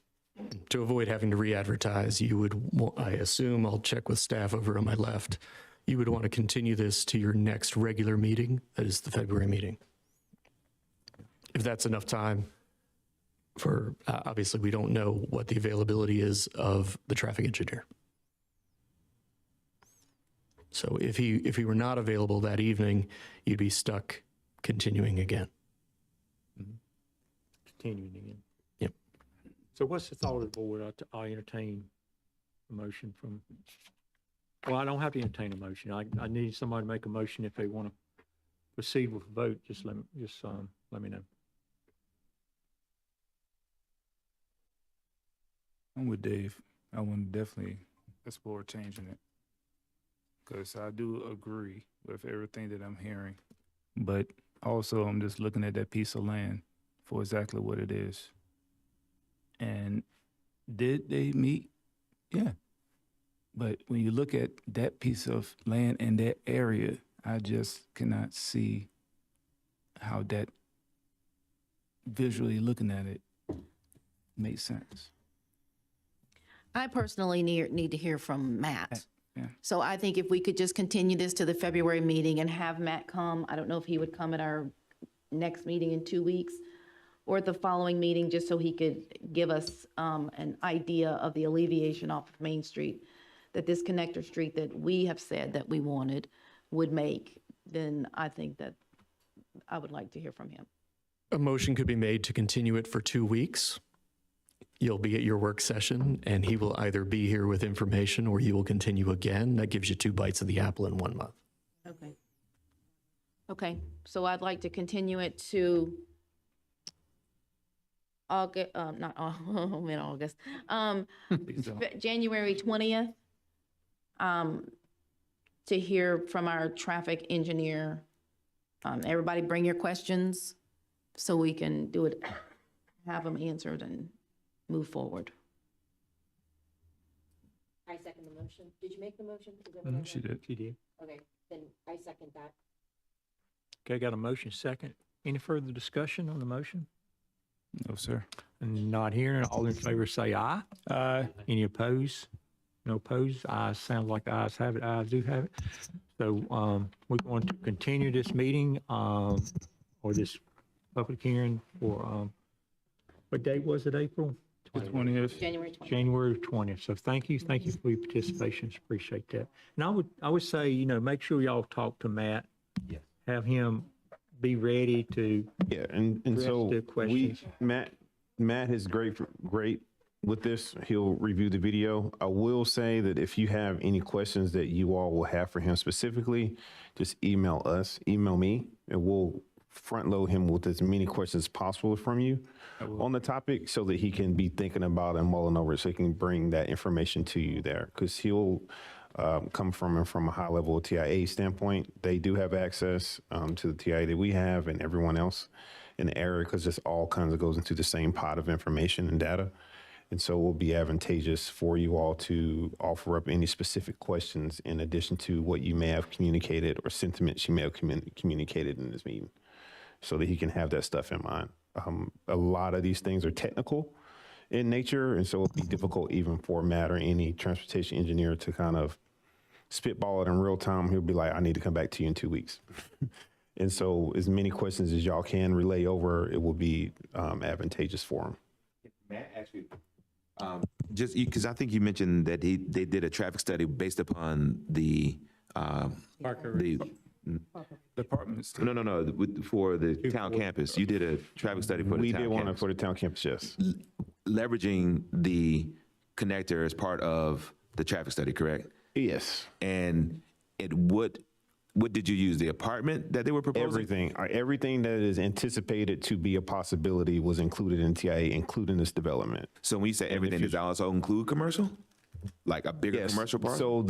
To avoid having to re-advertise, you would, I assume, I'll check with staff over on my left, you would want to continue this to your next regular meeting, that is the February meeting. If that's enough time for, obviously, we don't know what the availability is of the traffic engineer. So if he were not available that evening, you'd be stuck continuing again. Continuing again. Yep. So what's the thought of the board? I'll entertain a motion from, well, I don't have to entertain a motion. I need somebody to make a motion if they want to proceed with a vote. Just let me know. I'm with Dave. I want to definitely explore changing it. Because I do agree with everything that I'm hearing. But also, I'm just looking at that piece of land for exactly what it is. And did they meet? Yeah. But when you look at that piece of land and that area, I just cannot see how that, visually looking at it, makes sense. I personally need to hear from Matt. Yeah. So I think if we could just continue this to the February meeting and have Matt come, I don't know if he would come at our next meeting in 2 weeks or at the following meeting, just so he could give us an idea of the alleviation off of Main Street that this connector street that we have said that we wanted would make, then I think that I would like to hear from him. A motion could be made to continue it for 2 weeks. You'll be at your work session, and he will either be here with information or you will continue again. That gives you 2 bites of the apple in 1 month. Okay. Okay, so I'd like to continue it to August, August, January 20th, to hear from our traffic engineer. Everybody bring your questions so we can do it, have them answered and move forward. I second the motion. Did you make the motion? Is that what I She read? did. She did. Okay, then I second that. Okay, got a motion second. Any further discussion on the motion? No, sir. Not hearing. All in favor say aye. Aye. Any opposed? No opposed? Ayes sound like the ayes have it. Ayes do have it. So we're going to continue this meeting or this public hearing for, what date was it, April? The 20th. January 20th. January 20th. So thank you for your participation. Appreciate that. And I would say, make sure y'all talk to Matt. Yes. Have him be ready to Yeah, and address so the questions. Matt is great with this. He'll review the video. I will say that if you have any questions that you all will have for him specifically, just email us, email me, and we'll front load him with as many questions as possible from you on the topic so that he can be thinking about and mulling over it so he can bring that information to you there. Because he'll come from a high level TIA standpoint. They do have access to the TIA that we have and everyone else in the area because this all kinds of goes into the same pot of information and data. And so it will be advantageous for you all to offer up any specific questions in addition to what you may have communicated or sentiments you may have communicated in this meeting so that he can have that stuff in mind. A lot of these things are technical in nature, and so it'll be difficult even for Matt or any transportation engineer to kind of spitball it in real time. He'll be like, I need to come back to you in 2 weeks. And so as many questions as y'all can relay over, it will be advantageous for him. Matt, actually, just because I think you mentioned that they did a traffic study based upon the Departments. No, for the town campus. You did a traffic study for the town campus. We did one for the town campus, yes. Leveraging the connector as part of the traffic study, correct? Yes. And what did you use? The apartment that they were proposing? Everything that is anticipated to be a possibility was included in TIA, including this development. So when you say everything, does that also include commercial? Like a bigger commercial part? So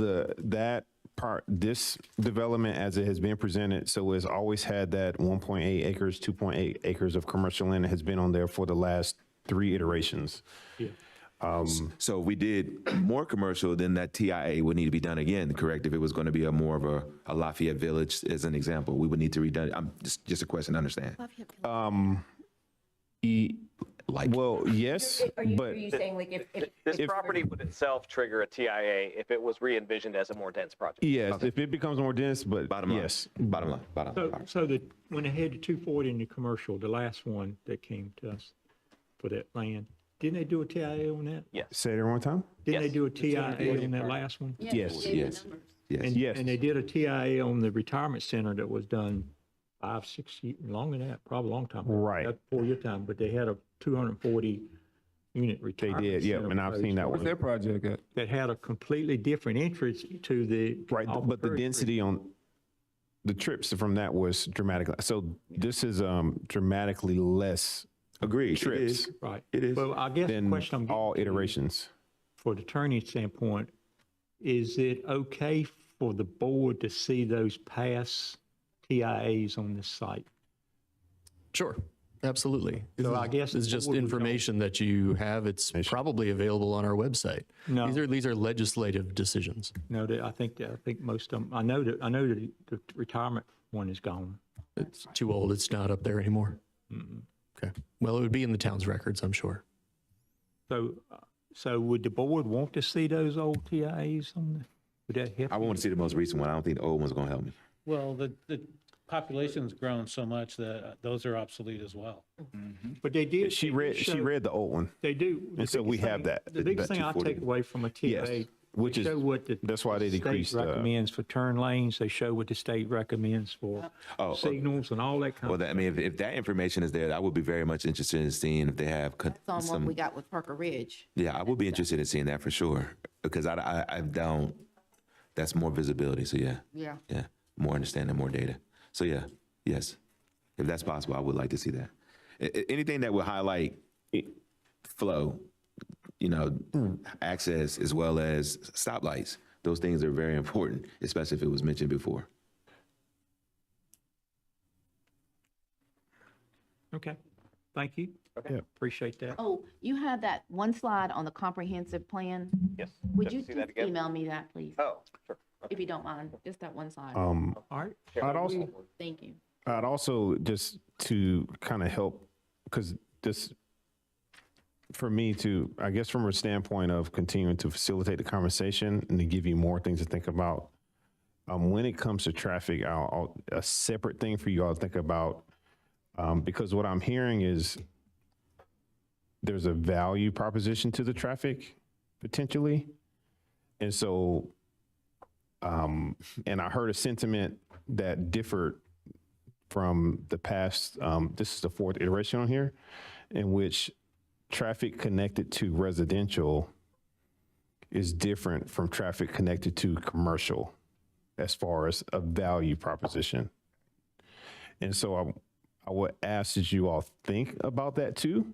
this development as it has been presented, so it's always had that 1.8 acres, 2.8 acres of commercial land that has been on there for the last 3 iterations. Yeah. So we did more commercial, then that TIA would need to be done again, correct? If it was going to be a more of a Lafayette Village, as an example, we would need to redone. Just a question to understand. Well, yes, Are but you saying like if This property would itself trigger a TIA if it was re-envisioned as a more dense project. yes, if it becomes more dense, but Bottom line. yes. Bottom line. So when they had the 240 in the commercial, the last one that came to us for that land, didn't they do a TIA on that? Yes. Say it one time? Didn't they Yes. do a TIA on that last one? Yes. Yes. Yes. And, Yes. and they did a TIA on the retirement center that was done 5, 6 years, longer than that, probably a long time. Right. That's before your time, but they had a 240 unit They retirement. did, yeah, center and I've seen that proposed one. Their project at? that had a completely different entrance to the. Right, off but the First Street. density on the trips from that was dramatically, so this is dramatically less Agreed. trips It is. Right. It is. Well, I guess the than question I'm getting all to iterations. for the attorney standpoint, is it okay for the board to see those past TIAs on this site? Sure, absolutely. So I guess It's the just board would information that you have. It's probably available on our website. No. These are legislative decisions. No, I think most of them, I know that the retirement one is gone. It's too old. It's not up there anymore. Okay. Well, it would be in the town's records, I'm sure. So would the board want to see those old TIAs on the, would that help? I want to see the most recent one. I don't think the old one's going to help me. Well, the population's grown so much that those are obsolete as well. But they did. She they read the old one. They do. The And so we biggest have thing- that. The biggest that thing I 240. take away from a TIA, Yes, which they is, show what the that's why they state decreased. recommends for turn lanes. They show what the state recommends for signals and all that kind Well, of. I mean, if that information is there, I would be very much interested in seeing if they have That's on what some. we got with Parker Ridge. Yeah, I would be interested in seeing that for sure, because I don't, that's more visibility, so yeah. Yeah. Yeah, more understanding, more data. So yeah, yes, if that's possible, I would like to see that. Anything that would highlight flow, access as well as stoplights, those things are very important, especially if it was mentioned before. Okay, thank you. Okay. Yeah. Appreciate that. Oh, you had that one slide on the comprehensive plan. Yes. Would Good you to see that just again? email me that, please? Oh, sure. Okay. If you don't mind, just that one slide. All right. Thank you. I'd also, just to kind of help, because this, for me to, I guess from a standpoint of continuing to facilitate the conversation and to give you more things to think about, when it comes to traffic, a separate thing for you all to think about, because what I'm hearing is there's a value proposition to the traffic, potentially. And so, and I heard a sentiment that differed from the past, this is the 4th iteration on here, in which traffic connected to residential is different from traffic connected to commercial as far as a value proposition. And so I would ask that you all think about that too,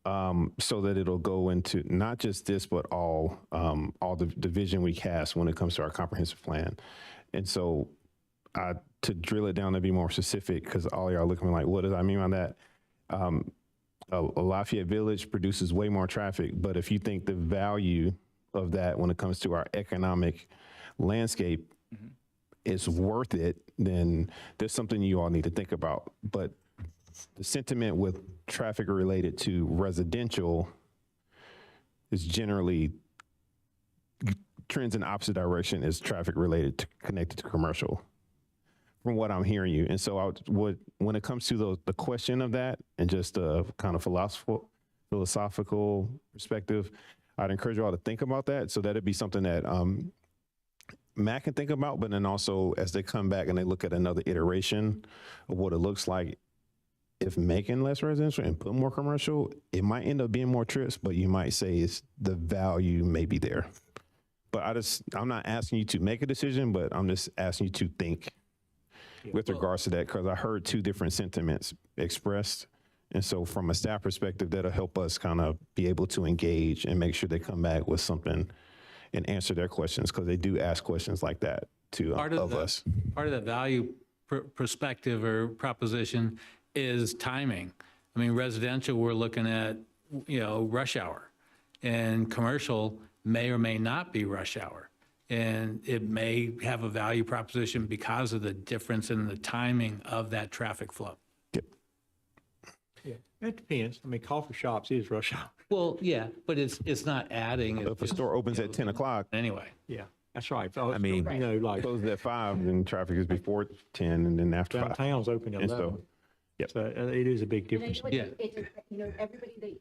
so that it'll go into not just this, but all the vision we cast when it comes to our comprehensive plan. And so to drill it down to be more specific, because all y'all looking at me like, what does I mean by that? A Lafayette Village produces way more traffic, but if you think the value of that when it comes to our economic landscape is worth it, then there's something you all need to think about. But the sentiment with traffic related to residential is generally trends in the opposite direction as traffic related to connected to commercial, from what I'm hearing you. And so when it comes to the question of that and just a kind of philosophical perspective, I'd encourage you all to think about that. So that'd be something that Matt can think about, but then also as they come back and they look at another iteration of what it looks like if making less residential and put more commercial, it might end up being more trips, but you might say it's the value may be there. But I'm not asking you to make a decision, but I'm just asking you to think with regards to that, because I heard 2 different sentiments expressed. And so from a staff perspective, that'll help us kind of be able to engage and make sure they come back with something and answer their questions, because they do ask questions like that to us. Part of the value perspective or proposition is timing. I mean, residential, we're looking at, rush hour. And commercial may or may not be rush hour. And it may have a value proposition because of the difference in the timing of that traffic flow. Yeah, it depends. I mean, coffee shops is rush hour. Well, yeah, but it's not adding. If a store opens at 10 o'clock, Anyway. Yeah, that's right. I mean, you know, like closes at 5, then traffic is before 10 and then after 5. downtown's open at And 11. so, yep. So it is a big And I difference. know it's, you know, everybody that,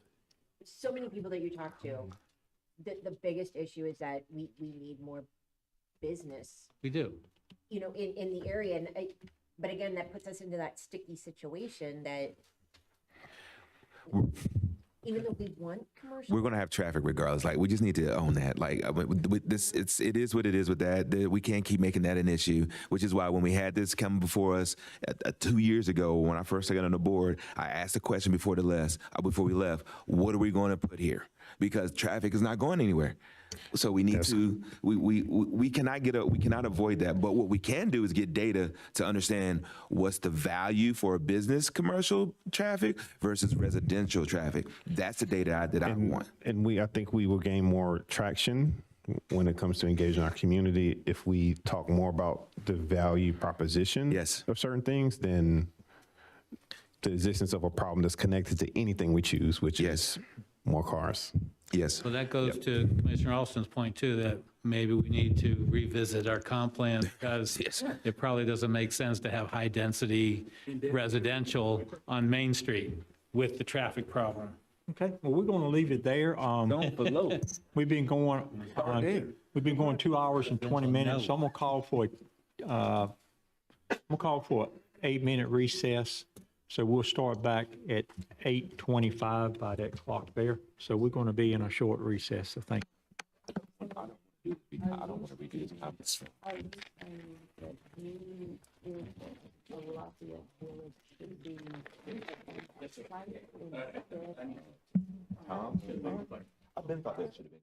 so many people that you talk to, the biggest issue is that we need more business, We do. you know, in the area. And but again, that puts us into that sticky situation that even though we want commercial. We're going to have traffic regardless. Like, we just need to own that. Like, with this, it is what it is with that. We can't keep making that an issue, which is why when we had this come before us 2 years ago, when I first got on the board, I asked the question before we left, what are we going to put here? Because traffic is not going anywhere. So we need to, we cannot avoid that. But what we can do is get data to understand what's the value for a business commercial traffic versus residential traffic. That's the data that I want. And I think we will gain more traction when it comes to engaging our community if we talk more about the value proposition of certain things than the existence of a problem that's connected to anything we choose, which is more cars. Yes. So that goes to Commissioner Alston's point too, that maybe we need to revisit our comp plan because it probably doesn't make sense to have high density residential on Main Street with the traffic problem. Okay, well, we're going to leave it there. We've been going 2 hours and 20 minutes. So I'm going to call for an 8-minute recess. So we'll start back at 8:25 by that clock there. So we're going to be in a short recess, so thank you. I don't want to redo this conference. I've been thought that should have been.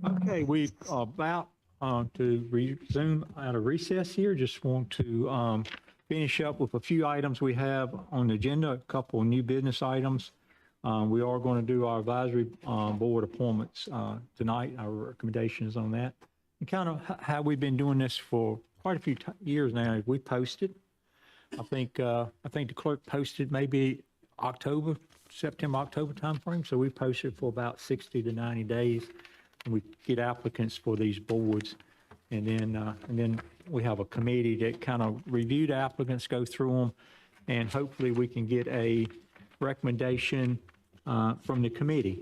Okay, we are about to resume out of recess here. Just want to finish up with a few items we have on the agenda, a couple of new business items. We are going to do our advisory board appointments tonight, our recommendations on that. And kind of how we've been doing this for quite a few years now. We posted. I think the clerk posted maybe September, October timeframe. So we posted for about 60 to 90 days. And we get applicants for these boards. And then we have a committee that kind of review the applicants, go through them, and hopefully we can get a recommendation from the committee,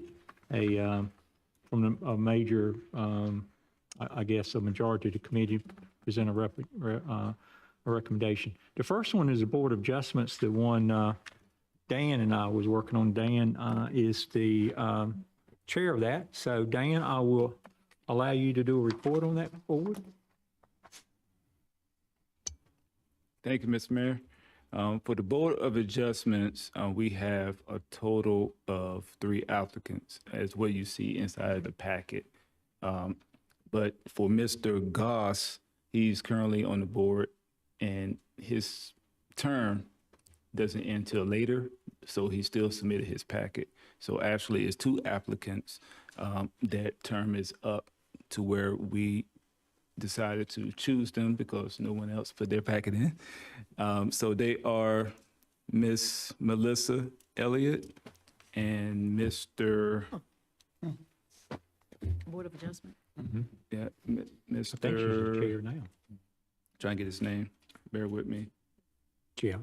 from a major, I guess, a majority of the committee present a recommendation. The first one is the Board of Adjustments, the one Dan and I was working on. Dan is the chair of that. So Dan, I will allow you to do a report on that board. Thank you, Mr. Mayor. For the Board of Adjustments, we have a total of 3 applicants, as what you see inside the packet. But for Mr. Goss, he's currently on the board, and his term doesn't end till later, so he still submitted his packet. So actually, it's 2 applicants that term is up to where we decided to choose them because no one else put their packet in. So they are Miss Melissa Elliott and Mr. Board of Adjustment. Yeah, I think she's the chair Mr. now. Trying to get his name. Bear with me. Jeff.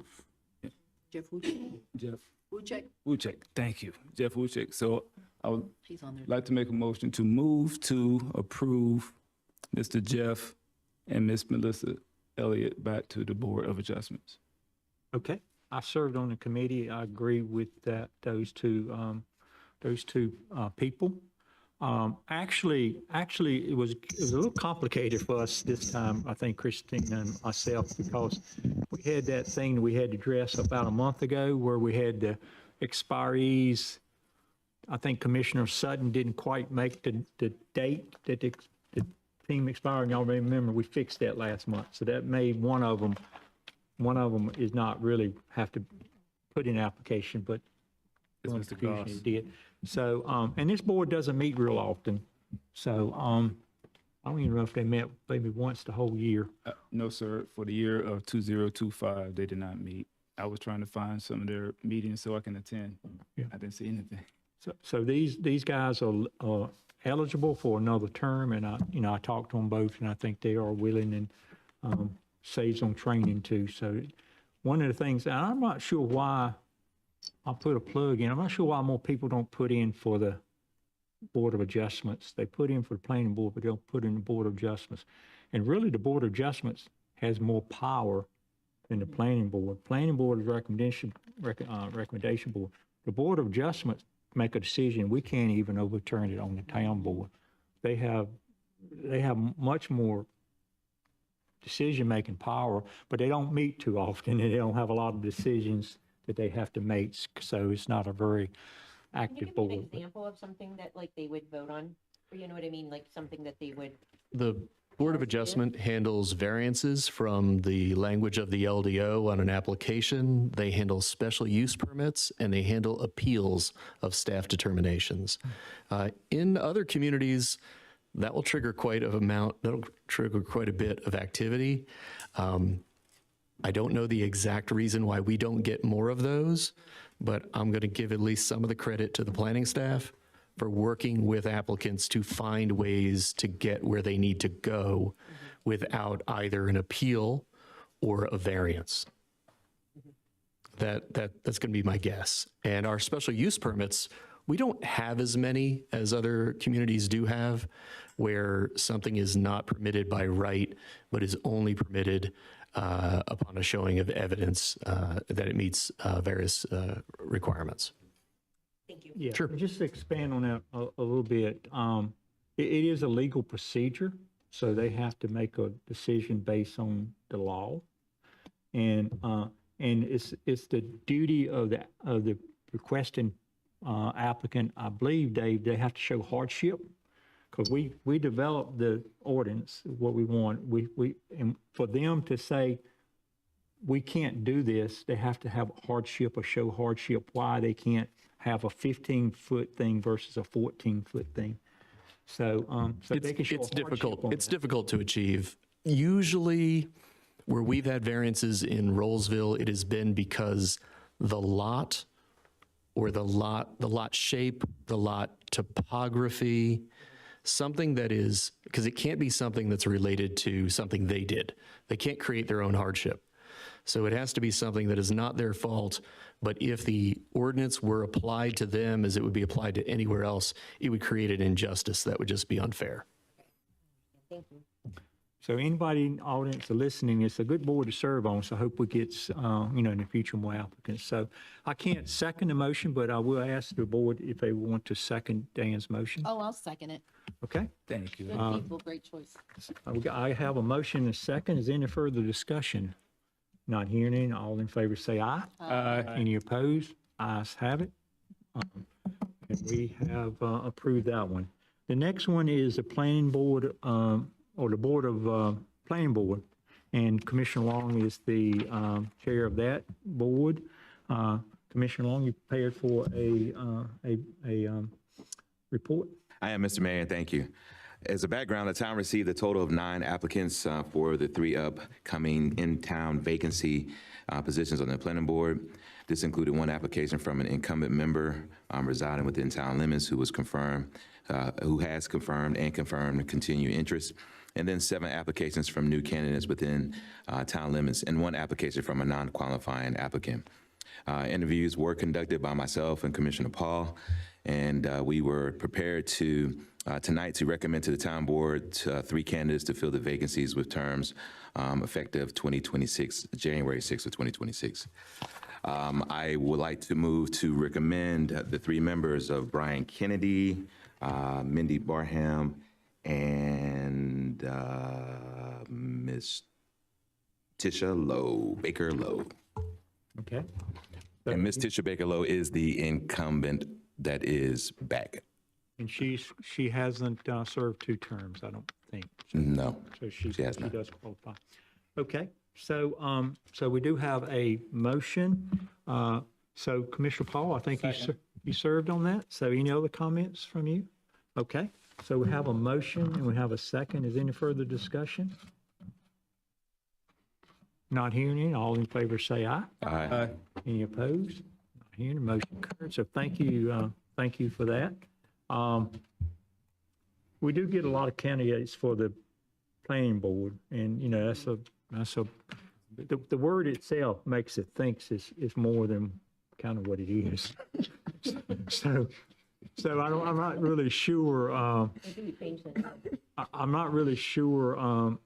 Jeff Wuchek. Jeff Wuchek. Wuchek. Thank you, Jeff Wuchek. So I would She's on there. like to make a motion to move to approve Mr. Jeff and Miss Melissa Elliott back to the Board of Adjustments. Okay. I served on the committee. I agree with that. Those two people. Actually, it was a little complicated for us this time, I think, Christina and myself, because we had that thing we had to address about a month ago where we had the expirees. I think Commissioner Sutton didn't quite make the date that the team expired. And y'all may remember we fixed that last month. So that made one of them is not really have to put in application, but It's Mr. Goss. it did. So, and this board doesn't meet real often. So, I don't even know if they met maybe once the whole year. No, sir. For the year of 2025, they did not meet. I was trying to find some of their meetings so I can attend. Yeah. I didn't see anything. So these guys are eligible for another term, and I talked to them both, and I think they are willing and saves on training too. So one of the things, and I'm not sure why, I'll put a plug in. I'm not sure why more people don't put in for the Board of Adjustments. They put in for the Planning Board, but they don't put in the Board of Adjustments. And really, the Board of Adjustments has more power than the Planning Board. Planning Board is recommendation board. The Board of Adjustments make a decision. We can't even overturn it on the town board. They have much more decision-making power, but they don't meet too often, and they don't have a lot of decisions that they have to make, so it's not a very active board. Can you give me an example of something that like they would vote on? Or you know what I mean? Like something that they would. The Board of Adjustment handles variances from the language of the LDO on an application. They handle special use permits, and they handle appeals of staff determinations. In other communities, that will trigger that'll trigger quite a bit of activity. I don't know the exact reason why we don't get more of those, but I'm going to give at least some of the credit to the planning staff for working with applicants to find ways to get where they need to go without either an appeal or a variance. That's going to be my guess. And our special use permits, we don't have as many as other communities do have, where something is not permitted by right, but is only permitted upon a showing of evidence that it meets various requirements. Thank you. Yeah, Sure. just to expand on that a little bit, it is a legal procedure, so they have to make a decision based on the law, and it's the duty of the requesting applicant. I believe they have to show hardship because we developed the ordinance, what we want. And for them to say, we can't do this, they have to have hardship or show hardship why they can't have a 15-foot thing versus a 14-foot thing. So, they can show It's hardship difficult. on It's that. difficult to achieve. Usually, where we've had variances in Rolesville, it has been because the lot or the lot shape, the lot topography, something that is, because it can't be something that's related to something they did. They can't create their own hardship. So it has to be something that is not their fault, but if the ordinance were applied to them as it would be applied to anywhere else, it would create an injustice that would just be unfair. Thank you. So anybody in the audience or listening, it's a good board to serve on, so I hope we get, in the future more applicants. So I can't second the motion, but I will ask the board if they want to second Dan's motion. Oh, I'll second it. Okay? Thank you. Good people, great choice. I have a motion and a second. Is there any further discussion? Not hearing any. All in favor say aye. Aye. Any opposed? Ayes have it. And we have approved that one. The next one is the planning board, or the board of planning board. And Commissioner Long is the chair of that board. Commissioner Long, you prepared for a report? I am, Mr. Mayor, and thank you. As a background, the town received a total of 9 applicants for the 3 upcoming in-town vacancy positions on the planning board. This included 1 application from an incumbent member residing within town limits who has confirmed continued interest, and then 7 applications from new candidates within town limits, and 1 application from a non-qualifying applicant. Interviews were conducted by myself and Commissioner Paul, and we were prepared tonight to recommend to the town board 3 candidates to fill the vacancies with terms effective 2026, January 6th of 2026. I would like to move to recommend the 3 members of Brian Kennedy, Mindy Barham, and Ms. Tisha Baker Lowe. Okay. And Ms. Tisha Baker Lowe is the incumbent that is back. And she hasn't served 2 terms, I don't think. No, So she has not. does qualify. Okay, so we do have a motion. So Commissioner Paul, I think you served on that. So any other comments from you? Okay, so we have a motion and we have a second. Is there any further discussion? Not hearing any. All in favor say aye. Aye. Any opposed? Not hearing. The motion carried. So thank you for that. We do get a lot of candidates for the planning board, and the word itself makes it thinks it's more than kind of what it is. So I'm not really sure. I'm not really sure.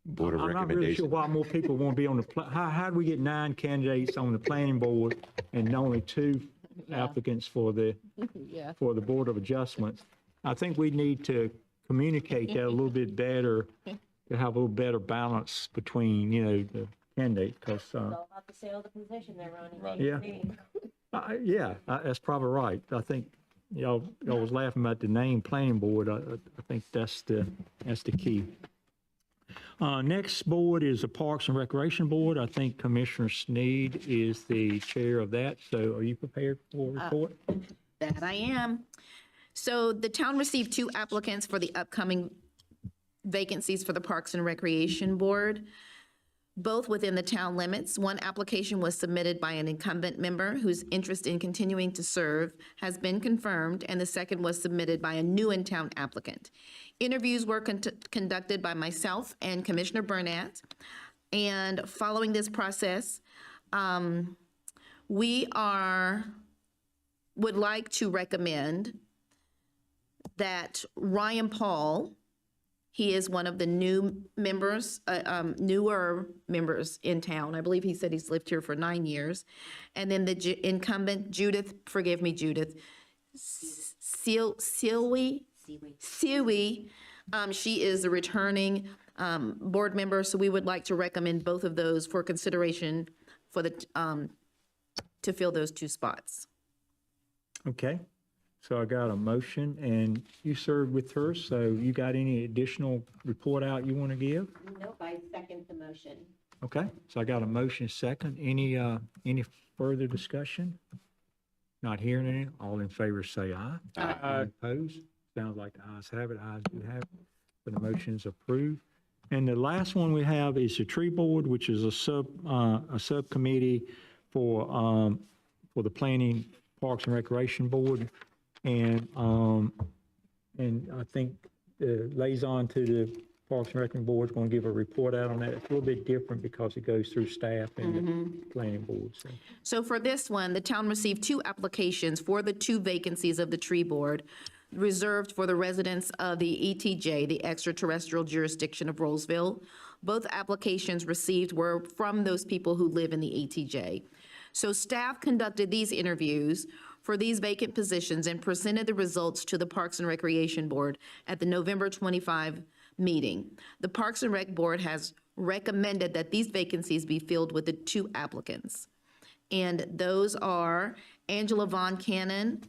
Board of I'm not really sure recommendation. why more people want to be on the, how do we get 9 candidates on the planning board and only 2 applicants for the Board of Adjustments? I think we need to communicate that a little bit better, to have a little better balance between, the candidates, because. It's all about the sale of the position there, Ronnie. Yeah. That's probably right. I think y'all was laughing about the name planning board. I think that's the key. Next board is the Parks and Recreation Board. I think Commissioner Sneed is the chair of that. So are you prepared for a report? That I am. So the town received 2 applicants for the upcoming vacancies for the Parks and Recreation Board, both within the town limits. 1 application was submitted by an incumbent member whose interest in continuing to serve has been confirmed, and the second was submitted by a new in-town applicant. Interviews were conducted by myself and Commissioner Burnett, and following this process, we would like to recommend that Ryan Paul, he is one of the new members, newer members in town. I believe he said he's lived here for 9 years. And then the incumbent, Judith, Sealy, she is a returning board member, so we would like to recommend both of those for consideration for to fill those 2 spots. Okay. So I got a motion, and you served with her, so you got any additional report out you want to give? Nope, I second the motion. Okay, so I got a motion second. Any further discussion? Not hearing any. All in favor say aye. Any opposed? Sounds like the ayes have it. Ayes do have it. So the motion is approved. And the last one we have is the tree board, which is a subcommittee for the Planning, Parks and Recreation Board. And I think the liaison to the Parks and Recreation Board is going to give a report out on that. It's a little bit different because it goes through staff and the planning board. So for this one, the town received 2 applications for the 2 vacancies of the tree board reserved for the residents of the ETJ, the extraterrestrial jurisdiction of Rolesville. Both applications received were from those people who live in the ETJ. So staff conducted these interviews for these vacant positions and presented the results to the Parks and Recreation Board at the November 25 meeting. The Parks and Rec Board has recommended that these vacancies be filled with the 2 applicants. And those are Angela Von Cannon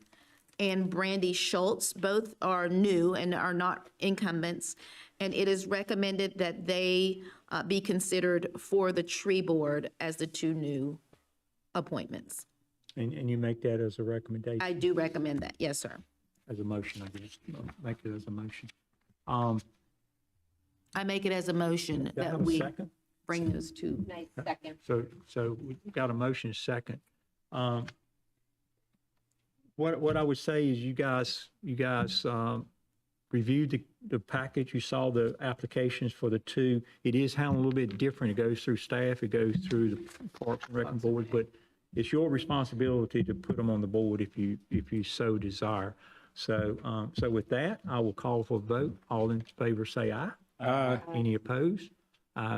and Brandy Schultz. Both are new and are not incumbents. And it is recommended that they be considered for the tree board as the 2 new appointments. And you make that as a recommendation? I do recommend that, yes, sir. As a motion, I guess. Make it as a motion. I make it as a motion Do I have that a we second? bring those 2. Nice second. So we got a motion second. What I would say is you guys reviewed the package. You saw the applications for the 2. It is handled a little bit different. It goes through staff. It goes through the Parks and Rec Board, but it's your responsibility to put them on the board if you so desire. So with that, I will call for a vote. All in favor say aye. Aye. Any opposed?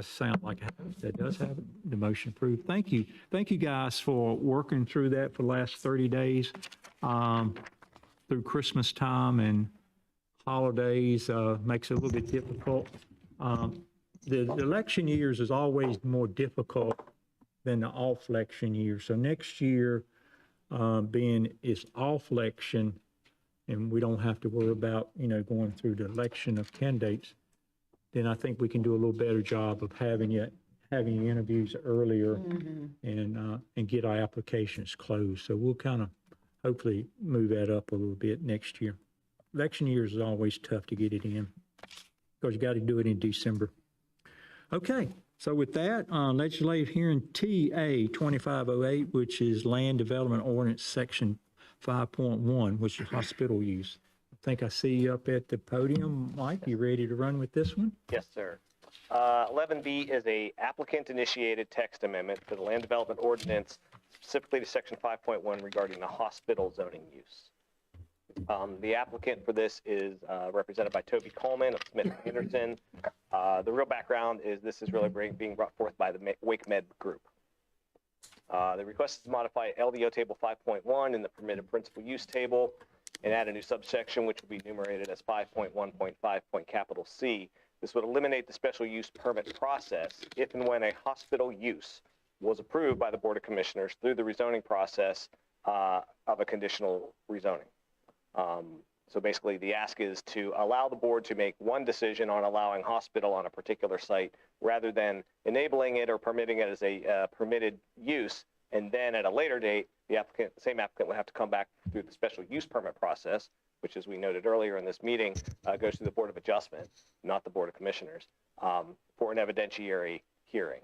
Sound like that does have it. The motion approved. Thank you. Thank you guys for working through that for the last 30 days through Christmas time and holidays. Makes it a little bit difficult. The election years is always more difficult than the off-election year. So next year, being it's off-election, and we don't have to worry about, going through the election of candidates, then I think we can do a little better job of having interviews earlier and get our applications closed. So we'll kind of hopefully move that up a little bit next year. Election years is always tough to get it in because you got to do it in December. Okay, so with that, legislative hearing TA 2508, which is Land Development Ordinance Section 5.1, which is hospital use. I think I see you up at the podium. Mike, you ready to run with this one? Yes, sir. 11B is a applicant-initiated text amendment to the Land Development Ordinance, specifically to Section 5.1 regarding the hospital zoning use. The applicant for this is represented by Toby Coleman of Smith Anderson. The real background is this is really being brought forth by the Wake Med Group. The request is to modify LDO Table 5.1 in the permitted principal use table and add a new subsection which will be enumerated as 5.1.5.C. This would eliminate the special use permit process if and when a hospital use was approved by the Board of Commissioners through the rezoning process of a conditional rezoning. So basically the ask is to allow the board to make one decision on allowing hospital on a particular site rather than enabling it or permitting it as a permitted use, and then at a later date the same applicant would have to come back through the special use permit process, which, as we noted earlier in this meeting, goes to the Board of Adjustment, not the Board of Commissioners, for an evidentiary hearing.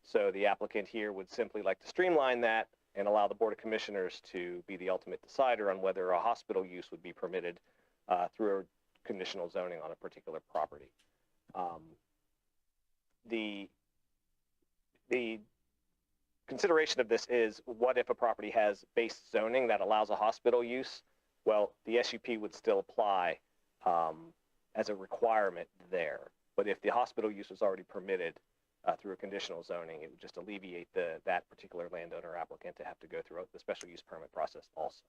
So the applicant here would simply like to streamline that and allow the Board of Commissioners to be the ultimate decider on whether a hospital use would be permitted through a conditional zoning on a particular property. The consideration of this is, what if a property has base zoning that allows a hospital use? Well, the SUP would still apply as a requirement there. But if the hospital use was already permitted through a conditional zoning, it would just alleviate that particular landowner applicant to have to go through the special use permit process also.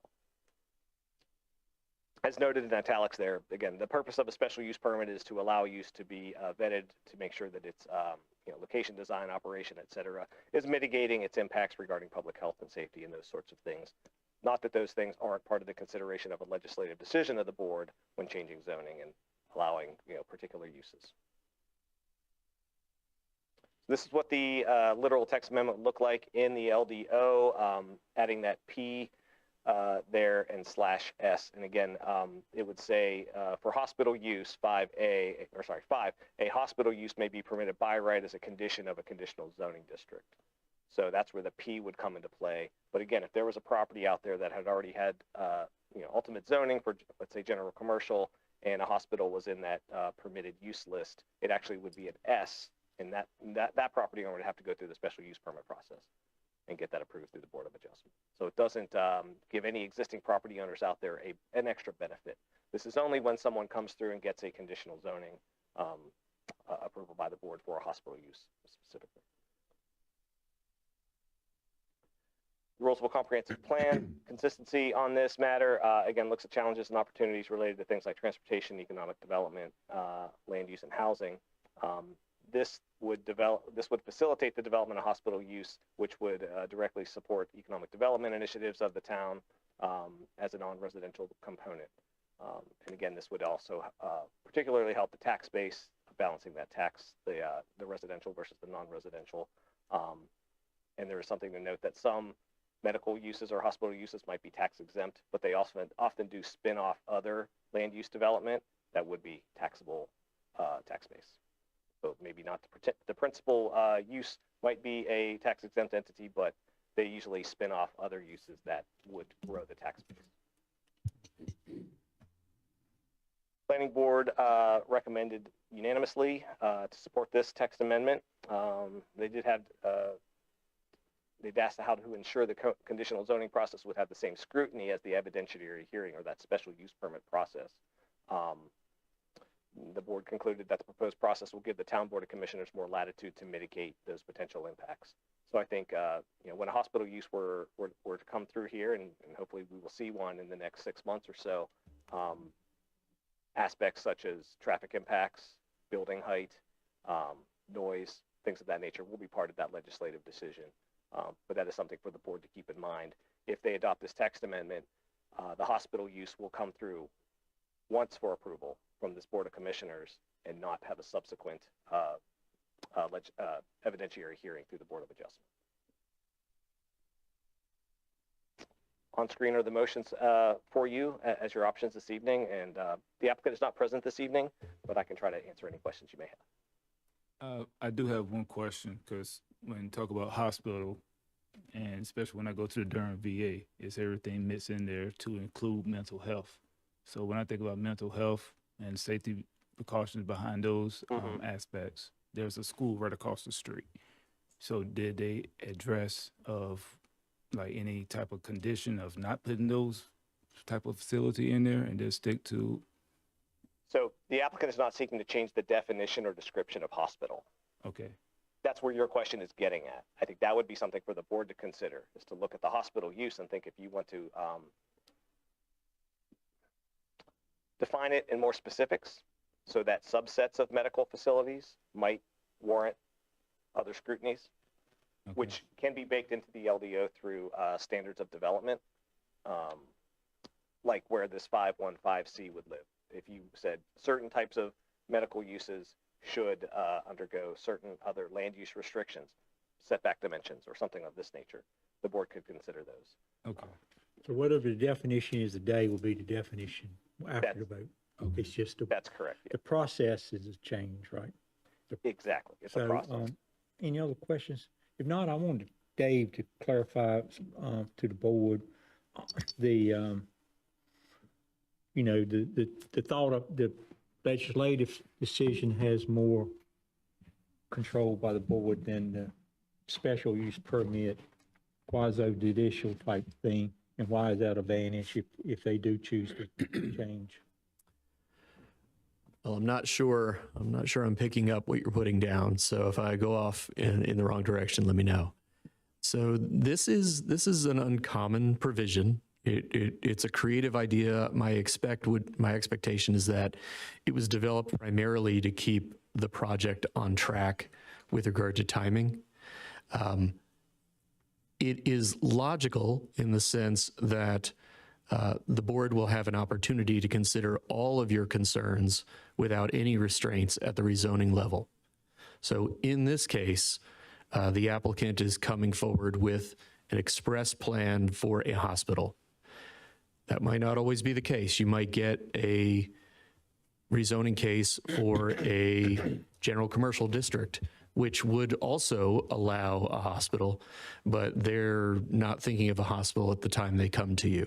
As noted in italics there, again, the purpose of a special use permit is to allow use to be vetted to make sure that its location, design, operation, et cetera, is mitigating its impacts regarding public health and safety and those sorts of things. Not that those things aren't part of the consideration of a legislative decision of the board when changing zoning and allowing, particular uses. This is what the literal text amendment would look like in the LDO, adding that P there and /S. And again, it would say for hospital use, 5, a hospital use may be permitted by right as a condition of a conditional zoning district. So that's where the P would come into play. But again, if there was a property out there that had already had, ultimate zoning for, let's say, general commercial, and a hospital was in that permitted use list, it actually would be an S, and that property owner would have to go through the special use permit process and get that approved through the Board of Adjustment. So it doesn't give any existing property owners out there an extra benefit. This is only when someone comes through and gets a conditional zoning approval by the board for a hospital use specifically. Rolesville Comprehensive Plan, consistency on this matter, again, looks at challenges and opportunities related to things like transportation, economic development, land use, and housing. This would facilitate the development of hospital use, which would directly support economic development initiatives of the town as a non-residential component. And again, this would also particularly help the tax base, balancing that tax, the residential versus the non-residential. And there is something to note that some medical uses or hospital uses might be tax exempt, but they also often do spin off other land use development that would be taxable tax base. So maybe not the principal use might be a tax exempt entity, but they usually spin off other uses that would grow the tax base. Planning board recommended unanimously to support this text amendment. They'd asked how to ensure the conditional zoning process would have the same scrutiny as the evidentiary hearing or that special use permit process. The board concluded that the proposed process will give the town board of commissioners more latitude to mitigate those potential impacts. So I think, when a hospital use were to come through here, and hopefully we will see one in the next 6 months or so, aspects such as traffic impacts, building height, noise, things of that nature will be part of that legislative decision. But that is something for the board to keep in mind. If they adopt this text amendment, the hospital use will come through once for approval from this Board of Commissioners and not have a subsequent evidentiary hearing through the Board of Adjustment. On screen are the motions for you as your options this evening, and the applicant is not present this evening, but I can try to answer any questions you may have. I do have one question, because when you talk about hospital, and especially when I go to the Durham VA, is everything mixed in there to include mental health. So when I think about mental health and safety precautions behind those aspects, there's a school right across the street. So did they address of like any type of condition of not putting those type of facility in there and just stick to? So the applicant is not seeking to change the definition or description of hospital. Okay. That's where your question is getting at. I think that would be something for the board to consider, is to look at the hospital use and think if you want to define it in more specifics so that subsets of medical facilities might warrant other scrutinies, which can be baked into the LDO through standards of development, like where this 515C would live. If you said certain types of medical uses should undergo certain other land use restrictions, setback dimensions, or something of this nature, the board could consider those. Okay. So whatever the definition is today will be the definition after the vote. It's just That's correct. the process is a change, right? Exactly. It's a process. Any other questions? If not, I wanted Dave to clarify to the board the thought of the legislative decision has more control by the board than the special use permit, quasi-judicial type thing, and why is that a advantage if they do choose to change? Well, I'm not sure I'm picking up what you're putting down. So if I go off in the wrong direction, let me know. So this is an uncommon provision. It's a creative idea. My expectation is that it was developed primarily to keep the project on track with regard to timing. It is logical in the sense that the board will have an opportunity to consider all of your concerns without any restraints at the rezoning level. So in this case, the applicant is coming forward with an express plan for a hospital. That might not always be the case. You might get a rezoning case for a general commercial district, which would also allow a hospital, but they're not thinking of a hospital at the time they come to you.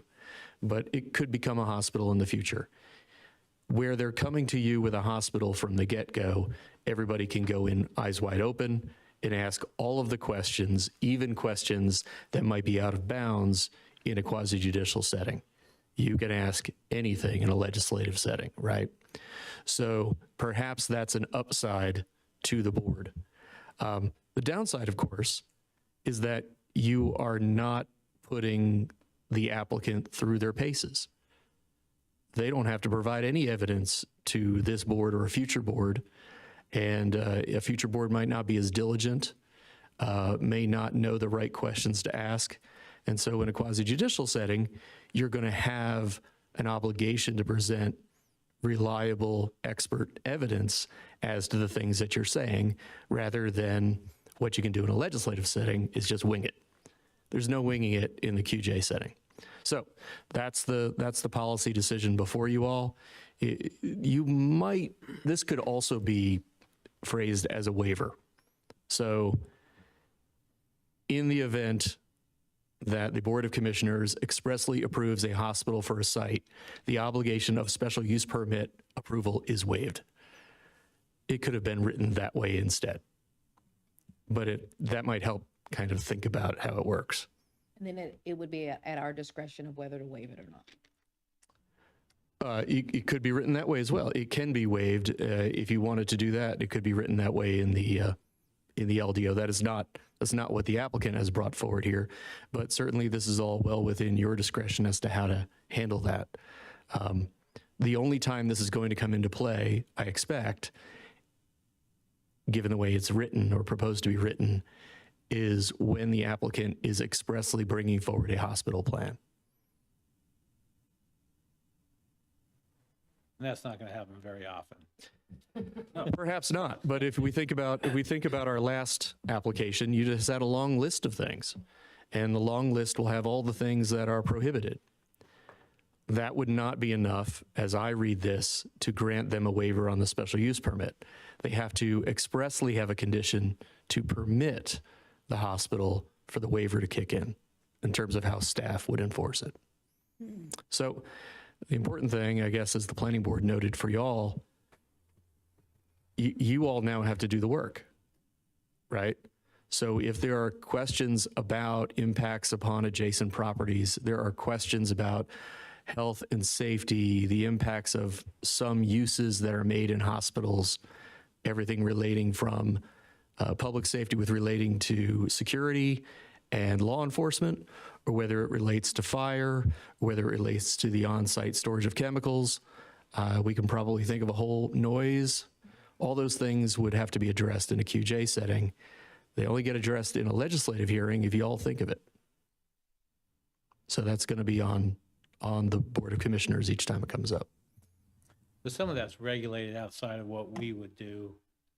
But it could become a hospital in the future. Where they're coming to you with a hospital from the get-go, everybody can go in eyes wide open and ask all of the questions, even questions that might be out of bounds in a quasi-judicial setting. You can ask anything in a legislative setting, right? So perhaps that's an upside to the board. The downside, of course, is that you are not putting the applicant through their paces. They don't have to provide any evidence to this board or a future board, and a future board might not be as diligent, may not know the right questions to ask. And so in a quasi-judicial setting, you're going to have an obligation to present reliable expert evidence as to the things that you're saying, rather than what you can do in a legislative setting is just wing it. There's no winging it in the QJ setting. So that's the policy decision before you all. This could also be phrased as a waiver. So in the event that the Board of Commissioners expressly approves a hospital for a site, the obligation of special use permit approval is waived. It could have been written that way instead, but that might help kind of think about how it works. And then it would be at our discretion of whether to waive it or not. It could be written that way as well. It can be waived if you wanted to do that. It could be written that way in the LDO. That's not what the applicant has brought forward here, but certainly this is all well within your discretion as to how to handle that. The only time this is going to come into play, I expect, given the way it's written or proposed to be written, is when the applicant is expressly bringing forward a hospital plan. And that's not going to happen very often. No, perhaps not. But if we think about our last application, you just had a long list of things, and the long list will have all the things that are prohibited. That would not be enough, as I read this, to grant them a waiver on the special use permit. They have to expressly have a condition to permit the hospital for the waiver to kick in terms of how staff would enforce it. So the important thing, I guess, as the planning board noted for y'all, you all now have to do the work, right? So if there are questions about impacts upon adjacent properties, there are questions about health and safety, the impacts of some uses that are made in hospitals, everything relating from public safety with relating to security and law enforcement, or whether it relates to fire, or whether it relates to the on-site storage of chemicals. We can probably think of a whole noise. All those things would have to be addressed in a QJ setting. They only get addressed in a legislative hearing if you all think of it. So that's going to be on the Board of Commissioners each time it comes up. But some of that's regulated outside of what we would do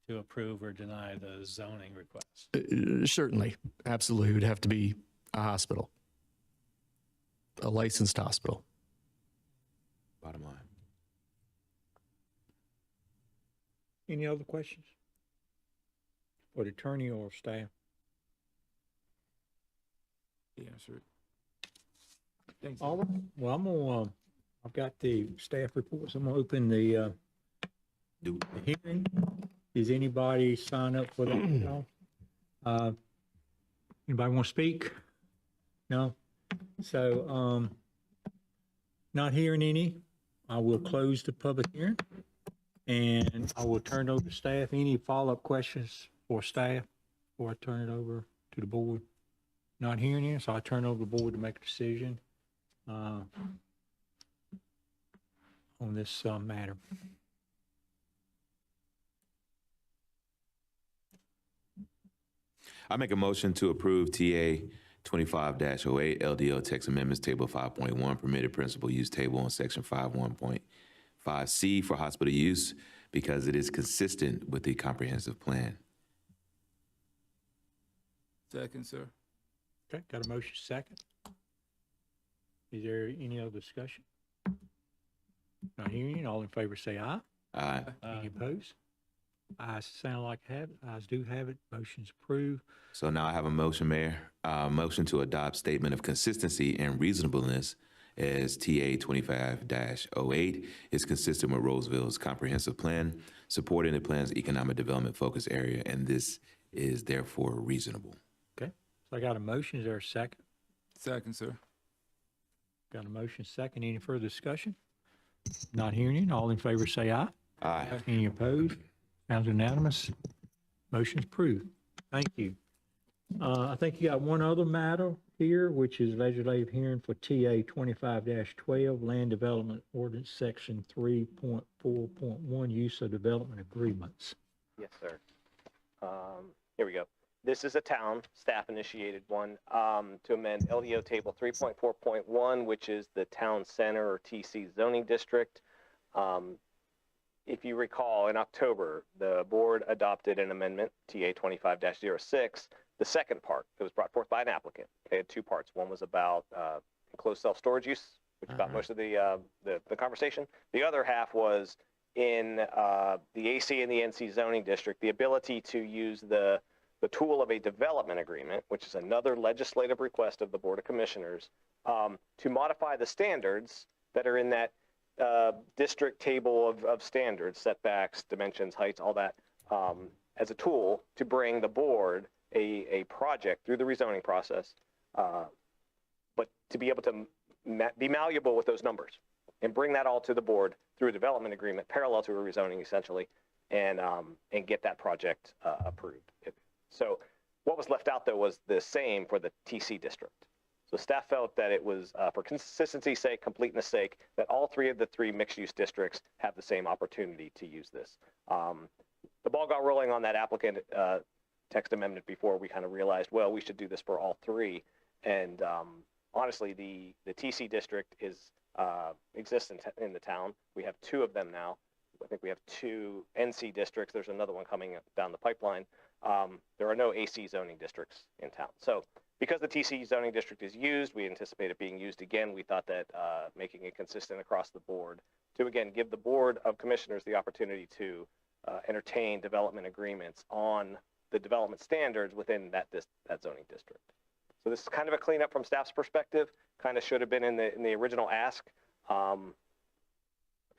to approve or deny the zoning request. Certainly, absolutely. It would have to be a hospital, a licensed hospital. Bottom line. Any other questions for the attorney or staff? Yeah, sure. All right. Well, I've got the staff reports. I'm gonna open the hearing. Does anybody sign up for that? No? Anybody want to speak? No? So, not hearing any, I will close the public hearing, and I will turn it over to staff. Any follow-up questions for staff before I turn it over to the board? Not hearing any, so I turn it over to the board to make a decision on this matter. I make a motion to approve TA 25-08 LDO text amendments, Table 5.1, permitted principal use table on Section 51.5C for hospital use because it is consistent with the comprehensive plan. Second, sir. Okay, got a motion second. Is there any other discussion? Not hearing any. All in favor say aye. Aye. Any opposed? Ayes sound like have it. Ayes do have it. Motion's approved. So now I have a motion, Mayor. Motion to adopt statement of consistency and reasonableness as TA 25-08 is consistent with Rolesville's comprehensive plan, supporting the plan's economic development focus area, and this is therefore reasonable. Okay, so I got a motion. Is there a second? Second, sir. Got a motion second. Any further discussion? Not hearing any. All in favor say aye. Aye. Any opposed? Sounds unanimous. Motion's approved. Thank you. I think you got one other matter here, which is legislative hearing for TA 25-12, Land Development Ordinance Section 3.4.1, Use of Development Agreements. Yes, sir. Here we go. This is a town staff-initiated one to amend LDO Table 3.4.1, which is the Town Center or TC zoning district. If you recall, in October, the board adopted an amendment, TA 25-06, the second part that was brought forth by an applicant. They had two parts. One was about enclosed self-storage use, which is about most of the conversation. The other half was in the AC and the NC zoning district, the ability to use the tool of a development agreement, which is another legislative request of the Board of Commissioners, to modify the standards that are in that district table of standards, setbacks, dimensions, heights, all that, as a tool to bring the board a project through the rezoning process, but to be able to be malleable with those numbers and bring that all to the board through a development agreement parallel to a rezoning essentially, and get that project approved. So what was left out though was the same for the TC district. So staff felt that it was, for consistency's sake, completeness sake, that all three of the three mixed-use districts have the same opportunity to use this. The ball got rolling on that applicant text amendment before we kind of realized, well, we should do this for all three. And honestly, the TC district exists in the town. We have two of them now. I think we have two NC districts. There's another one coming down the pipeline. There are no AC zoning districts in town. So because the TC zoning district is used, we anticipate it being used again. We thought that making it consistent across the board to, again, give the Board of Commissioners the opportunity to entertain development agreements on the development standards within that zoning district. So this is kind of a cleanup from staff's perspective, kind of should have been in the original ask.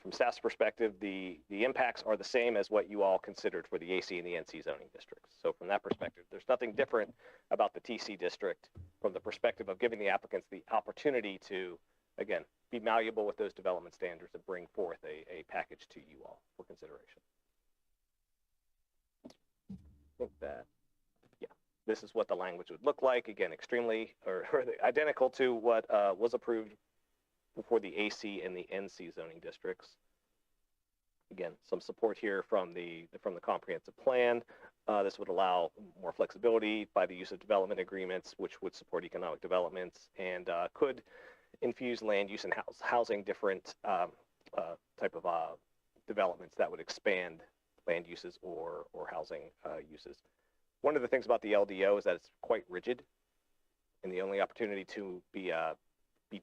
From staff's perspective, the impacts are the same as what you all considered for the AC and the NC zoning districts. So from that perspective, there's nothing different about the TC district from the perspective of giving the applicants the opportunity to, again, be malleable with those development standards and bring forth a package to you all for consideration. I think that, yeah, this is what the language would look like. Again, extremely or identical to what was approved for the AC and the NC zoning districts. Again, some support here from the comprehensive plan. This would allow more flexibility by the use of development agreements, which would support economic developments and could infuse land use and housing different type of developments that would expand land uses or housing uses. One of the things about the LDO is that it's quite rigid, and the only opportunity to be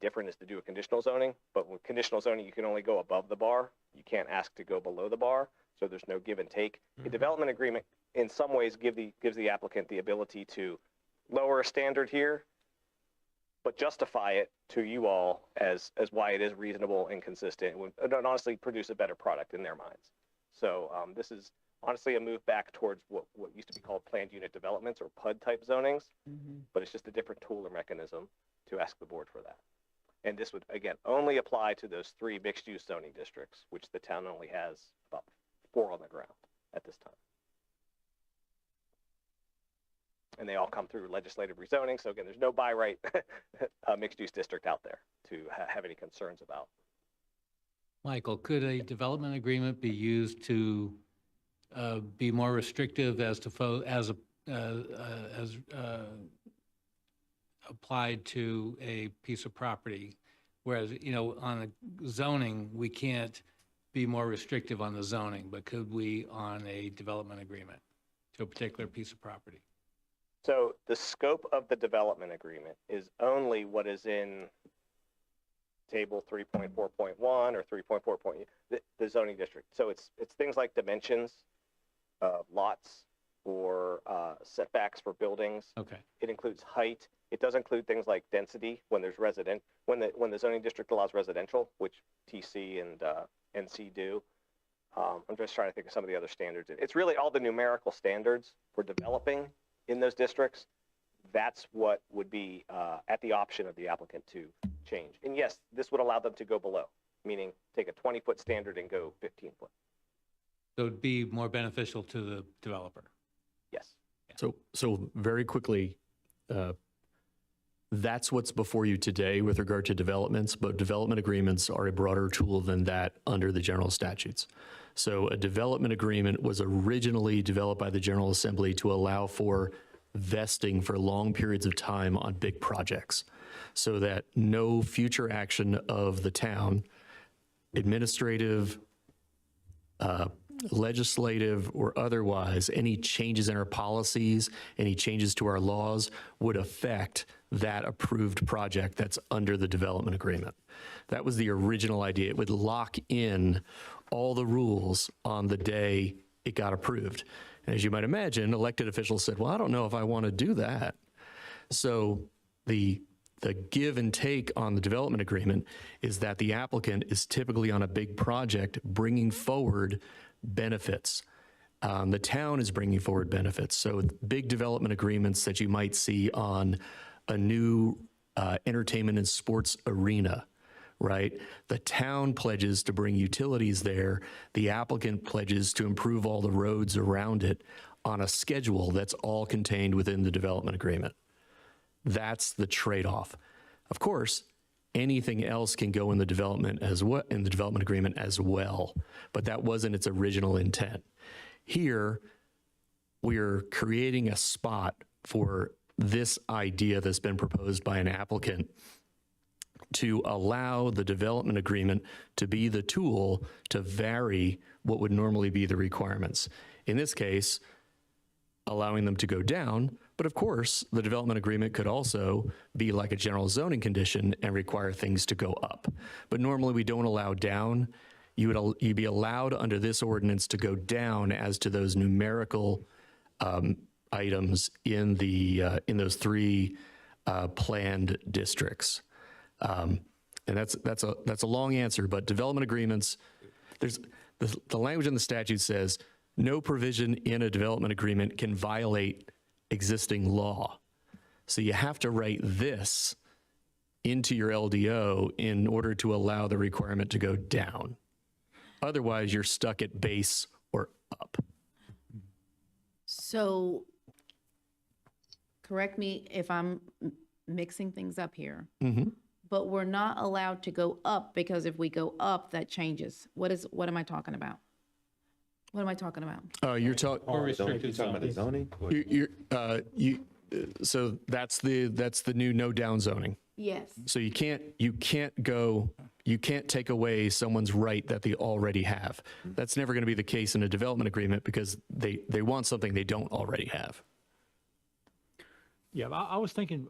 different is to do a conditional zoning, but with conditional zoning, you can only go above the bar. You can't ask to go below the bar, so there's no give and take. A development agreement, in some ways, gives the applicant the ability to lower a standard here, but justify it to you all as why it is reasonable and consistent, and honestly produce a better product in their minds. So this is honestly a move back towards what used to be called planned unit developments or PUD type zonings, but it's just a different tool or mechanism to ask the board for that. And this would, again, only apply to those three mixed-use zoning districts, which the town only has about 4 on the ground at this time. And they all come through legislative rezoning. So again, there's no by right mixed-use district out there to have any concerns about. Michael, could a development agreement be used to be more restrictive as to applied to a piece of property. Whereas, on a zoning, we can't be more restrictive on the zoning, but could we on a development agreement to a particular piece of property? So the scope of the development agreement is only what is in table 3.4.1 or 3.4. The zoning district. So it's things like dimensions of lots or setbacks for buildings. Okay. It includes height. It does include things like density when there's when the zoning district allows residential, which TC and NC do. I'm just trying to think of some of the other standards. It's really all the numerical standards for developing in those districts. That's what would be at the option of the applicant to change. And yes, this would allow them to go below, meaning take a 20-foot standard and go 15-foot. So it'd be more beneficial to the developer. Yes. So very quickly, that's what's before you today with regard to developments, but development agreements are a broader tool than that under the general statutes. So a development agreement was originally developed by the General Assembly to allow for vesting for long periods of time on big projects so that no future action of the town, administrative, legislative or otherwise, any changes in our policies, any changes to our laws would affect that approved project that's under the development agreement. That was the original idea. It would lock in all the rules on the day it got approved. And as you might imagine, elected officials said, well, I don't know if I want to do that. So the give and take on the development agreement is that the applicant is typically on a big project bringing forward benefits. The town is bringing forward benefits. So big development agreements that you might see on a new entertainment and sports arena, right? The town pledges to bring utilities there. The applicant pledges to improve all the roads around it on a schedule that's all contained within the development agreement. That's the trade-off. Of course, anything else can go in the development agreement as well, but that wasn't its original intent. Here, we're creating a spot for this idea that's been proposed by an applicant to allow the development agreement to be the tool to vary what would normally be the requirements. In this case, allowing them to go down, but of course, the development agreement could also be like a general zoning condition and require things to go up. But normally we don't allow down. You'd be allowed under this ordinance to go down as to those numerical items in those three planned districts. And that's a long answer, but development agreements, there's the language in the statute says no provision in a development agreement can violate existing law. So you have to write this into your LDO in order to allow the requirement to go down. Otherwise, you're stuck at base or up. So, correct me if I'm mixing things up here. But we're not allowed to go up because if we go up, that changes. What am I talking about? What am I talking about? You're talking Or restricted Talking about the zoning? So that's the new no down zoning. Yes. So you can't take away someone's right that they already have. That's never going to be the case in a development agreement because they want something they don't already have. Yeah, I was thinking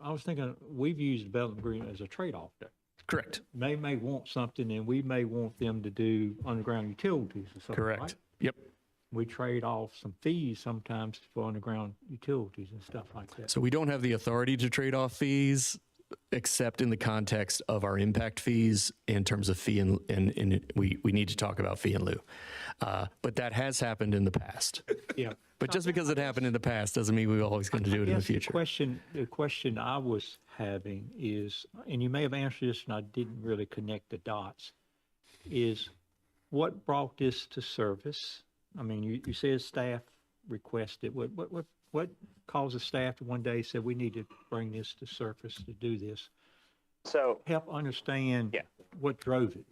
we've used development agreement as a trade-off there. Correct. They may want something and we may want them to do underground utilities or something, Correct. right? Yep. We trade off some fees sometimes for underground utilities and stuff like that. So we don't have the authority to trade off fees except in the context of our impact fees in terms of fee and we need to talk about fee and lieu. But that has happened in the past. Yeah. But just because it happened in the past doesn't mean we're always going to do it in the future. The question I was having is, and you may have answered this and I didn't really connect the dots, is what brought this to service? I mean, you said staff requested. What caused the staff to one day say we need to bring this to surface to do this? So help understand what drove it.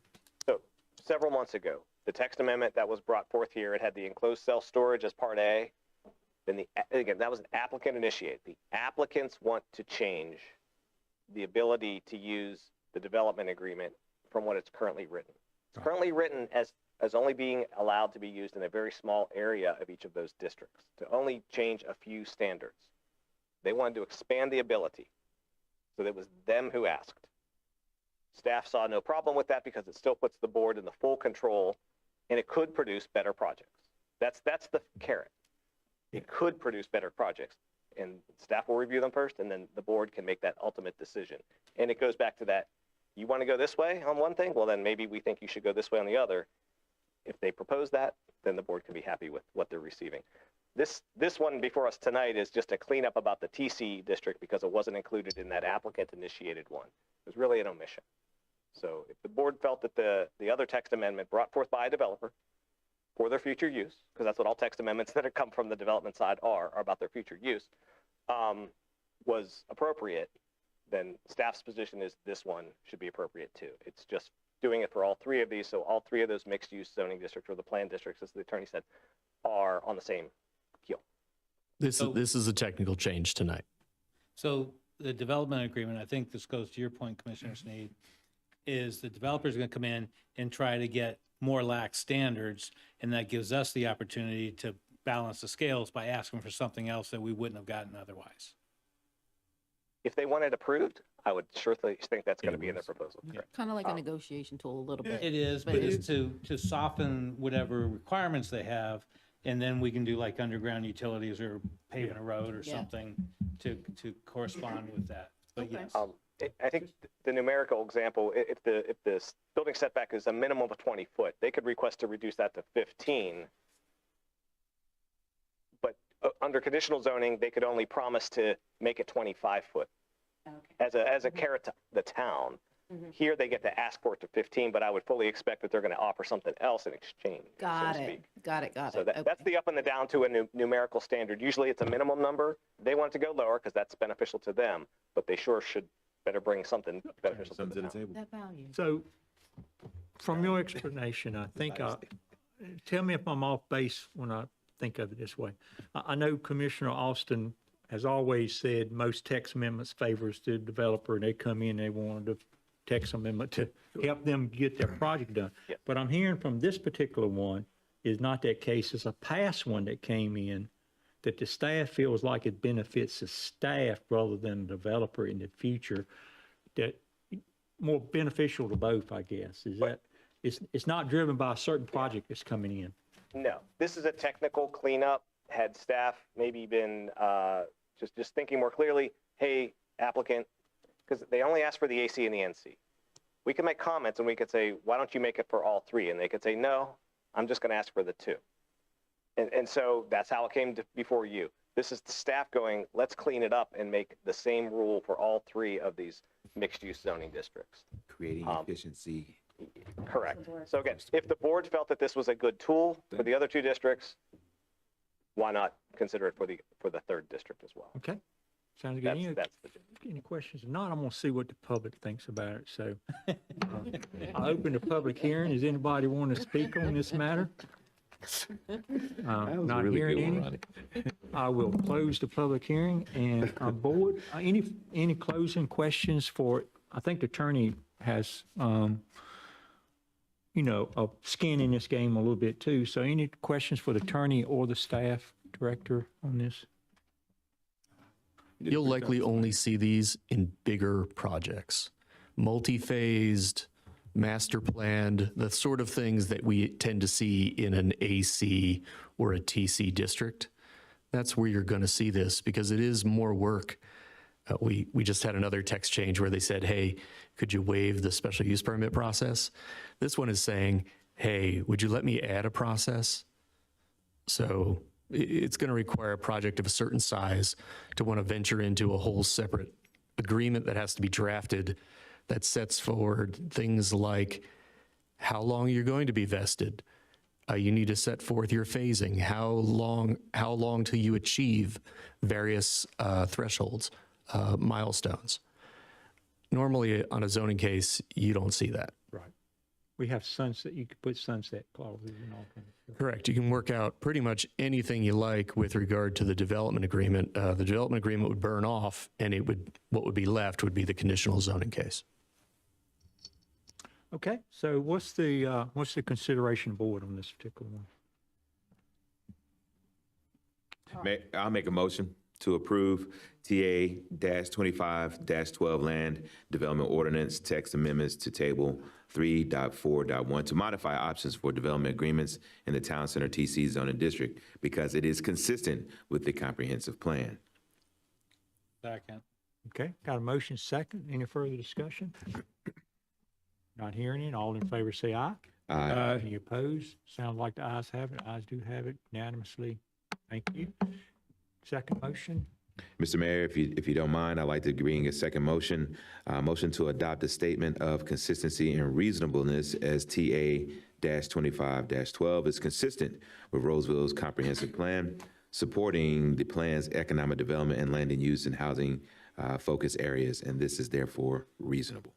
So several months ago, the text amendment that was brought forth here, it had the enclosed cell storage as part A. Then again, that was an applicant initiated. The applicants want to change the ability to use the development agreement from what it's currently written. It's currently written as only being allowed to be used in a very small area of each of those districts, to only change a few standards. They wanted to expand the ability, so that it was them who asked. Staff saw no problem with that because it still puts the board in the full control, and it could produce better projects. That's the carrot. It could produce better projects, and staff will review them first, and then the board can make that ultimate decision. And it goes back to that, you want to go this way on one thing? Well, then maybe we think you should go this way on the other. If they propose that, then the board can be happy with what they're receiving. This one before us tonight is just a cleanup about the TC district because it wasn't included in that applicant-initiated one. It was really an omission. So if the board felt that the other text amendment brought forth by a developer for their future use, because that's what all text amendments that have come from the development side are about their future use, was appropriate, then staff's position is this one should be appropriate too. It's just doing it for all three of these, so all three of those mixed-use zoning districts or the planned districts, as the attorney said, are on the same keel. This is a technical change tonight. So the development agreement, I think this goes to your point, Commissioner Sneed, is the developer's going to come in and try to get more lax standards, and that gives us the opportunity to balance the scales by asking for something else that we wouldn't have gotten otherwise. If they want it approved, I would surely think that's going to be in their proposal. Kind of like a negotiation tool a little bit. It is, but it's to soften whatever requirements they have, and then we can do like underground utilities or paving a road or something to correspond with that. But yes. I think the numerical example, if the building setback is a minimum of 20 foot, they could request to reduce that to 15. But under conditional zoning, they could only promise to make it 25 foot as a carrot to the town. Here they get to ask for it to 15, but I would fully expect that they're going to offer something else in exchange. Got so to it. speak. Got it. So that's the up and the down to a numerical standard. Usually it's a minimum number. They want it to go lower because that's beneficial to them, but they sure should better bring something beneficial to the table. That value. So from your explanation, I think, tell me if I'm off base when I think of it this way. I know Commissioner Austin has always said most text amendments favors the developer, and they come in, they want a text amendment to help them get their project done. Yeah. But I'm hearing from this particular one is not that case. It's a past one that came in that the staff feels like it benefits the staff rather than the developer in the future, that more beneficial to both, I guess. Is that, it's not driven by a certain project that's coming in. No, this is a technical cleanup. Had staff maybe been just thinking more clearly, hey, applicant, because they only ask for the AC and the NC. We can make comments and we could say, why don't you make it for all three? And they could say, no, I'm just going to ask for the two. And so that's how it came to before you. This is the staff going, let's clean it up and make the same rule for all three of these mixed-use zoning districts. Creating efficiency. Correct. So again, if the board felt that this was a good tool for the other two districts, why not consider it for the third district as well? Okay, sounds good. That's Any questions? If not, I'm going to see what the public thinks about it. So I open the public hearing. Does anybody want to speak on this matter? Not hearing any. I will close the public hearing and board. Any closing questions for? I think the attorney has, a skin in this game a little bit too. So any questions for the attorney or the staff director on this? You'll likely only see these in bigger projects, multi-phased, master planned, the sort of things that we tend to see in an AC or a TC district. That's where you're going to see this because it is more work. We just had another text change where they said, hey, could you waive the special use permit process? This one is saying, hey, would you let me add a process? So it's going to require a project of a certain size to want to venture into a whole separate agreement that has to be drafted that sets forward things like how long you're going to be vested. You need to set forth your phasing, how long till you achieve various thresholds, milestones. Normally on a zoning case, you don't see that. Right. we have sunset, you could put sunset clauses and all kinds of stuff. Correct. You can work out pretty much anything you like with regard to the development agreement. The development agreement would burn off, and what would be left would be the conditional zoning case. Okay, so what's the consideration board on this particular one? I'll make a motion to approve TA-25-12 Land Development Ordinance text amendments to Table 3.4.1 to modify options for development agreements in the Town Center TC zoning district because it is consistent with the comprehensive plan. Second. Okay, got a motion second. Any further discussion? Not hearing it. All in favor say aye. Aye. Any opposed? Sounds like the ayes have it. Ayes do have it unanimously. Thank you. Second motion. Mr. Mayor, if you don't mind, I'd like to bring a second motion. Motion to adopt a statement of consistency and reasonableness as TA-25-12 is consistent with Rolesville's comprehensive plan, supporting the plan's economic development and land and use and housing focus areas, and this is therefore reasonable.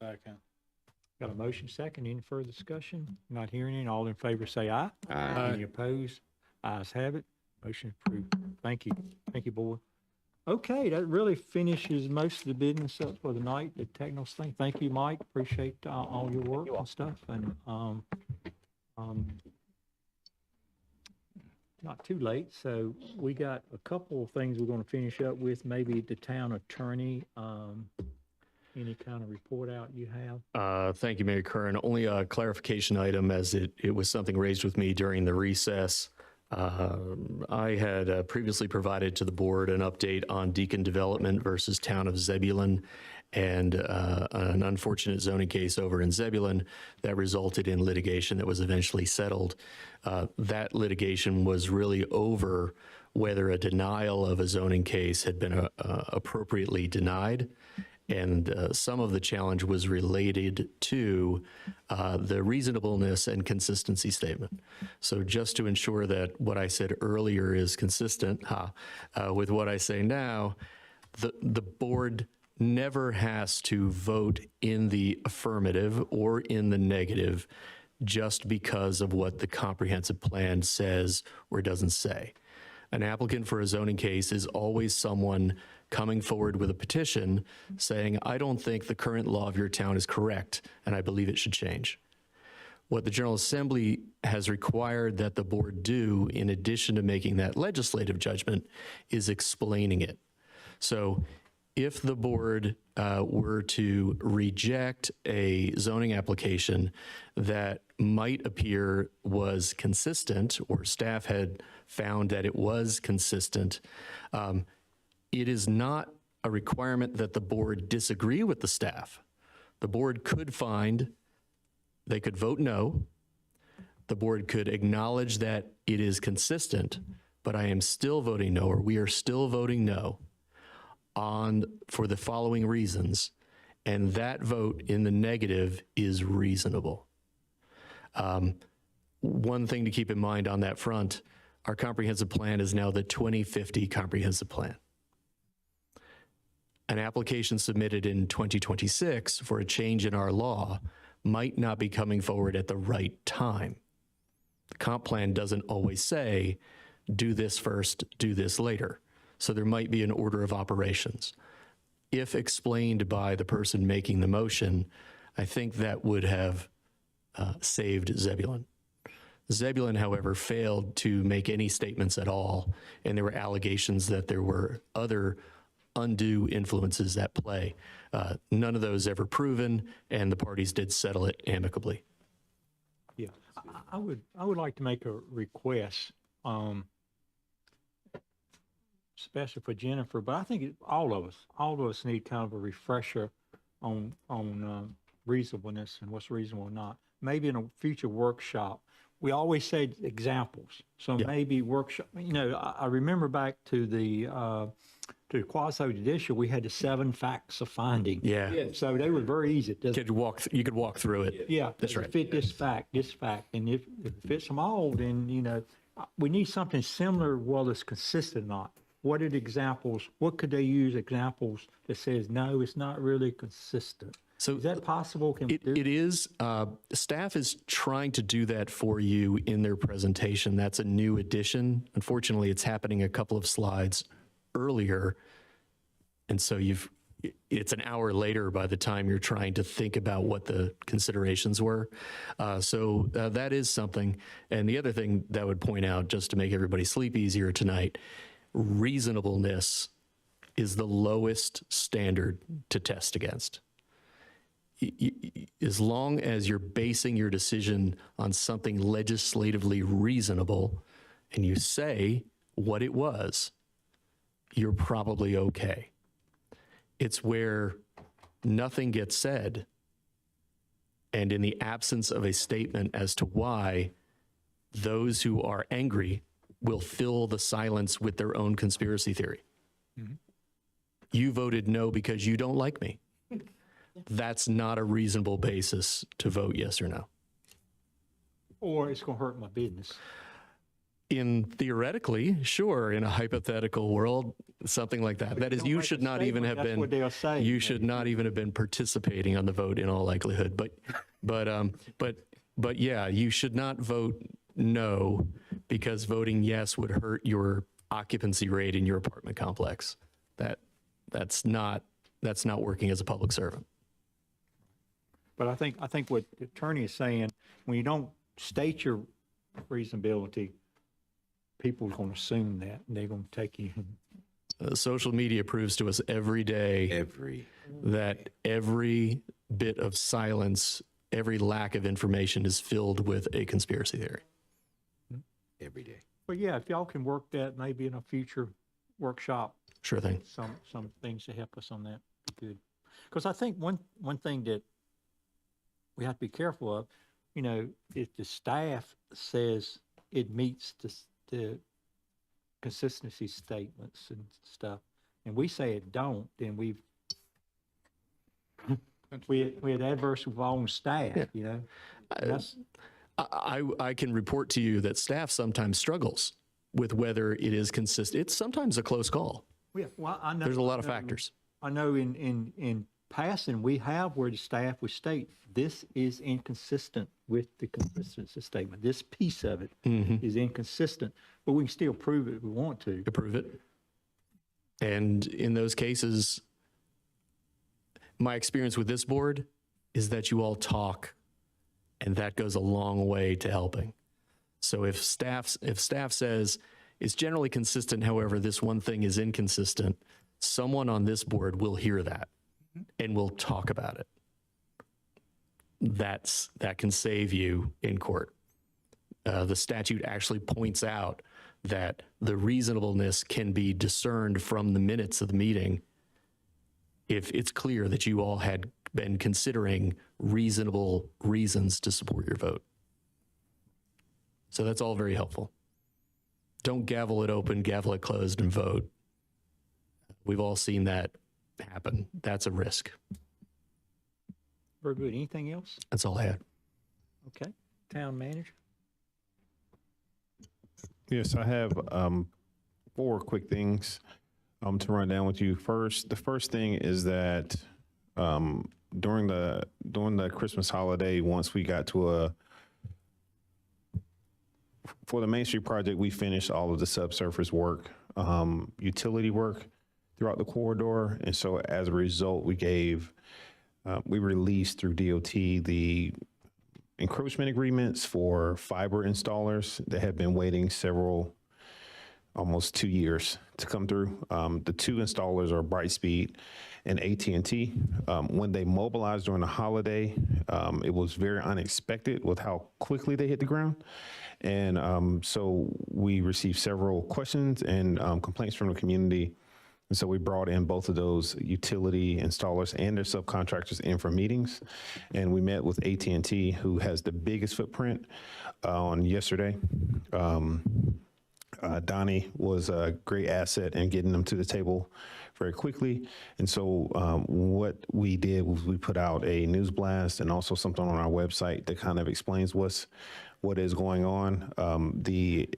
Second. Got a motion second. Any further discussion? Not hearing it. All in favor say aye. Aye. Any opposed? Ayes have it. Motion approved. Thank you. Thank you, board. Okay, that really finishes most of the business up for the night, the technical thing. Thank you, Mike. Appreciate all your work and stuff. And not too late, so we got a couple of things we're going to finish up with. Maybe the town attorney. Any kind of report out you have? Thank you, Mayor Curran. Only a clarification item, as it was something raised with me during the recess. I had previously provided to the board an update on Deacon development versus town of Zebulon, and an unfortunate zoning case over in Zebulon that resulted in litigation that was eventually settled. That litigation was really over whether a denial of a zoning case had been appropriately denied. And some of the challenge was related to the reasonableness and consistency statement. So just to ensure that what I said earlier is consistent with what I say now, the board never has to vote in the affirmative or in the negative just because of what the comprehensive plan says or doesn't say. An applicant for a zoning case is always someone coming forward with a petition saying, I don't think the current law of your town is correct, and I believe it should change. What the General Assembly has required that the board do, in addition to making that legislative judgment, is explaining it. So if the board were to reject a zoning application that might appear was consistent, or staff had found that it was consistent, it is not a requirement that the board disagree with the staff. The board could find, they could vote no. The board could acknowledge that it is consistent, but I am still voting no, or we are still voting no for the following reasons, and that vote in the negative is reasonable. One thing to keep in mind on that front, our comprehensive plan is now the 2050 comprehensive plan. An application submitted in 2026 for a change in our law might not be coming forward at the right time. The comp plan doesn't always say, do this first, do this later. So there might be an order of operations. If explained by the person making the motion, I think that would have saved Zebulon. Zebulon, however, failed to make any statements at all, and there were allegations that there were other undue influences at play. None of those ever proven, and the parties did settle it amicably. Yeah, I would like to make a request, especially for Jennifer, but I think all of us need kind of a refresher on reasonableness and what's reasonable or not. Maybe in a future workshop, we always say examples. So maybe workshop, I remember back to the quasi judicial, we had the 7 facts of finding. Yeah. So they were very easy. You could walk through it. Yeah. That's right. Fit this fact. And if it fits them all, then, we need something similar, whether it's consistent or not. What could they use examples that says, no, it's not really consistent? So Is that possible? Can we do It is. Staff is trying to do that for you in their presentation. That's a new addition. Unfortunately, it's happening a couple of slides earlier. And so it's an hour later by the time you're trying to think about what the considerations were. So that is something. And the other thing that I would point out, just to make everybody sleep easier tonight, reasonableness is the lowest standard to test against. As long as you're basing your decision on something legislatively reasonable and you say what it was, you're probably okay. It's where nothing gets said, and in the absence of a statement as to why, those who are angry will fill the silence with their own conspiracy theory. Mm-hmm. You voted no because you don't like me. That's not a reasonable basis to vote yes or no. Or it's going to hurt my business. In theoretically, sure, in a hypothetical world, something like that. That is, you should not even have been. What they'll say. You should not even have been participating on the vote in all likelihood. But yeah, you should not vote no because voting yes would hurt your occupancy rate in your apartment complex. That's not working as a public servant. But I think what the attorney is saying, when you don't state your reasonability, people are going to assume that, and they're going to take you. Social media proves to us every day that every bit of silence, every lack of information is filled with a conspiracy theory. Every day. But yeah, if y'all can work that maybe in a future workshop. Sure thing. Some things to help us on that, be good. Because I think one thing that we have to be careful of, if the staff says it meets the consistency statements and stuff, and we say it don't, then we had adverse with our own staff, I can report to you that staff sometimes struggles with whether it is consistent. It's sometimes a close call. Yeah, well, I know. There's a lot of factors. I know in passing, we have where the staff would state, this is inconsistent with the consistency statement. This piece of it is inconsistent, but we can still prove it if we want to. Prove it. And in those cases, my experience with this board is that you all talk, and that goes a long way to helping. So if staff says it's generally consistent, however, this one thing is inconsistent, someone on this board will hear that and will talk about it. That can save you in court. The statute actually points out that the reasonableness can be discerned from the minutes of the meeting if it's clear that you all had been considering reasonable reasons to support your vote. So that's all very helpful. Don't gavel it open, gavel it closed, and vote. We've all seen that happen. That's a risk. Very good. Anything else? That's all I had. Okay. Town manager? Yes, I have 4 quick things to run down with you. First, the first thing is that during the Christmas holiday, once we got to for the Main Street project, we finished all of the subsurface work, utility work throughout the corridor. And so as a result, we released through DOT the encroachment agreements for fiber installers that have been waiting almost 2 years to come through. The 2 installers are Brightspeed and AT&T. When they mobilized during the holiday, it was very unexpected with how quickly they hit the ground. And so we received several questions and complaints from the community. And so we brought in both of those utility installers and their subcontractors in for meetings. And we met with AT&T, who has the biggest footprint, on yesterday. Donnie was a great asset in getting them to the table very quickly. And so what we did was we put out a news blast and also something on our website that kind of explains what is going on. The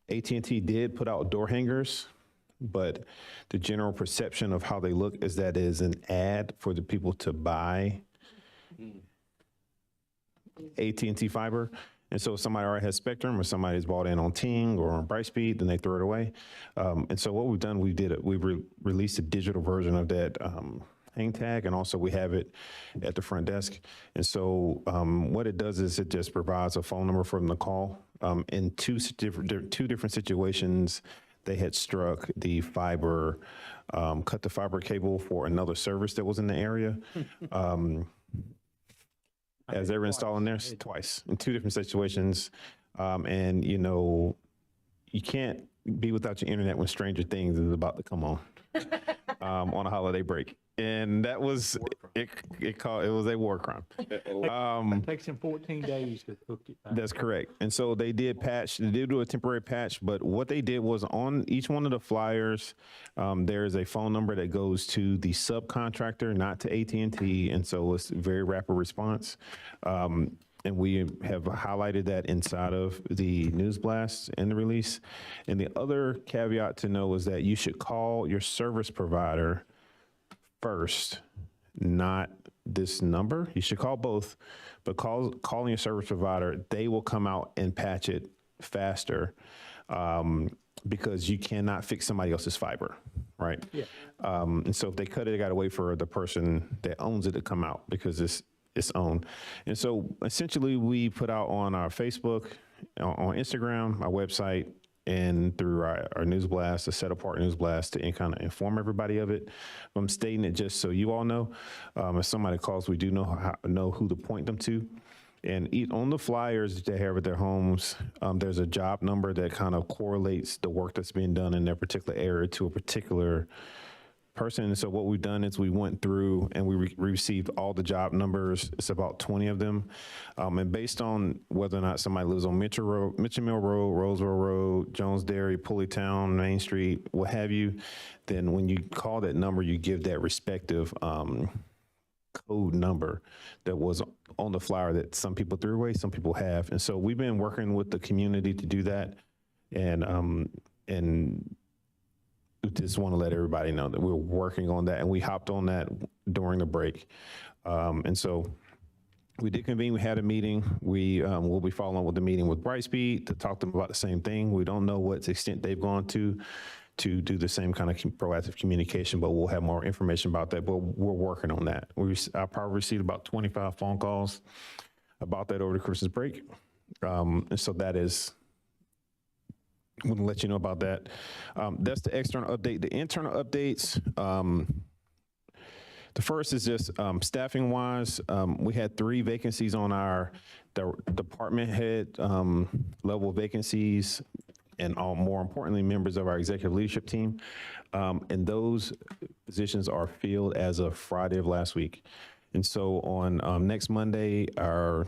AT&T did put out door hangers but the general perception of how they look is that it is an ad for the people to buy AT&T fiber. And so if somebody already has Spectrum or somebody's bought in on Ting or on Brightspeed, then they throw it away. And so what we've done, we released a digital version of that hang tag, and also we have it at the front desk. And so what it does is it just provides a phone number for them to call. In two different situations, they had struck the fiber, cut the fiber cable for another service that was in the area. As they were installing theirs twice in two different situations. And, you know, you can't be without your internet when Stranger Things is about to come on a holiday break. And that was, it was a war crime. It takes them 14 days to hook it back. That's correct. And so they did do a temporary patch, but what they did was on each one of the flyers, there is a phone number that goes to the subcontractor, not to AT&T. And so it's very rapid response. And we have highlighted that inside of the news blast and the release. And the other caveat to know is that you should call your service provider first, not this number. You should call both, but calling your service provider, they will come out and patch it faster because you cannot fix somebody else's fiber, right? Yeah. And so if they cut it, they got to wait for the person that owns it to come out because it's owned. And so essentially we put out on our Facebook, on Instagram, our website, and through our news blast, a set apart news blast to kind of inform everybody of it. I'm stating it just so you all know. If somebody calls, we do know who to point them to. And on the flyers that they have at their homes, there's a job number that kind of correlates the work that's being done in their particular area to a particular person. And so what we've done is we went through and we received all the job numbers. It's about 20 of them. And based on whether or not somebody lives on Mitchell Mill Road, Rolesville Road, Jones Dairy, Pulleytown, Main Street, what have you, then when you call that number, you give that respective code number that was on the flyer that some people threw away, some people have. And so we've been working with the community to do that. And just want to let everybody know that we're working on that, and we hopped on that during the break. And so we did convene, we had a meeting. We will be following up with the meeting with Brightspeed to talk to them about the same thing. We don't know what extent they've gone to do the same kind of proactive communication, but we'll have more information about that, but we're working on that. I probably received about 25 phone calls about that over the Christmas break. And so that is, I want to let you know about that. That's the external update. The internal updates, the first is just staffing wise. We had 3 vacancies on our department head level vacancies, and more importantly, members of our executive leadership team. And those positions are filled as of Friday of last week. And so on next Monday, our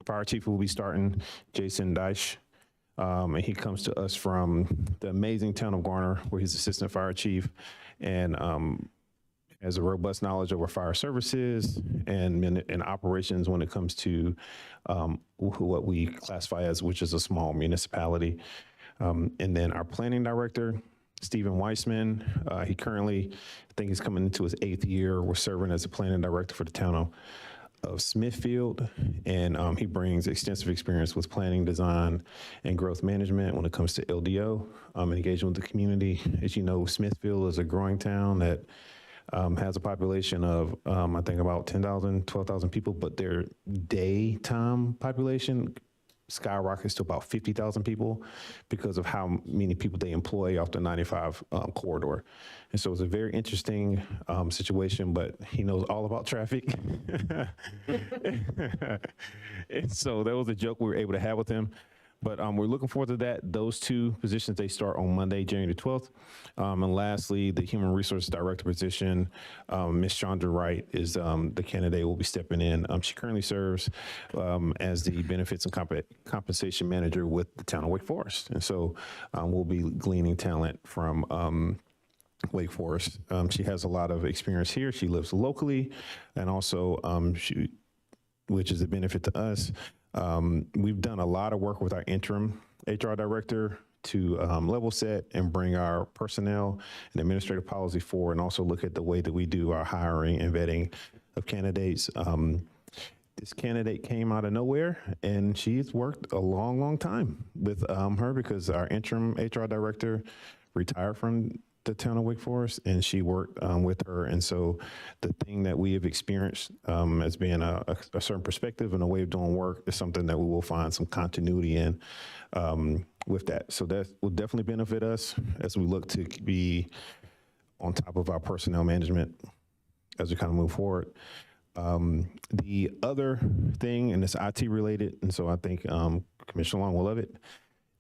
fire chief will be starting, Jason Deich. And he comes to us from the amazing town of Garner, where he's assistant fire chief, and has a robust knowledge over fire services and operations when it comes to what we classify as, which is a small municipality. And then our planning director, Stephen Weissman, he currently, I think he's coming into his 8th year. We're serving as a planning director for the town of Smithfield, and he brings extensive experience with planning, design, and growth management when it comes to LDO and engagement with the community. As you know, Smithfield is a growing town that has a population of, I think, about 10,000, 12,000 people, but their daytime population skyrockets to about 50,000 people because of how many people they employ off the 95 corridor. And so it's a very interesting situation, but he knows all about traffic. And so that was a joke we were able to have with him. But we're looking forward to that. Those 2 positions, they start on Monday, January 12th. And lastly, the Human Resources Director position, Ms. Chandra Wright is the candidate who will be stepping in. She currently serves as the Benefits and Compensation Manager with the town of Wake Forest. And so we'll be gleaning talent from Wake Forest. She has a lot of experience here. She lives locally, and also, which is a benefit to us. We've done a lot of work with our interim HR director to level set and bring our personnel and administrative policy forward, and also look at the way that we do our hiring and vetting of candidates. This candidate came out of nowhere, and she's worked a long, long time with her because our interim HR director retired from the town of Wake Forest, and she worked with her. And so the thing that we have experienced as being a certain perspective and a way of doing work is something that we will find some continuity in with that. So that will definitely benefit us as we look to be on top of our personnel management as we kind of move forward. The other thing, and it's IT related, and so I think Commissioner Long will love it,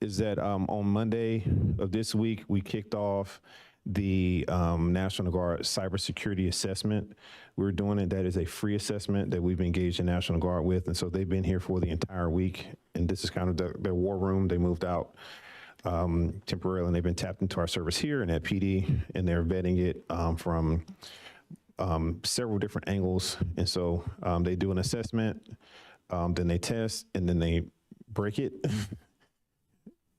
is that on Monday of this week, we kicked off the National Guard cybersecurity assessment. We're doing it. That is a free assessment that we've engaged the National Guard with, and so they've been here for the entire week, and this is kind of their war room. They moved out temporarily, and they've been tapped into our service here and at PD, and they're vetting it from several different angles. And so they do an assessment, then they test, and then they break it,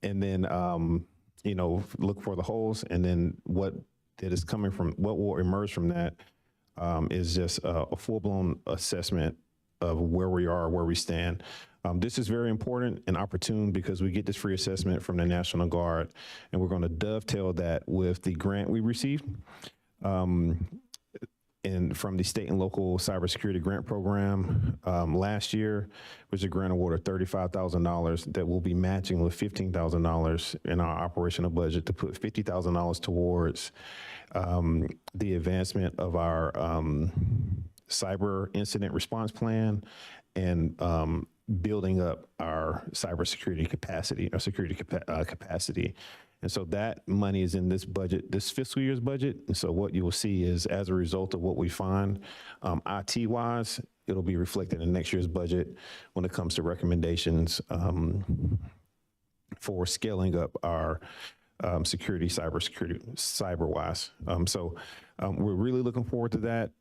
and then look for the holes, and then what will emerge from that is just a full-blown assessment of where we are, where we stand. This is very important and opportune because we get this free assessment from the National Guard, and we're going to dovetail that with the grant we received and from the state and local cybersecurity grant program last year, was a grant award of $35,000 that will be matching with $15,000 in our operational budget to put $50,000 towards the advancement of our cyber incident response plan and building up our cybersecurity capacity, our security capacity. And so that money is in this budget, this fiscal year's budget. And so what you will see is, as a result of what we find, IT-wise, it'll be reflected in next year's budget when it comes to recommendations for scaling up our cyber-wise. So we're really looking forward to that.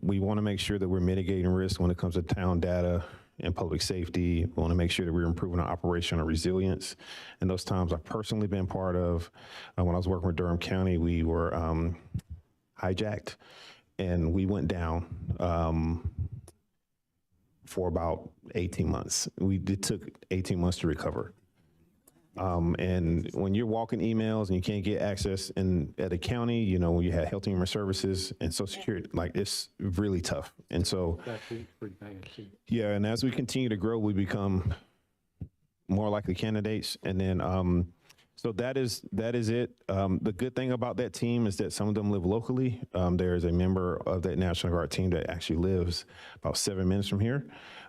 We want to make sure that we're mitigating risk when it comes to town data and public safety. We want to make sure that we're improving our operational resilience. And those times I've personally been part of, when I was working with Durham County, we were hijacked, and we went down for about 18 months. It took 18 months to recover. And when you're walking emails and you can't get access at a county, when you have Health and Human Services and Social Security, it's really tough. And so, yeah, and as we continue to grow, we become more likely candidates. And then, so that is it. The good thing about that team is that some of them live locally. There is a member of that National Guard team that actually lives about 7 minutes from here,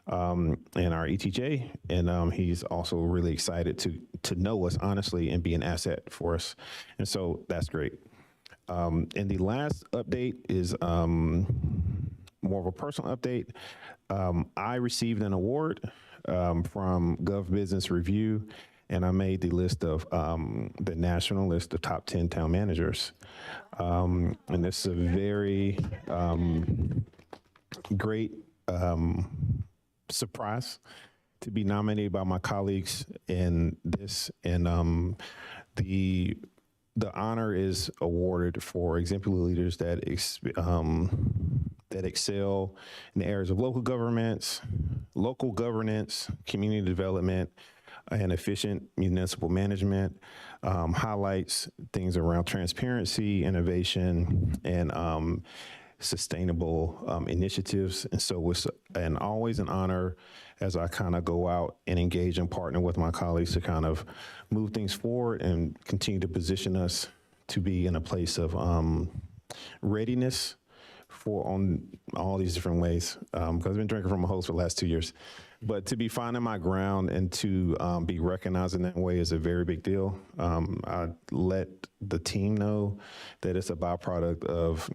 in our ETJ, and he's also really excited to know us honestly and be an asset for us, and so that's great. And the last update is more of a personal update. I received an award from Gov Business Review, and I made the list of the national list of top 10 town managers. And this is a very great surprise to be nominated by my colleagues in this. And the honor is awarded for exemplary leaders that excel in the areas of local governance, community development, and efficient municipal management, highlights things around transparency, innovation, and sustainable initiatives. And so it's always an honor as I kind of go out and engage and partner with my colleagues to kind of move things forward and continue to position us to be in a place of readiness on all these different ways. Because I've been drinking from a hose for the last 2 years. But to be finding my ground and to be recognized in that way is a very big deal. I let the team know that it's a byproduct of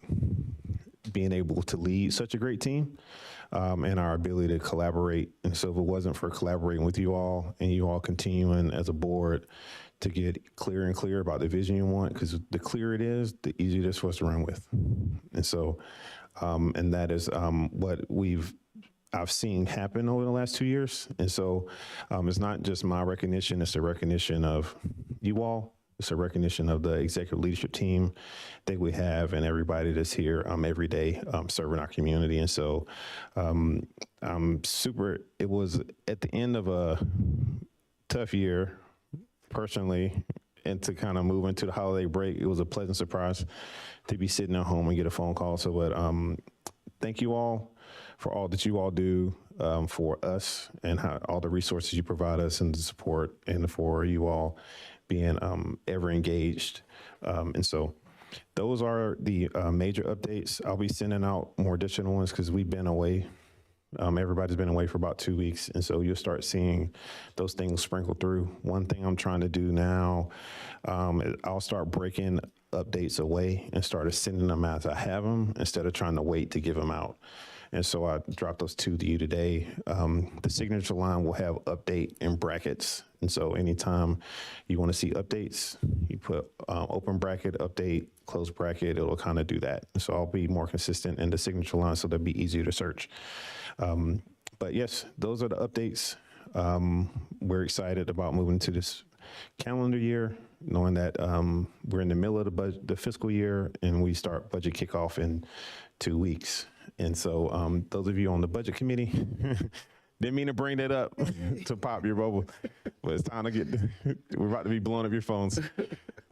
being able to lead such a great team and our ability to collaborate. And so if it wasn't for collaborating with you all and you all continuing as a board to get clearer and clearer about the vision you want, because the clearer it is, the easier it is for us to run with. And so, and that is what we've I've seen happen over the last 2 years. And so it's not just my recognition, it's a recognition of you all. It's a recognition of the executive leadership team that we have and everybody that's here every day serving our community. And so I'm super, it was at the end of a tough year personally, and to kind of move into the holiday break, it was a pleasant surprise to be sitting at home and get a phone call. So, but thank you all for all that you all do for us and all the resources you provide us and the support, and for you all being ever engaged. And so those are the major updates. I'll be sending out more additional ones because we've been away. Everybody's been away for about 2 weeks. And so you'll start seeing those things sprinkle through. One thing I'm trying to do now, I'll start breaking updates away and start sending them as I have them instead of trying to wait to give them out. And so I dropped those two to you today. The signature line will have update in brackets. And so anytime you want to see updates, you put open bracket, update, close bracket, it'll kind of do that. So I'll be more consistent in the signature line so they'll be easier to search. But yes, those are the updates. We're excited about moving to this calendar year, knowing that we're in the middle of the fiscal year and we start budget kickoff in 2 weeks. And so those of you on the budget committee, didn't mean to bring that up to pop your bubble, but it's time to we're about to be blowing up your phones.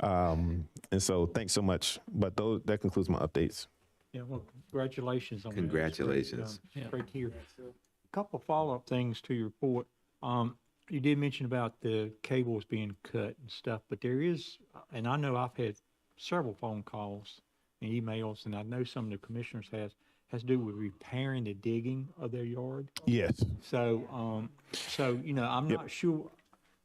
And so thanks so much. But that concludes my updates. Yeah, well, congratulations on that. Congratulations. Great to hear. A couple follow-up things to your report. You did mention about the cables being cut and stuff, but there is, and I know I've had several phone calls and emails, and I know some of the commissioners has to do with repairing the digging of their yard. Yes. So, I'm not sure.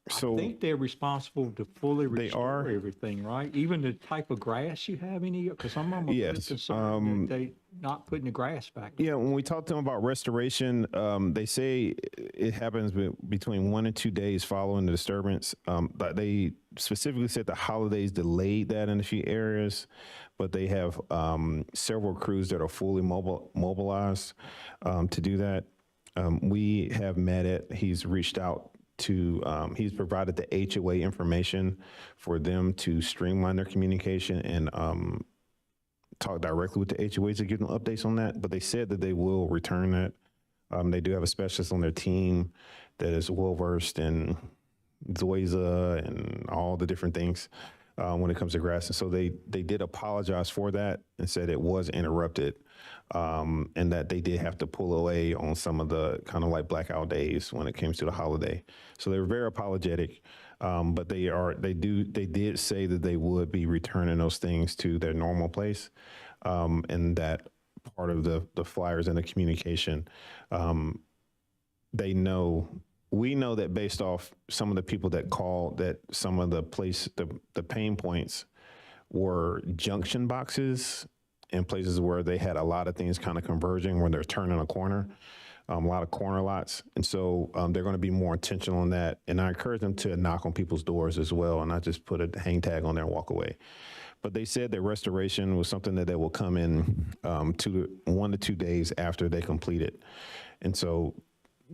So I think they're responsible to fully restore everything, right? Even the type of grass you have in here, because I'm almost concerned that they not putting the grass back. Yeah, when we talk to them about restoration, they say it happens between 1 and 2 days following the disturbance. But they specifically said the holidays delayed that in a few areas, but they have several crews that are fully mobilized to do that. We have met it. He's reached out to, he's provided the HOA information for them to streamline their communication and talk directly with the HOAs to give them updates on that. But they said that they will return that. They do have a specialist on their team that is well-versed in Zoysia and all the different things when it comes to grass. And so they did apologize for that and said it was interrupted and that they did have to pull away on some of the kind of like blackout days when it came to the holiday. So they were very apologetic, but they did say that they would be returning those things to their normal place, and that part of the flyers and the communication, we know that based off some of the people that called, that some of the pain points were junction boxes in places where they had a lot of things kind of converging when they're turning a corner, a lot of corner lots. And so they're going to be more intentional on that. And I encourage them to knock on people's doors as well and not just put a hang tag on there and walk away. But they said that restoration was something that they will come in 1 to 2 days after they complete it. And so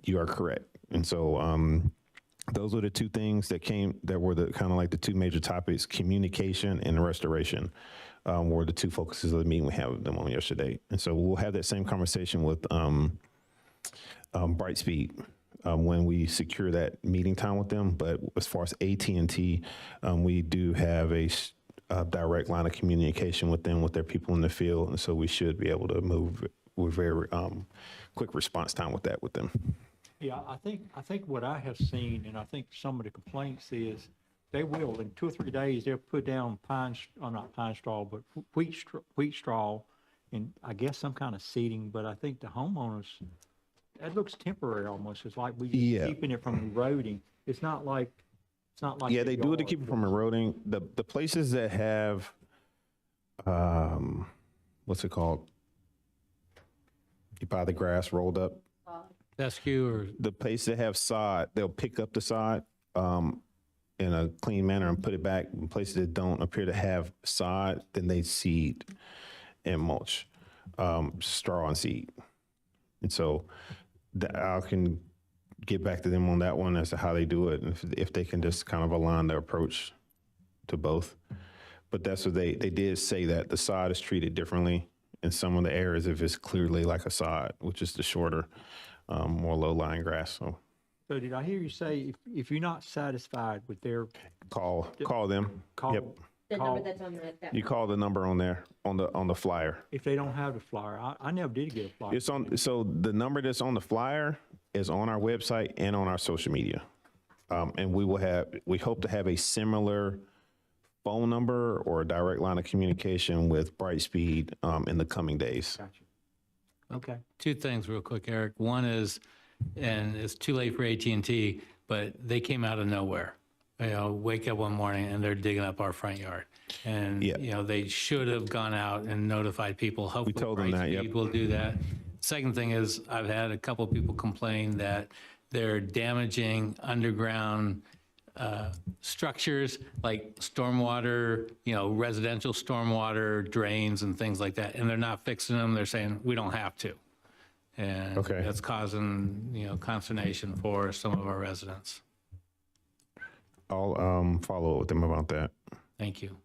you are correct. And so those were the two things that were the kind of like the two major topics: communication and restoration were the two focuses of the meeting we had with them on yesterday. And so we'll have that same conversation with Brightspeed when we secure that meeting time with them. But as far as AT&T, we do have a direct line of communication with them, with their people in the field. And so we should be able to move with very quick response time with them. Yeah, I think what I have seen, and I think some of the complaints is they will, in 2 or 3 days, they'll put down not pine straw, but wheat straw, and I guess some kind of seeding. But I think the homeowners, that looks temporary almost. It's like we keeping it from eroding. It's not like. Yeah, they do it to keep it from eroding. The places that have, what's it called? You buy the grass rolled up. Fescue or the places that have sod, they'll pick up the sod in a clean manner and put it back. In places that don't appear to have sod, then they seed and mulch, straw and seed. And so I can get back to them on that one as to how they do it, and if they can just kind of align their approach to both. But that's what they did say, that the sod is treated differently in some of the areas if it's clearly like a sod, which is the shorter, more low-lying grass. So did I hear you say if you're not satisfied with their Call them. call, Yep. The call number that's on that. You call the number on there on the flyer. if they don't have the flyer? I never did get a flyer. It's on. So the number that's on the flyer is on our website and on our social media, and we hope to have a similar phone number or a direct line of communication with Brightspeed in the coming days. Gotcha. Okay. Two things real quick, Eric. One is, and it's too late for AT&T, but they came out of nowhere. Wake up one morning and they're digging up our front yard. And, they should have gone out and notified people. Hopefully We told them that, Brightspeed will do that. Second thing is, I've had a couple people complain that they're damaging underground structures like stormwater, residential stormwater drains and things like that. And they're not fixing them. They're saying, we don't have to. And that's causing, consternation for some of our residents. I'll follow up with them about that. Thank you.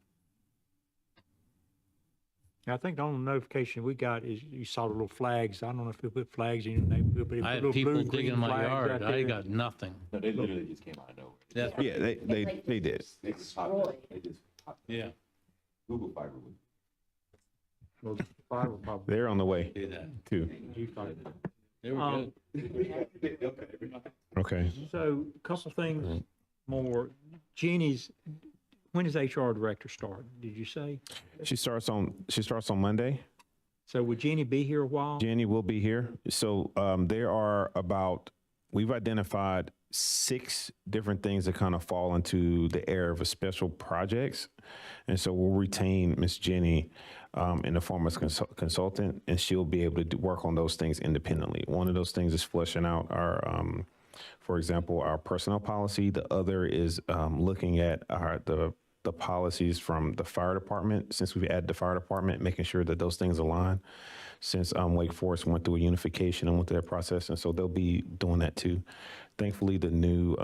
I think the only notification we got is you saw the little flags. I don't know if they put flags in your neighborhood, but I little had people blue, digging green in my flags yard. out I there. got nothing. No, they literally just came out of nowhere. That's Yeah, they did. They just popped up. They just popped up. Yeah. Google Fiber would. Well, the fire will probably They're on the way do that. too. do fire. They were good. Okay. So a couple things more. Jeannie's, when does HR director start? Did you say? She starts on Monday. So would Jeannie be here a while? Jenny will be here. So there are we've identified 6 different things that kind of fall into the area of a special projects. And so we'll retain Miss Jenny in the form of consultant, and she'll be able to work on those things independently. One of those things is fleshing out our, for example, our personnel policy. The other is looking at the policies from the fire department. Since we've added the fire department, making sure that those things align. Since Wake Forest went through a unification and went through that process, and so they'll be doing that too. Thankfully, the new,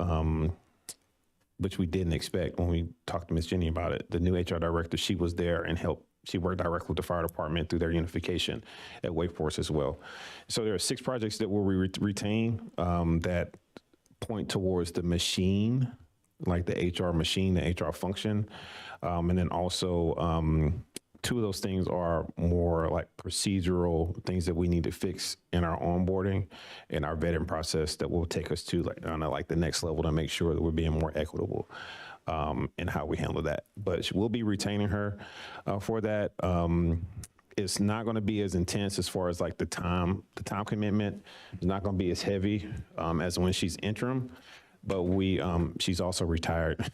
which we didn't expect when we talked to Ms. Jenny about it, the new HR director, she was there and helped. She worked directly with the fire department through their unification at Wake Forest as well. So there are 6 projects that we'll retain that point towards the machine, like the HR machine, the HR function. And then also 2 of those things are more like procedural things that we need to fix in our onboarding and our vetting process that will take us to like the next level to make sure that we're being more equitable in how we handle that. But we'll be retaining her for that. It's not going to be as intense as far as like the time commitment. It's not going to be as heavy as when she's interim. But she's also retired.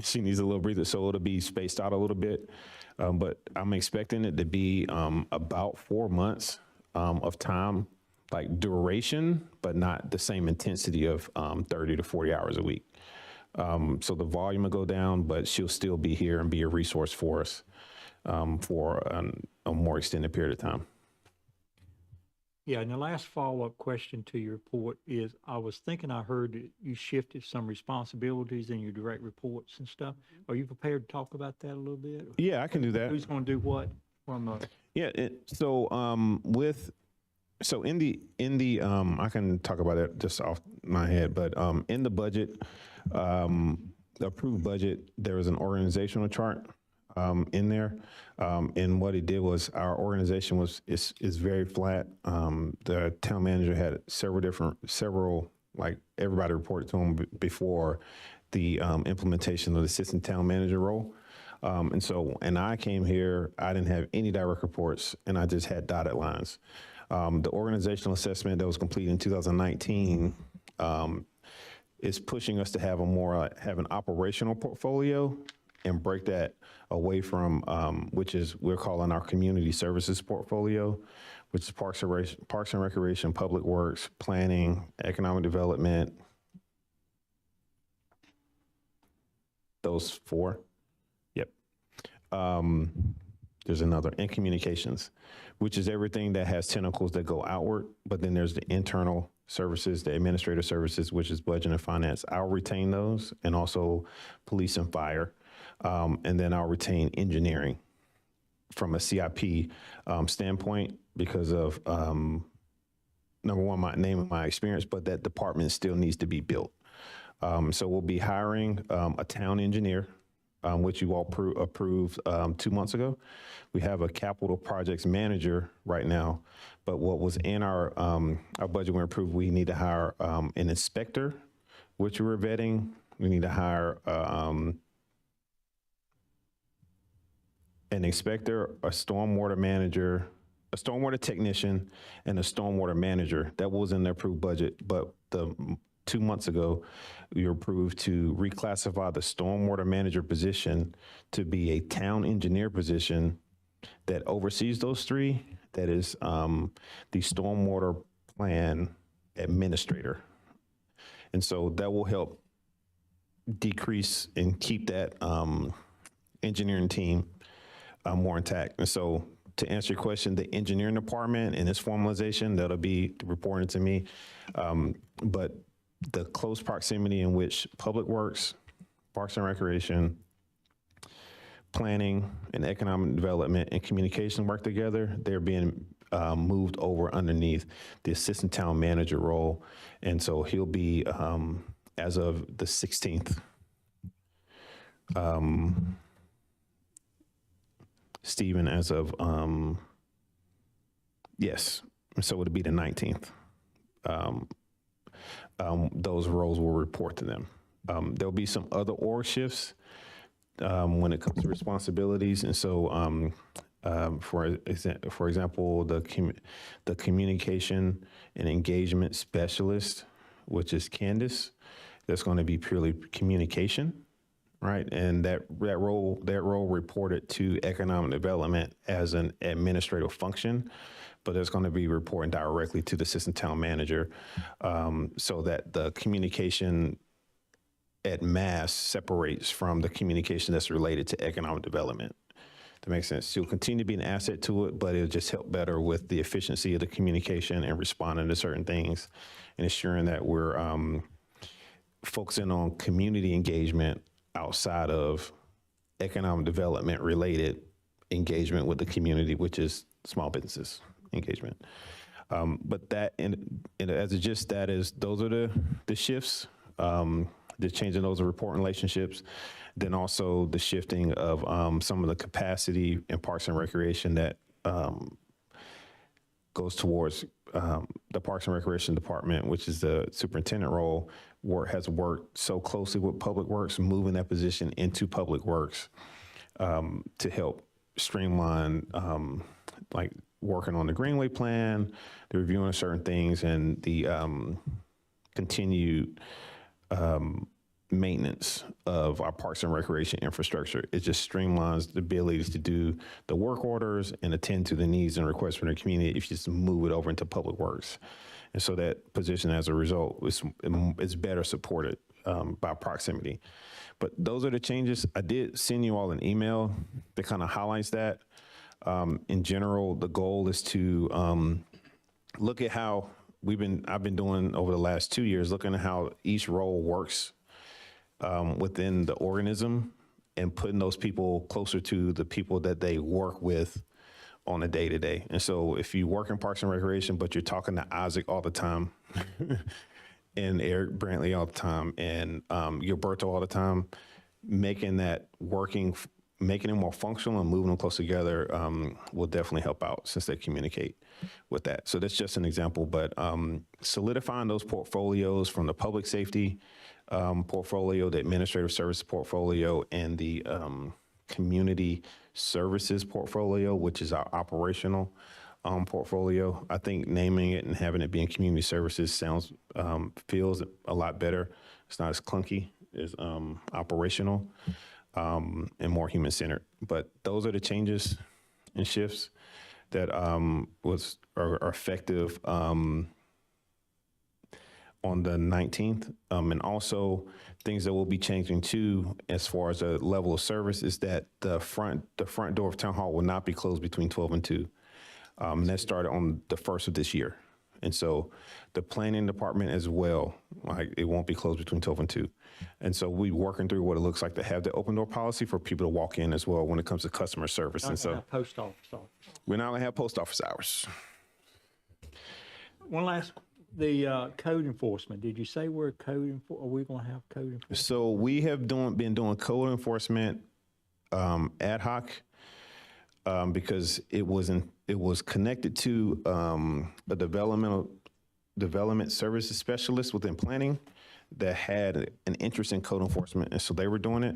She needs a little breather, so it'll be spaced out a little bit. But I'm expecting it to be about 4 months of time, like duration, but not the same intensity of 30 to 40 hours a week. So the volume will go down, but she'll still be here and be a resource for us for a more extended period of time. Yeah, and the last follow-up question to your report is, I was thinking I heard that you shifted some responsibilities in your direct reports and stuff. Are you prepared to talk about that a little bit? Yeah, I can do that. Who's going to do what? Yeah, so in the I can talk about it just off my head, but in the budget, the approved budget, there was an organizational chart in there. And what it did was our organization is very flat. The town manager had several, like everybody reported to him before the implementation of the assistant town manager role. And I came here, I didn't have any direct reports and I just had dotted lines. The organizational assessment that was completed in 2019 is pushing us to have an operational portfolio and break that away from, which is we're calling our community services portfolio, which is Parks and Recreation, Public Works, Planning, Economic Development, those 4. Yep. There's another, and communications, which is everything that has tentacles that go outward. But then there's the internal services, the administrative services, which is budget and finance. I'll retain those, and also police and fire. And then I'll retain engineering from a CIP standpoint because of, number one, my name and my experience, but that department still needs to be built. So we'll be hiring a town engineer, which you all approved 2 months ago. We have a capital projects manager right now, but what was in our budget we approved, we need to hire an inspector, which we're vetting. We need to hire an inspector, a stormwater manager, a stormwater technician, and a stormwater manager. That was in the approved budget, but 2 months ago, we were approved to reclassify the stormwater manager position to be a town engineer position that oversees those three. That is the stormwater plan administrator. And so that will help decrease and keep that engineering team more intact. And so to answer your question, the engineering department and its formalization, that'll be reporting to me. But the close proximity in which Public Works, Parks and Recreation, Planning and Economic Development and Communication work together, they're being moved over underneath the Assistant Town Manager role. And so he'll be, as of the 16th, Stephen, as of, yes, so it'll be the 19th. Those roles will report to them. There'll be some other org shifts when it comes to responsibilities. And so, for example, the communication and engagement specialist, which is Candace, that's going to be purely communication, right? And that role reported to economic development as an administrative function, but it's going to be reporting directly to the assistant town manager, so that the communication at mass separates from the communication that's related to economic development. That makes sense. She'll continue to be an asset to it, but it'll just help better with the efficiency of the communication and responding to certain things and ensuring that we're focusing on community engagement outside of economic development related engagement with the community, which is small businesses engagement. But that, and as it just that is, those are the shifts, the changing those reporting relationships, then also the shifting of some of the capacity in Parks and Recreation that goes towards the Parks and Recreation Department, which is the superintendent role, has worked so closely with Public Works, moving that position into Public Works to help streamline, like working on the Greenway plan, the reviewing of certain things, and the continued maintenance of our Parks and Recreation infrastructure. It just streamlines the abilities to do the work orders and attend to the needs and requests from the community if you just move it over into Public Works. And so that position, as a result, is better supported by proximity. But those are the changes. I did send you all an email that kind of highlights that. In general, the goal is to look at how I've been doing over the last 2 years, looking at how each role works within the organism and putting those people closer to the people that they work with on a day-to-day. And so if you work in Parks and Recreation, but you're talking to Isaac all the time and Eric Brantley all the time and Gilberto all the time, making it more functional and moving them close together will definitely help out since they communicate with that. So that's just an example, but solidifying those portfolios from the public safety portfolio, the administrative services portfolio, and the community services portfolio, which is our operational portfolio. I think naming it and having it be in community services feels a lot better. It's not as clunky as operational and more human-centered. But those are the changes and shifts that are effective on the 19th. And also things that will be changing too, as far as the level of service, is that the front door of Town Hall will not be closed between 12 and 2. And that started on the 1st of this year. And so the planning department as well, like it won't be closed between 12 and 2. And so we working through what it looks like to have the open door policy for people to walk in as well when it comes to customer service. And so Post office hours. we're not gonna have post office hours. One last, the code enforcement. Did you say we're are we gonna have code enforcement? So we have been doing code enforcement ad hoc because it was connected to a development services specialist within planning that had an interest in code enforcement, and so they were doing it.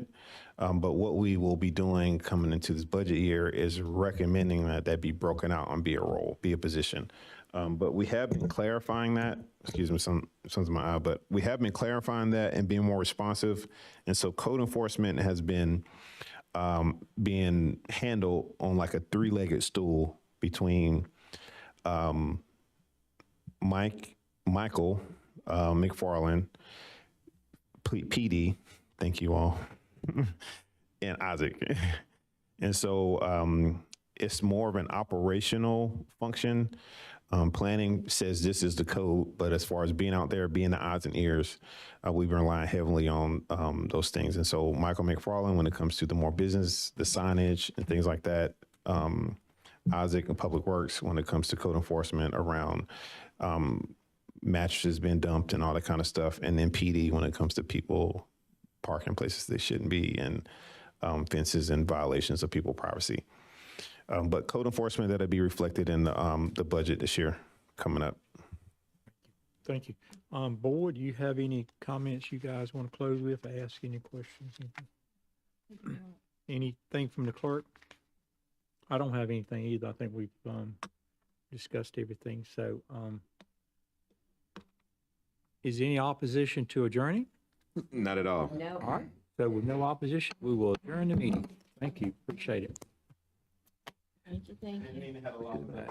But what we will be doing coming into this budget year is recommending that be broken out and be a role, be a position. But we have been clarifying that, excuse me, sun's in my eye, but we have been clarifying that and being more responsive. And so code enforcement has been being handled on like a 3-legged stool between Michael McFarland, PD, thank you all, and Isaac. And so it's more of an operational function. Planning says this is the code, but as far as being out there, being the eyes and ears, we've been relying heavily on those things. And so Michael McFarland, when it comes to the more business, the signage and things like that, Isaac and Public Works, when it comes to code enforcement around mattresses being dumped and all that kind of stuff. And then PD, when it comes to people parking places they shouldn't be, and fences and violations of people's privacy. But code enforcement, that'll be reflected in the budget this year coming up. Thank you. Board, do you have any comments you guys want to close with, ask any questions? Anything from the clerk? I don't have anything either. I think we've discussed everything. So is any opposition to adjourning? Not at all. No. All right. So with no opposition, we will adjourn the meeting. Thank you. Appreciate it. Thank you. Didn't mean to have a long night.